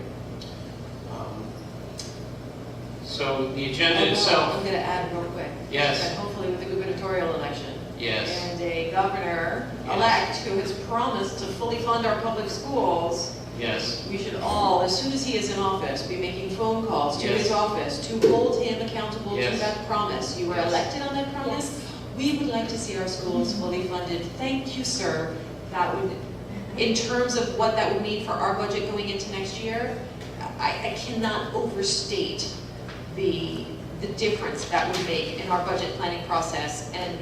So the agenda itself. I'm going to add real quick. Yes. That hopefully with the gubernatorial election. Yes. And a governor-elect who has promised to fully fund our public schools. Yes. We should all, as soon as he is in office, be making phone calls to his office to hold him accountable to that promise. You were elected on that promise. We would like to see our schools fully funded. Thank you, sir. That would, in terms of what that would mean for our budget going into next year, I cannot overstate the difference that would make in our budget planning process and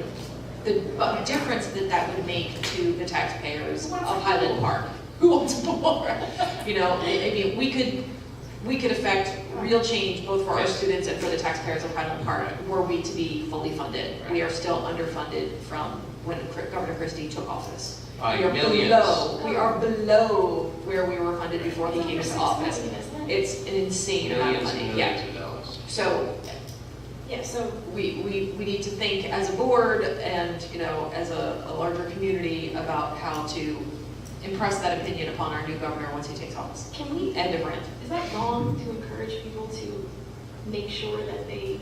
the difference that would make to the taxpayers of Highland Park. Who wants more? I mean, we could affect real change both for our students and for the taxpayers of Highland Park were we to be fully funded. We are still underfunded from when Governor Christie took office. We are below where we were funded before he came into office. It's an insane amount of money. Millions of dollars. So Yeah, so we need to think as a board and, you know, as a larger community about how to impress that opinion upon our new governor once he takes office. can we, End of rant. is that wrong to encourage people to make sure that they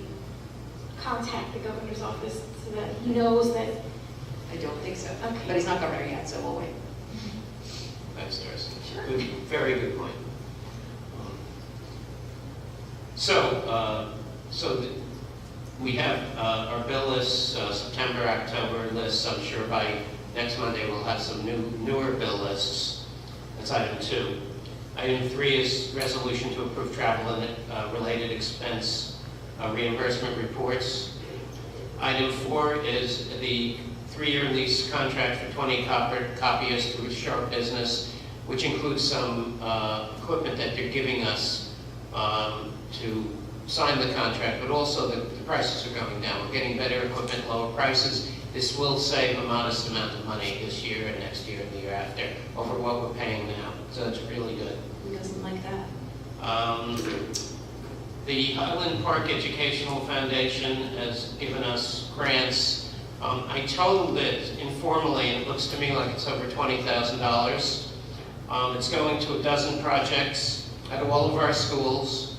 contact the governor's office so that he knows that, I don't think so. Okay. But he's not governor yet, so we'll wait. Thanks, Darcy. Good, very good point. We have our bill lists, September, October lists. I'm sure by next Monday we'll have some newer bill lists. That's item 2. Item 3 is resolution to approve travel and related expense reimbursement reports. Item 4 is the 3-year lease contract for 20 copiers through Sharp Business, which includes some equipment that they're giving us to sign the contract, but also the prices are going down. We're getting better equipment, lower prices. This will save a modest amount of money this year and next year and the year after over what we're paying now. So it's really good. Who doesn't like that? The Highland Park Educational Foundation has given us grants. I totaled it informally, and it looks to me like it's over $20,000. It's going to a dozen projects at all of our schools,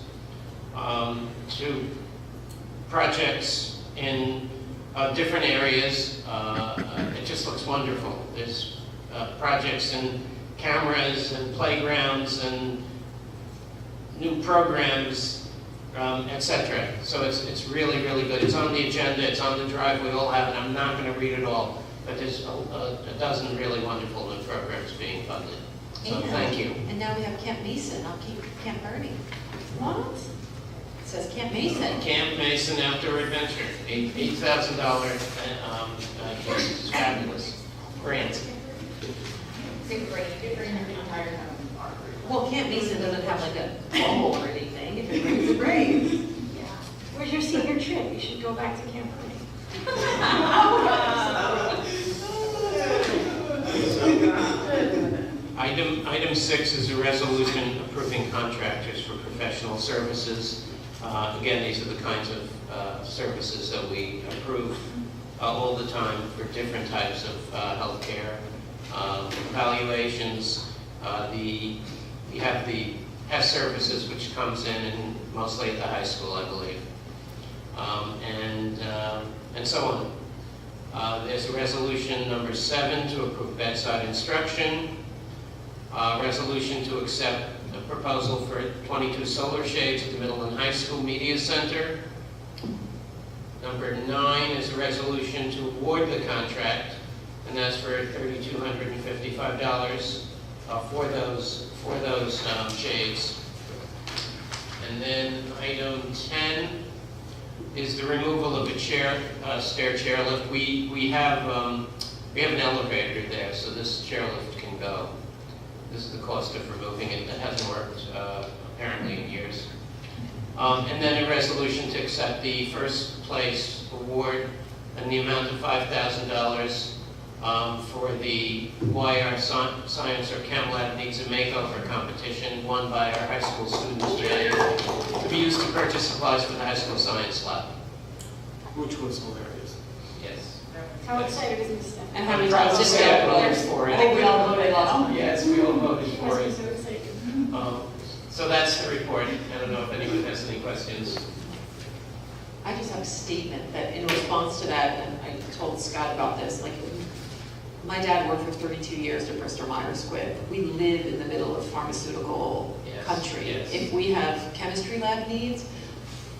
to projects in different areas. It just looks wonderful. There's projects in cameras and playgrounds and new programs, etc. So it's really, really good. It's on the agenda, it's on the drive, we all have it. I'm not going to read it all, but there's a dozen really wonderful new programs being funded. So thank you. And now we have Camp Mason, not Camp Bernie. What? It says Camp Mason. Camp Mason Outdoor Adventure, $8,000. It's fabulous. Grant. Well, Camp Mason doesn't have like a bubble or anything. If it rains, it rains. yeah. Where's your senior trip? You should go back to Camp Bernie. Item 6 is a resolution approving contractors for professional services. Again, these are the kinds of services that we approve all the time for different types of healthcare evaluations. You have the HES services, which comes in and mostly at the high school, I believe, and so on. There's a resolution number 7 to approve bedside instruction. Resolution to accept a proposal for 22 solar shades at the middle and high school media center. Number 9 is a resolution to award the contract, and that's for $3,255 for those shades. And then item 10 is the removal of a stair chairlift. We have an elevator there, so this chairlift can go. This is the cost of removing it. That hasn't worked apparently in years. And then a resolution to accept the first place award in the amount of $5,000 for the Why Our Science or Chem Lab Needs a Makeover competition won by our high school students today to be used to purchase supplies for the high school science lab. Which was hilarious. Yes. How excited is Ms. Stephanie? And how many Proud to times say I voted for I it. think we all voted last time. Yes, we all voted She for must be it. so excited. So that's the report. I don't know if anyone has any questions. I just have a statement that in response to that, and I told Scott about this, like, my dad worked for 32 years at Bristol Myers Squibb. We live in the middle of pharmaceutical Yes, country. yes. If we have chemistry lab needs,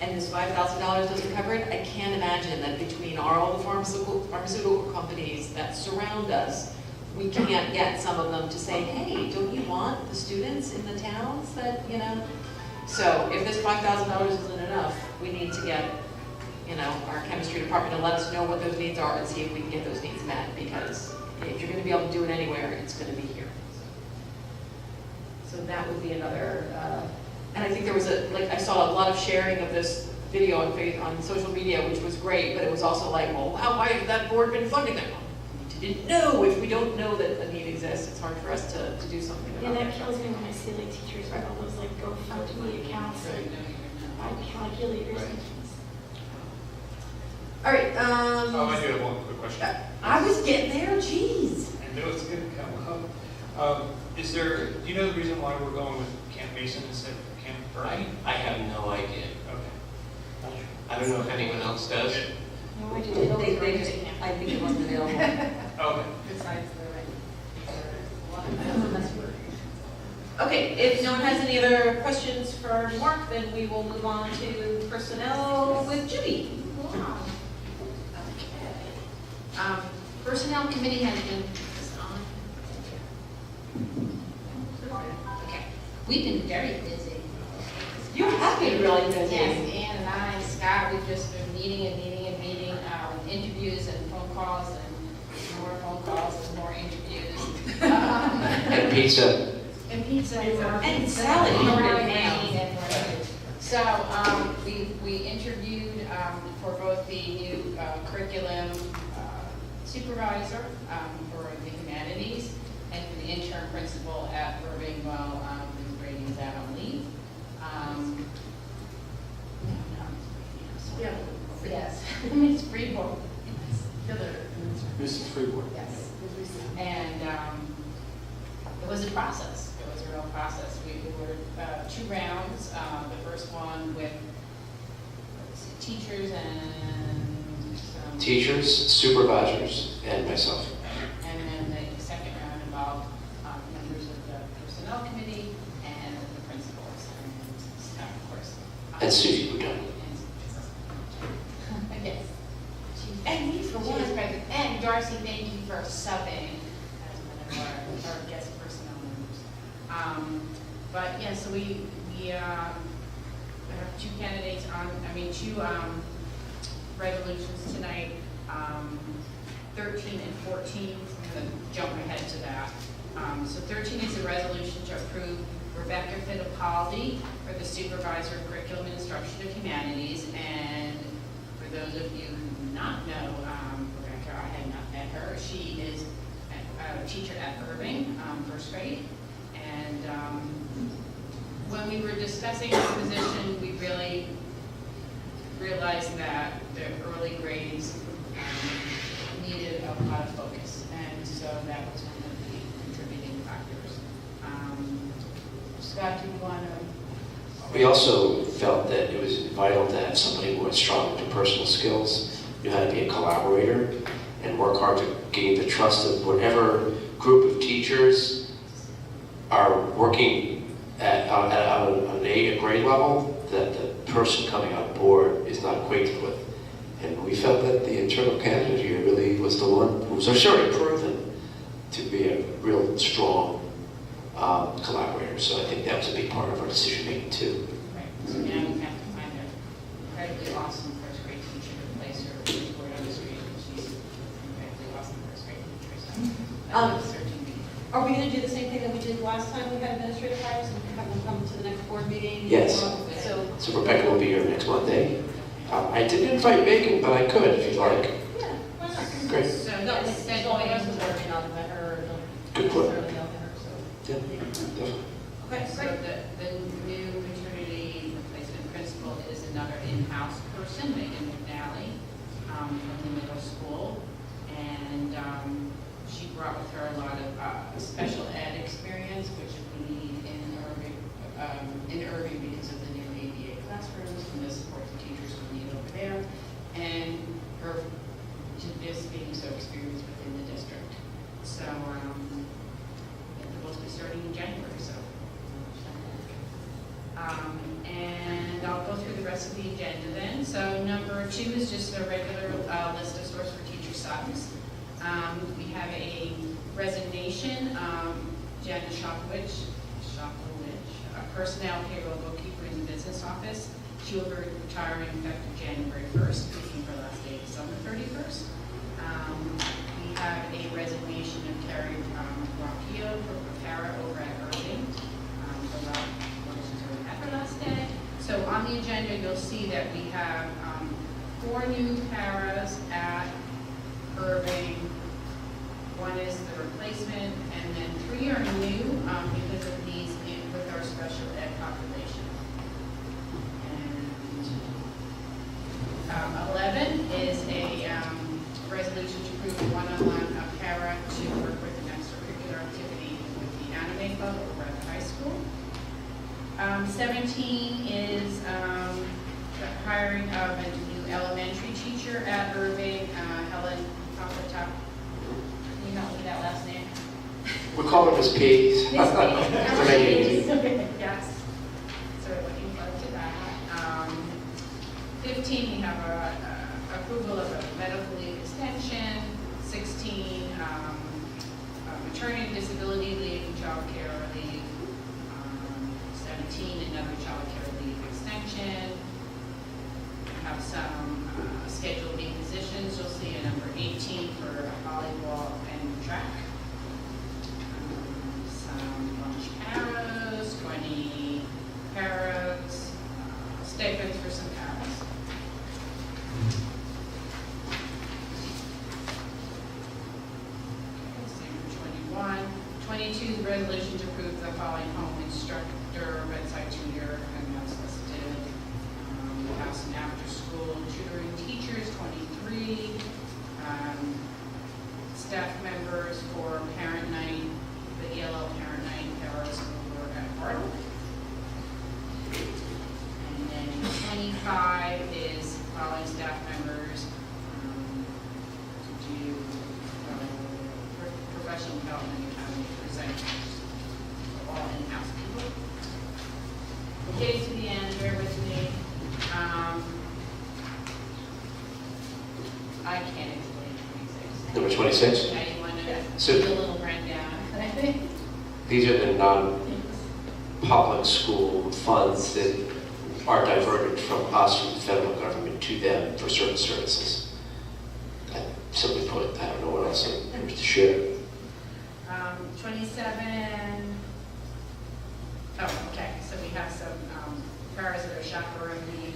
and this $5,000 doesn't cover it, I can't imagine that between all the pharmaceutical companies that surround us, we can't get some of them to say, hey, don't you want the students in the towns that, you know? So if this $5,000 isn't enough, we need to get, you know, our chemistry department to let us know what those needs are and see if we can get those needs met, because if you're gonna be able to do it anywhere, it's gonna be here. So that would be another, and I think there was I saw a lot of sharing of this video on social media, which was great, but it was also like, well, why has that board been funding that? We didn't know. If we don't know that a need exists, it's hard for us to do something Yeah, about that it. kills me when I see like teachers with all those like GoFundMe accounts and buy calculators and things. All right, Oh, I do have one quick question. I was getting there, jeez. I know it's gonna come up. Is there, do you know the reason why we're going with Camp Mason instead of Camp Bernie? I have no idea. Okay. I don't know if anyone else does. No, I didn't. They just, I think it wasn't available. Okay. Besides okay, if no one has any other questions for Mark, then we will move on to personnel with Judy. Okay. Personnel committee has been, okay, we've been very busy. You have been really busy. Yes, Ann and I and Scott, we've just been meeting and meeting and meeting, interviews and phone calls and more phone calls and more interviews. And pizza. And pizza. And salad. So we interviewed for both the new curriculum supervisor for the humanities and for the intern principal at Irving while Ms. Brady's out on leave. Yeah. Yes, Ms. Freeborn. Mrs. Freeborn. Yes. And it was a process. It was a real process. We were 2 rounds. The first one with teachers and some... Teachers, supervisors, and myself. And then the second round involved members of the personnel committee and the principals and staff, of course. And Susie Boudin. Yes. And me for one. And Darcy, thank you for subbing as one of our guest personnel members. But yeah, so we have 2 candidates on, 2 resolutions tonight, 13 and 14. I'm going to jump ahead to that. So 13 is a resolution to approve Rebecca Fittipaldi for the supervisor of curriculum and instruction of humanities. And for those of you who do not know Rebecca, I had not met her. She is a teacher at Irving, first grade. And when we were discussing her position, we really realized that the early grades needed a lot of focus. And so that was one of the contributing factors. Scott, do you want to? We also felt that it was vital to have somebody who had strong interpersonal skills, knew how to be a collaborator, and work hard to gain the trust of whatever group of teachers are working on a grade level that the person coming on board is not acquainted with. And we felt that the internal candidate here really was the one who was already proven to be a real strong collaborator. So I think that was a big part of our decision making too. Right, so now we have to find an incredibly awesome first grade teacher to replace her word on the street. She's an incredibly awesome first grade teacher, so that was certainly. Are we going to do the same thing that we did last time we had administrative hires and have them come to the next board meeting? Yes. So Rebecca will be here next Monday. I didn't invite Megan, but I could if you'd like. yeah, why not? Great. So No, that's it's all the rest of us may not have met her, Good point. necessarily know her, so. Yeah, definitely. Okay, So great. the new maternity replacement principal is another in-house person, Megan McNally, from the middle school. And she brought with her a lot of special ed experience, which we need in Irving because of the new ABA classrooms and the support the teachers will need over there. And her just being so experienced within the district. So they're supposed to be starting in January, so. And I'll go through the rest of the agenda then. So number 2 is just a regular list of source for teacher subs. We have a resignation, Jen Shopwich, a personnel payroll bookkeeper in the business office. She will be retiring effective January 1st, making her last day December 31st. We have a resignation of Carrie Rockio for para over at Irving. She's already had her last day. So on the agenda, you'll see that we have 4 new paras at Irving. 1 is the replacement, and then 3 are new because of these with our special ed population. And 11 is a resolution to approve one-on-one para to work with an extracurricular activity with the anime club over at the high school. 17 is the hiring of a new elementary teacher at Irving, Helen, off the top. Can you help me with that last name? We call her Miss P. Miss For making it easy. Yes. So we're looking forward to that. 15, we have approval of a medical leave extension. 16, maternity disability leave and child care leave. 17, another child care leave extension. We have some scheduled B positions. You'll see a number 18 for volleyball and track. Some lunch paras, 20 paras, stipends for some paras. Same for 21. 22, the resolution to approve the following home instructor, bedside tutor, and that's listed. We have some after-school tutoring teachers, 23. Staff members for parent night, the ELL parent night, paras over at Bartle. And then 25 is following staff members to do professional development academy presenters, all in-house people. Okay, to the end, bear with me. I can't explain 26. Number 26? Yeah, you want to So- do a little rundown, I think. These are the non-public school funds that are diverted from us, from the federal government, to them for certain services. I simply put, I don't know what else I wish to share. 27, oh, okay, so we have some paras that are chaperoning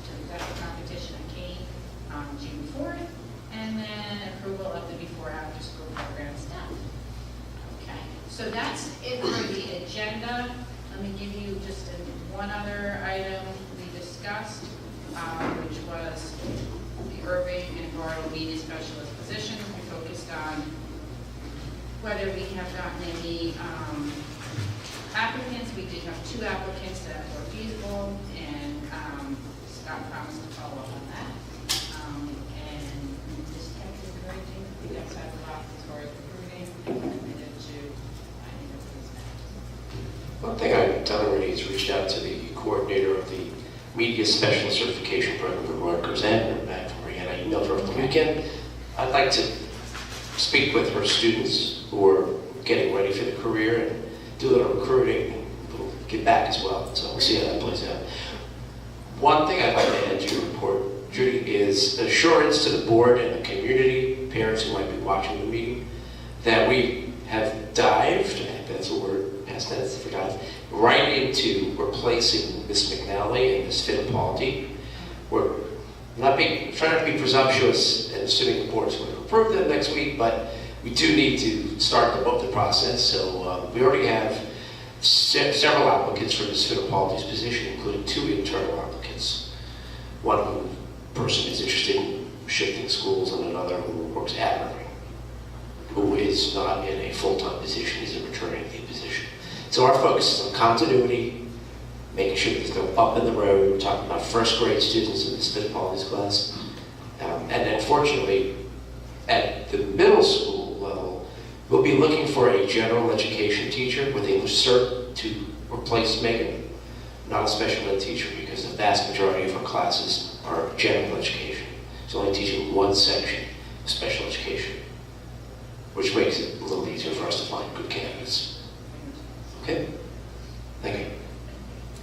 to the competition at Kane on June 4th, and then approval of the before-after school program staff. Okay, so that's it for the agenda. Let me give you just one other item we discussed, which was the Irving and Bartle media specialist positions. We focused on whether we have gotten any applicants. We did have 2 applicants that were feasible, and Scott promised to follow up on that. And this text is encouraging. We guys have a lot as far as recruiting, committed to finding a placement. One thing I've done already is reached out to the coordinator of the Media Specialist Certification Program at Rutgers, and heard back from her, and I emailed her over the weekend. I'd like to speak with her students who are getting ready for the career and do a little recruiting, and a little give back as well. So we'll see how that plays out. One thing I'd like to add to your report, Judy, is assurance to the board and the community, parents who might be watching the meeting, that we have dived, I think that's a word, past tense, I forgot, right into replacing Miss McNally and Miss Fittipaldi. We're trying not to be presumptuous and assuming the board's going to approve them next week, but we do need to start the process. So we already have several applicants for Ms. Fittipaldi's position, including 2 internal applicants. One person is interested in shifting schools, and another who works at Irving, who is not in a full-time position, he's a maternity leave position. So our focus is on continuity, making sure there's no bump in the road. We're talking about first grade students in Ms. Fittipaldi's class. And then fortunately, at the middle school level, we'll be looking for a general education teacher with English cert to replace Megan, not a special ed teacher, because the vast majority of our classes are general education. She's only teaching one section of special education, which makes it a little easier for us to find good candidates. Okay? Thank you.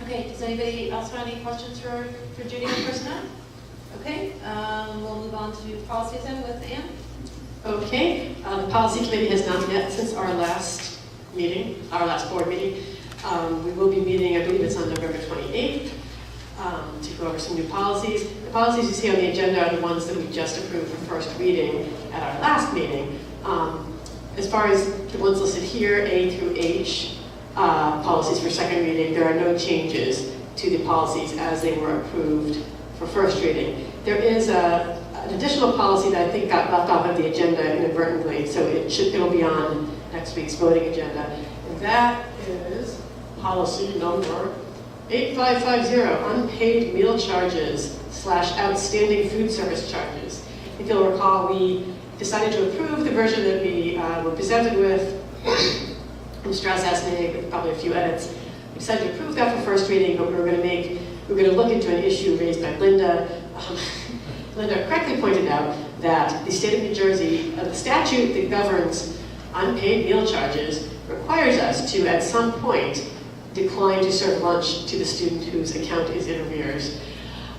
Okay, does anybody else have any questions for Judy on personnel? Okay, we'll move on to policies then with Ann. Okay, the policy committee has not met since our last meeting, our last board meeting. We will be meeting, I believe it's on November 28th, to go over some new policies. The policies you see on the agenda are the ones that we just approved for first reading at our last meeting. As far as the ones listed here, A through H, policies for second reading, there are no changes to the policies as they were approved for first reading. There is a an additional policy that I think got left off of the agenda inadvertently, so it'll be on next week's voting agenda. And that is policy number 8550, unpaid meal charges / outstanding food service charges. If you'll recall, we decided to approve the version that we were presented with, and Strauss asked me with probably a few edits. We decided to approve that for first reading, but we were going to look into an issue raised by Linda. Linda correctly pointed out that the state of New Jersey, the statute that governs unpaid meal charges requires us to, at some point, decline to serve lunch to the student whose account is in arrears.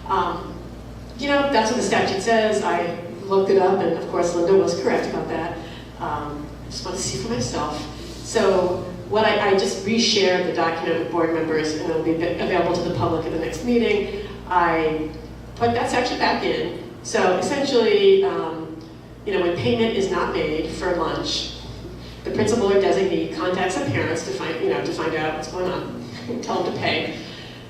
That's what the statute says. I looked it up, and of course Linda was correct about that. I just want to see for myself. So what I just reshared the document with board members, and it'll be available to the public at the next meeting. I put that section back in. So essentially, when payment is not made for lunch, the principal or designee contacts the parents to find out what's going on, and tell them to pay.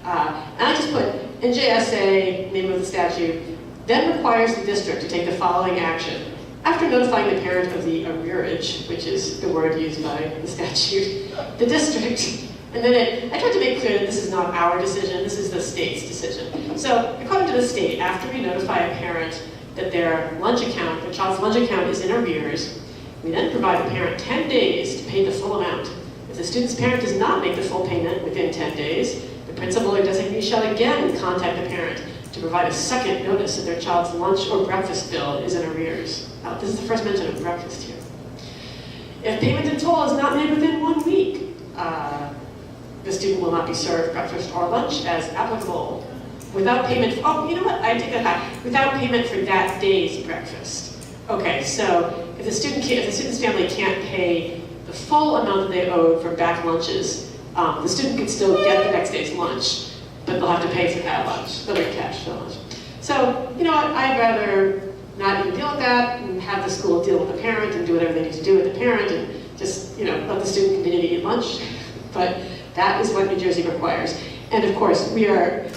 And I just put NJSA, name of the statute, then requires the district to take the following action. After notifying the parent of the arrearage, which is the word used by the statute, the district, and then I tried to make clear that this is not our decision, this is the state's decision. So according to the state, after we notify a parent that their child's lunch account is in arrears, we then provide the parent 10 days to pay the full amount. If the student's parent does not make the full payment within 10 days, the principal or designee shall again contact the parent to provide a second notice that their child's lunch or breakfast bill is in arrears. Now, this is the first mention of breakfast here. If payment in total is not made within 1 week, the student will not be served breakfast or lunch as applicable. Without payment, I take that back. Without payment for that day's breakfast. Okay, so if the student's family can't pay the full amount that they owed for back lunches, the student can still get the next day's lunch, but they'll have to pay for that lunch. They'll get cash for lunch. So, I'd rather not even deal with that and have the school deal with the parent and do whatever they need to do with the parent and just, let the student continue to eat lunch. But that is what New Jersey requires. And of course, we are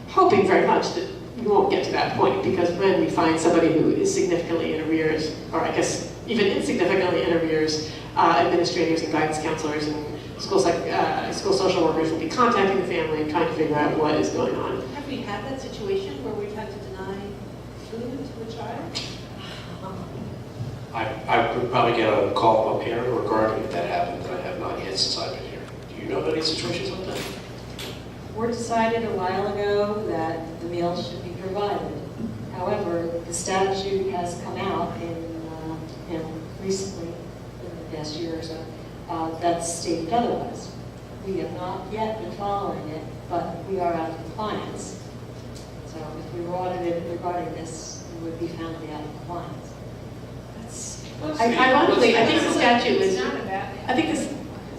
hoping very much that we won't get to that point, because when we find somebody who is significantly in arrears, or I guess even insignificantly in arrears, administrators and guidance counselors and school social workers will be contacting the family and trying to figure out what is going on. Have we had that situation where we've had to deny food to a child? I would probably get a call from a parent regarding if that happened, but I have not yet since I've been here. Do you know of any situations like that? Were decided a while ago that the meals should be provided. However, the statute has come out recently, in the past year or so, that's stated otherwise. We have not yet been following it, but we are out of compliance. So if we were audited regarding this, we would be found to be out of compliance. Ironically, I think the statute was. It's not a bad thing.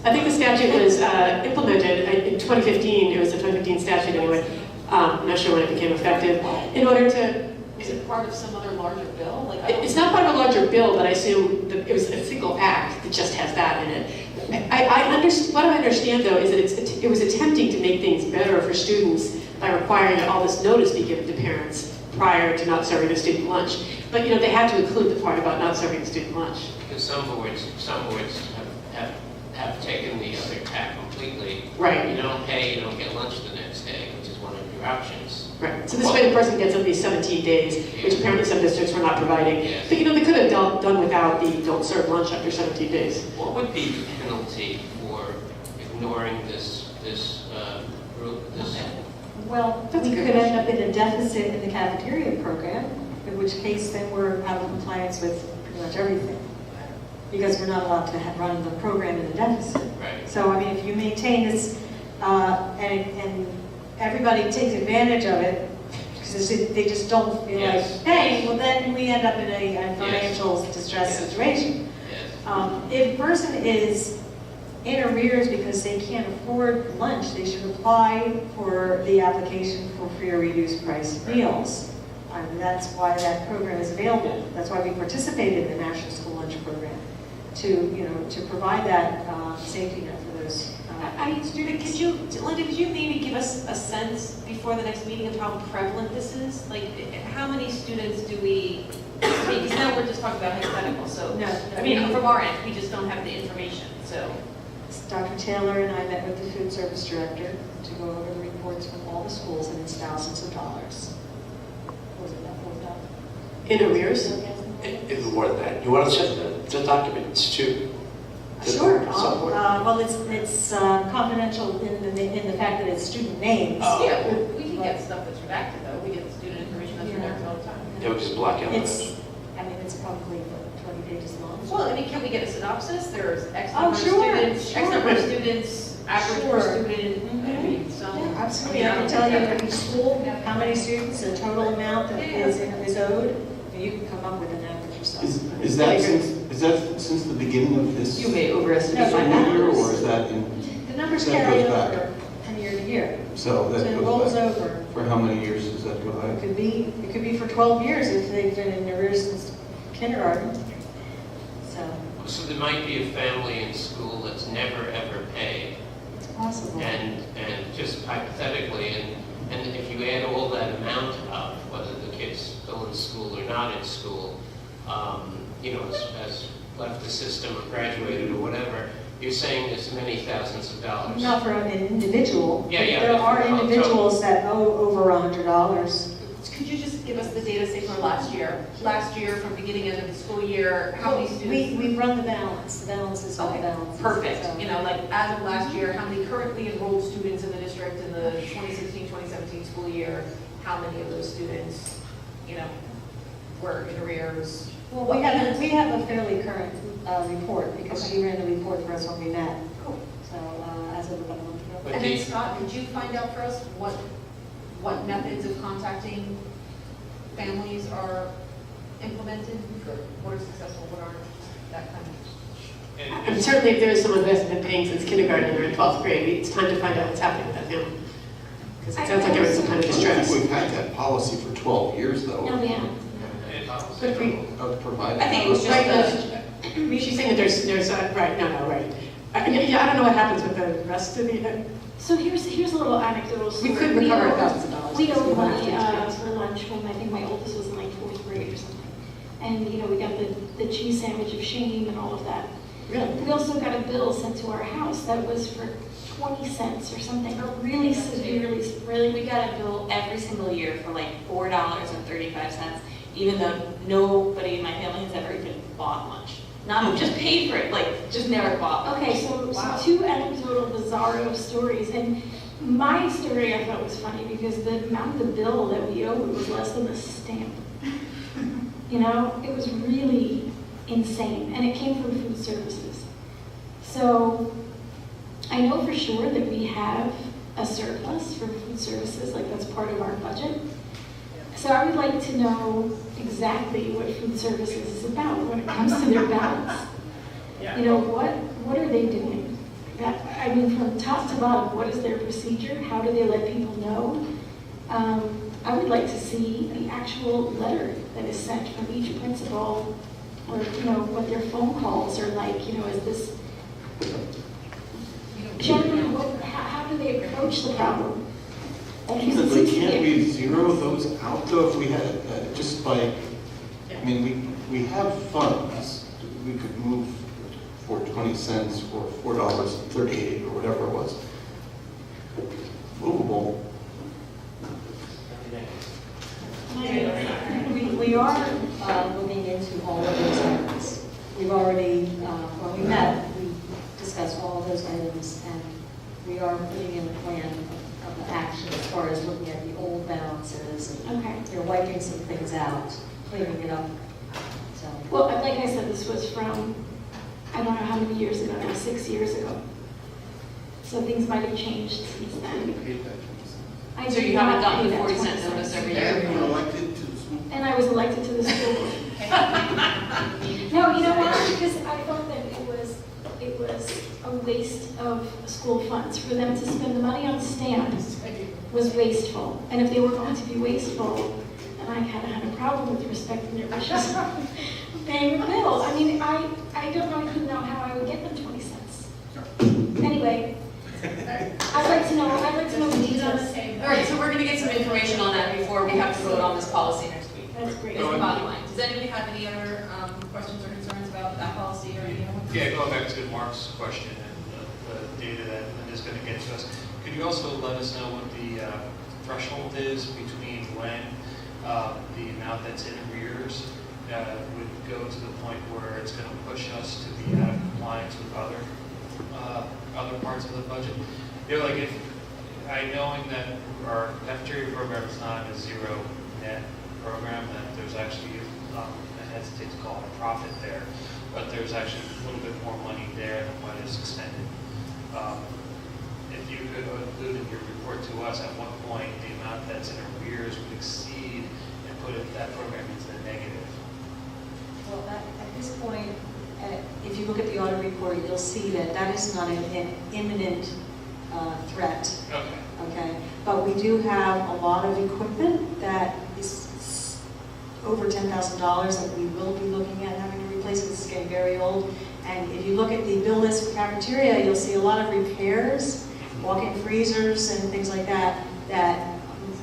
I think the statute was implemented in 2015. It was the 2015 statute anyway. I'm not sure when it became effective. In order to. Is it part of some other larger bill? It's not part of a larger bill, but I assume that it was a single act that just has that in it. What I understand though is that it was attempting to make things better for students by requiring that all this notice be given to parents prior to not serving the student lunch. But they had to include the part about not serving the student lunch. Because some boards have taken the other tack completely. Right. You don't pay, you don't get lunch the next day, which is one of your options. Right. So this way the person gets at least 17 days, which apparently some districts were not providing. Yes. But they could have done without the don't serve lunch after 17 days. What would be the penalty for ignoring this rule? Well, That's we a good could end question. up in a deficit in the cafeteria program, in which case then we're out of compliance with pretty much everything. Because we're not allowed to run the program in a deficit. Right. So, if you maintain this, and everybody takes advantage of it, because they just don't feel Yes. like paying, well then we end up in a financial distress Yes. situation. Yes. If a person is in arrears because they can't afford lunch, they should apply for the application for free or reduced price meals. That's why that program is available. That's why we participated in the National School Lunch Program, to provide that safety net for those. Judith, Linda, could you maybe give us a sense before the next meeting of how prevalent this is? Like, how many students do we, because now we're just talking about hypotheticals, so. No, I mean, from our end, we just don't have the information, so. Dr. Taylor and I met with the food service director to go over the reports from all the schools, and it's thousands of dollars. Was it that $4,000? In arrears? Even more than that. You want to send the documents to? Sure. Someone? Well, it's confidential in the fact that it's student names. Oh. Yeah, we can get stuff that's redacted though, we get student information that's redacted all the time. Yeah, we just block out It's, that. it's probably what, 20 pages long. Well, I mean, can we get a synopsis? There's X Oh, number of sure, students, X sure. number of students, average per Sure. student, I mean, some. Yeah, absolutely. I can tell you for each school, how many students, the total amount that is owed, and you can come up with an average yourself. Is that since the beginning of this You may overestimate No, my my school year, numbers. or is that in, The numbers that carry goes back? over from year to year. So So that it rolls goes back? over. For how many years does that go It back? could be for 12 years if they've been in arrears since kindergarten. So there might be a family in school that's never ever paid, It's possible. and just hypothetically, and if you add all that amount up, whether the kid's still in school or not in school, has left the system or graduated or whatever, you're saying there's many thousands of dollars. Not for an individual. Yeah, yeah, There but are for- individuals that owe over $100. Could you just give us the data, say for last year? Last year, from beginning end of the school year, how many students? We run the balance. The balance is all Okay, balances. perfect. So- Like as of last year, how many currently enrolled students in the district in the 2016-2017 school year? How many of those students, were in arrears? Well, we have a fairly current report because she ran the report for us when we met. Cool. So as of about a month ago. But And the- then Scott, could you find out for us what methods of contacting families are implemented? What are successful, what aren't, that kind of. And certainly if there is someone that's been paying since kindergarten and they're in 12th grade, it's time to find out what's happening with that family. Because it sounds like they're in some kind of I distress. think we've had that policy for 12 years, though. No, yeah. But if we, Of providing. I think it was just right, she's saying that there's, right, right. Yeah, I don't know what happens with the rest of the, So here's a little anecdotal story. we could recover $1,000. We owed We won't money have to. for lunch when I think my oldest was in like 4th grade or something. And, we got the cheese sandwich of shame and all of that. Really? We also got a bill sent to our house that was for 20 cents or something, really severely, really. We got a bill every single year for like $4.35, even though nobody in my family has ever even bought lunch. Not just paid for it, just never bought lunch. Okay, so two anecdotal bizarro stories. And my story I thought was funny because the amount of the bill that we owed was less than a stamp. It was really insane. And it came from food services. So I know for sure that we have a surplus for food services, like that's part of our budget. So I would like to know exactly what food services is about when it comes to their balance. What are they doing? From top to bottom, what is their procedure? How do they let people know? I would like to see the actual letter that is sent from each principal, or what their phone calls are like. Is this generally how do they approach the problem? Ultimately, can't we zero those out, though, if we had, just by, we have funds. We could move for 20 cents or $4.38 or whatever it was. Movable. We are looking into all of those items. We've already, when we met, we discussed all of those items, and we are putting in a plan of action as far as looking at the old balances and wiping some things out, cleaning it up. So. Well, like I said, this was from, I don't know how many years ago now, 6 years ago. So things might have changed since then. I So did you not haven't gotten pay the that 40 20 cent notice every And year? you're elected to the school. And I was elected to the school board. No, you know why? Because I thought that it was a waste of school funds. For them to spend the money on stamps was wasteful. And if they were going to be wasteful, then I kind of had a problem with respecting their wishes of paying the bill. I I don't really know how I would get them 20 cents. Anyway, I'd like to know the details. All right, so we're gonna get some information on that before we have to vote on this policy next week. That's great. That's the bottom line. Does anybody have any other questions or concerns about that policy or anything? Yeah, going back to Mark's question and the data that Linda's going to get to us, could you also let us know what the threshold is between when the amount that's in arrears would go to the point where it's going to push us to be out of compliance with other parts of the budget? You know, like if knowing that our cafeteria program is not a zero net program, that there's actually, I hesitate to call it a profit there, but there's actually a little bit more money there than what is expended. If you could include in your report to us at what point the amount that's in arrears would exceed and put that program into the negative. Well, at this point, if you look at the audit report, you'll see that that is not an imminent threat. Okay. Okay, but we do have a lot of equipment that is over $10,000 that we will be looking at having to replace. This is getting very old. And if you look at the bill list for cafeteria, you'll see a lot of repairs, walk-in freezers and things like that, that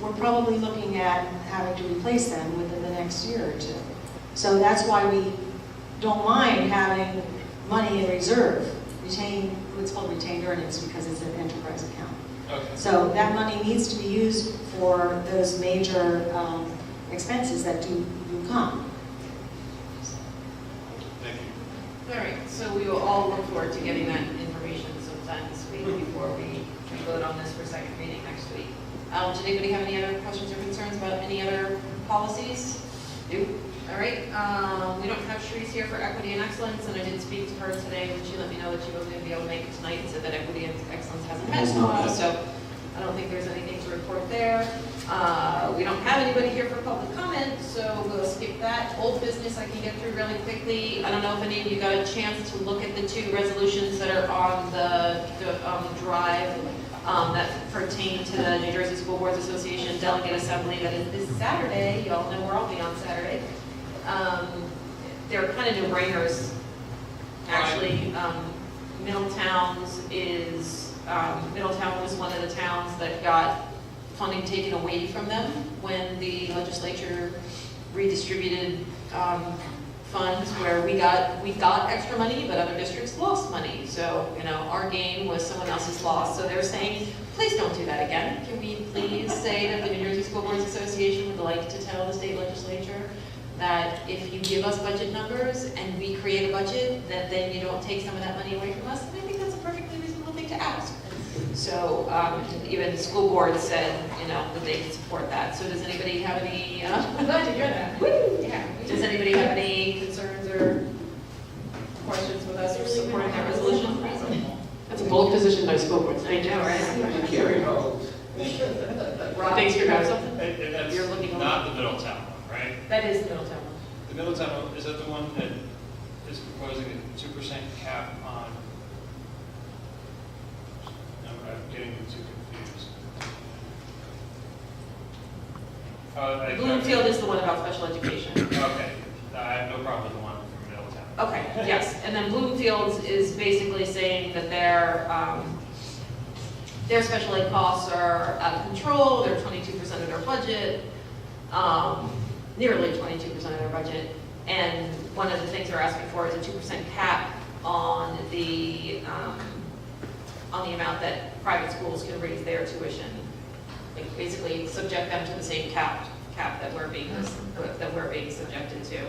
we're probably looking at having to replace them within the next year or two. So that's why we don't mind having money in reserve, what's called retained earnings, because it's an enterprise account. Okay. So that money needs to be used for those major expenses that do come. Thank you. All right, so we will all look forward to getting that information sometime this week before we vote on this for second reading next week. Does anybody have any other questions or concerns about any other policies? Nope. All right, we don't have Sharice here for equity and excellence, and I did speak to her today, and she let me know that she wasn't going to be able to make it tonight, and said that equity and excellence hasn't met in a while, so I don't think there's anything to report there. We don't have anybody here for public comment, so we'll skip that. Old business I can get through really quickly. I don't know if any of you got a chance to look at the two resolutions that are on the drive that pertain to the New Jersey School Boards Association Delegate Assembly that is this Saturday. You all know where I'll be on Saturday. They're kind of no-brainers. Actually, Middletown was one of the towns that got funding taken away from them when the legislature redistributed funds where we got extra money, but other districts lost money. So, you know, our gain was someone else's loss. So they're saying, please don't do that again. Can we please say that the New Jersey School Boards Association would like to tell the state legislature that if you give us budget numbers and we create a budget, that then you don't take some of that money away from us? And I think that's a perfectly reasonable thing to ask. So even the school board said, you know, that they can support that. So does anybody have any? I'm glad to hear that. Woo! Yeah. Does anybody have any concerns or questions with us or supporting that resolution? That's a bold position by school boards. I know, right? Carry hold. Rob, Thanks for having having something? And that's You're looking over. not the Middletown one, right? That is the Middletown one. The Middletown, is that the one that is proposing a 2% cap on? I'm getting too confused. Bloomfield is the one about special education. Okay, I have no problem with the one from Middletown. Okay, yes, and then Bloomfield is basically saying that their special ed costs are out of control, they're 22% of their budget, nearly 22% of their budget, and one of the things they're asking for is a 2% cap on the amount that private schools can raise their tuition. Like basically subject them to the same cap that we're being subjected to.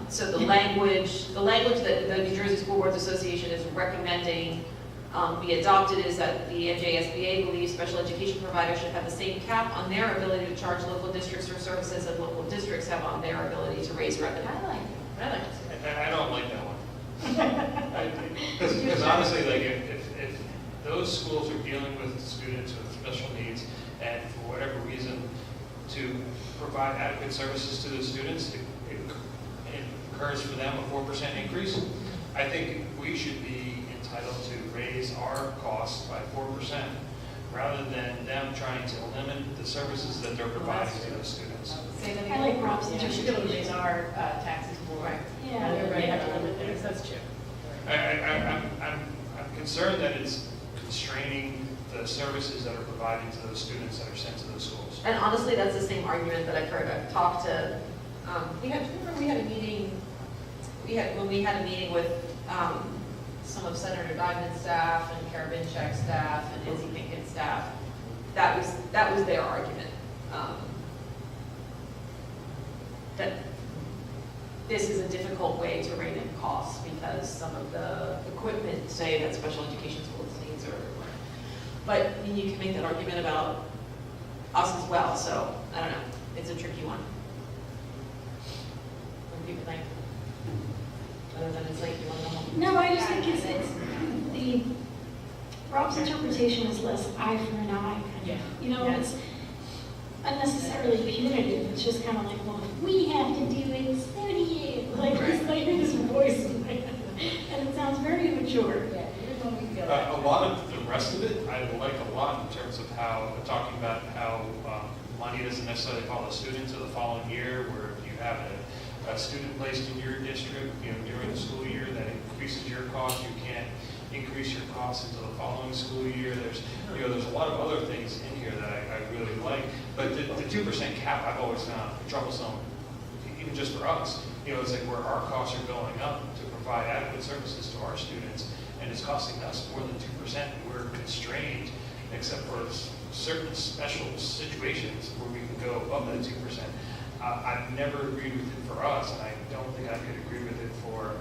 So the language that the New Jersey School Boards Association is recommending be adopted is that the NJSBA believes special education providers should have the same cap on their ability to charge local districts for services that local districts have on their ability to raise revenue. I like it. I don't like that one. Because honestly, like if those schools are dealing with students with special needs and for whatever reason to provide adequate services to the students, it occurs for them a 4% increase, I think we should be entitled to raise our costs by 4% rather than them trying to limit the services that they're providing to those students. I like Rob's We should be able to raise our taxes more. Yeah. Everybody have to concerned that it's constraining the services that are provided to those students that are sent to those schools. And honestly, that's the same argument that I've heard. I've talked to, remember we had a meeting, when we had a meeting with some of Senator Diamond's staff and Kara Binchek's staff and Nancy Pinket's staff, that was their argument. That this is a difficult way to rein in costs because some of the equipment, say, that special education schools needs or, but I mean, you can make that argument about us as well, so I don't know, it's a tricky one. What do people think? Other than it's like you want to know. No, I just think it's the Rob's interpretation is less eye for an eye. Yeah. You know, it's unnecessarily punitive. It's just kind of like, well, if we have to do it, so do you. Like, it's like this voice in my head. And it sounds very mature. A lot of the rest of it, I like a lot in terms of how, talking about how money doesn't necessarily follow the student to the following year, where if you have a student placed in your district, during the school year that increases your cost, you can't increase your costs into the following school year. There's a lot of other things in here that I really like, but the 2% cap I've always found troublesome, even just for us. It's like where our costs are going up to provide adequate services to our students, and it's costing us more than 2%. We're constrained, except for certain special situations where we can go above that 2%. I've never agreed with it for us, and I don't think I could agree with it for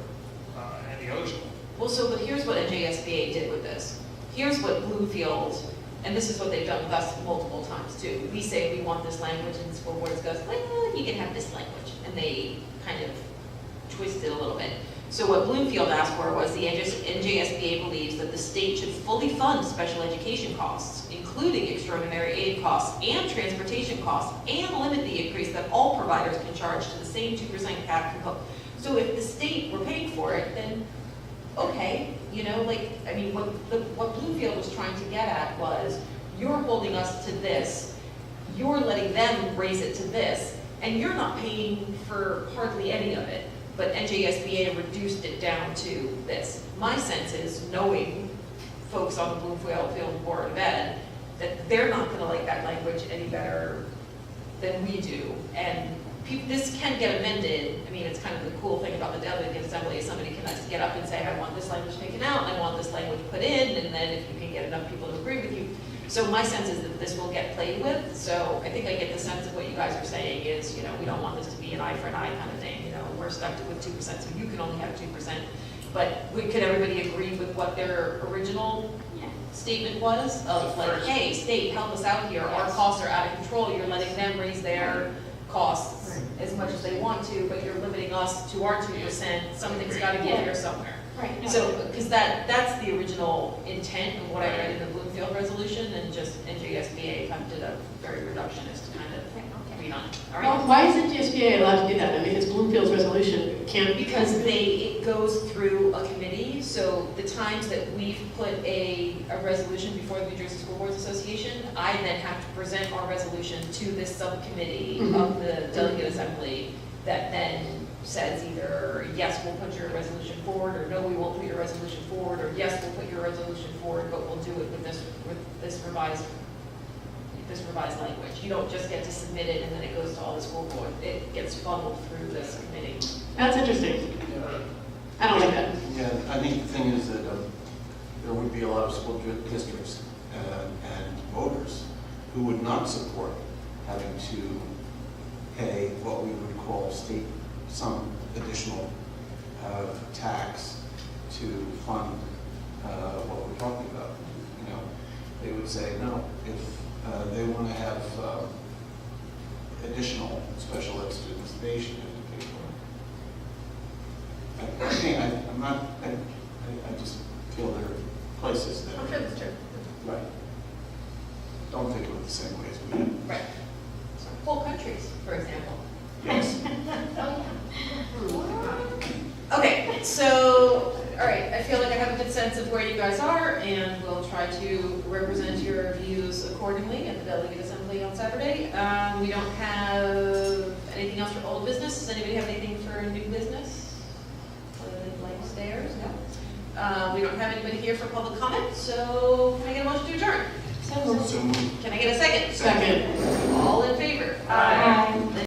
any other school. Well, but here's what NJSBA did with this. Here's what Bloomfield, and this is what they've done with us multiple times too. We say we want this language, and the school board goes, well, you can have this language. And they kind of twist it a little bit. So what Bloomfield asked for was the NJSBA believes that the state should fully fund special education costs, including extraordinary aid costs and transportation costs, and limit the increase that all providers can charge to the same 2% cap. So if the state were paying for it, then okay, what Bloomfield was trying to get at was, you're holding us to this, you're letting them raise it to this, and you're not paying for hardly any of it. But NJSBA reduced it down to this. My sense is, knowing folks on the Bloomfield Board of Ed, that they're not going to like that language any better than we do. And this can get amended. I mean, it's kind of the cool thing about the delegate assembly is somebody can get up and say, I want this language taken out, and I want this language put in, and then if you can get enough people to agree with you. So my sense is that this will get played with. So I think I get the sense of what you guys are saying is, we don't want this to be an eye for an eye kind of thing. We're stuck with 2%, so you can only have 2%. But could everybody agree with what their original statement was? Of like, hey, state, help us out here. Our costs are out of control. You're letting them raise their costs as much as they want to, but you're limiting us to our 2%. Something's got to give here somewhere. Right. So, because that's the original intent of what I read in the Bloomfield resolution, and just NJSBA kind of did a very reductionist kind of read on it. All right. Well, why is NJSBA allowed to do that? I mean, it's Bloomfield's resolution. Can't Because it goes through a committee. So the times that we've put a resolution before the New Jersey School Boards Association, I then have to present our resolution to this subcommittee of the delegate assembly that then says either, yes, we'll put your resolution forward, or no, we won't put your resolution forward, or yes, we'll put your resolution forward, but we'll do it with this revised language. You don't just get to submit it and then it goes to all the school board. It gets funneled through this committee. That's interesting. I don't like that. Yeah, I think the thing is that there would be a lot of school districts and voters who would not support having to pay what we would call some additional tax to fund what we're talking about. They would say, no, if they want to have additional special ed students, they should have to pay for it. I think I just feel there are places that I'm sure that's true. right, don't think of it the same way as we do. Right. Whole countries, for example. Yes. Okay, so, all right, I feel like I have a good sense of where you guys are, and we'll try to represent your views accordingly at the delegate assembly on Saturday. We don't have anything else for old business. Does anybody have anything for new business? Other than blank stares? No? We don't have anybody here for public comment, so can I get a motion to adjourn? So moved. Can I get a second? Second. All in favor? Aye.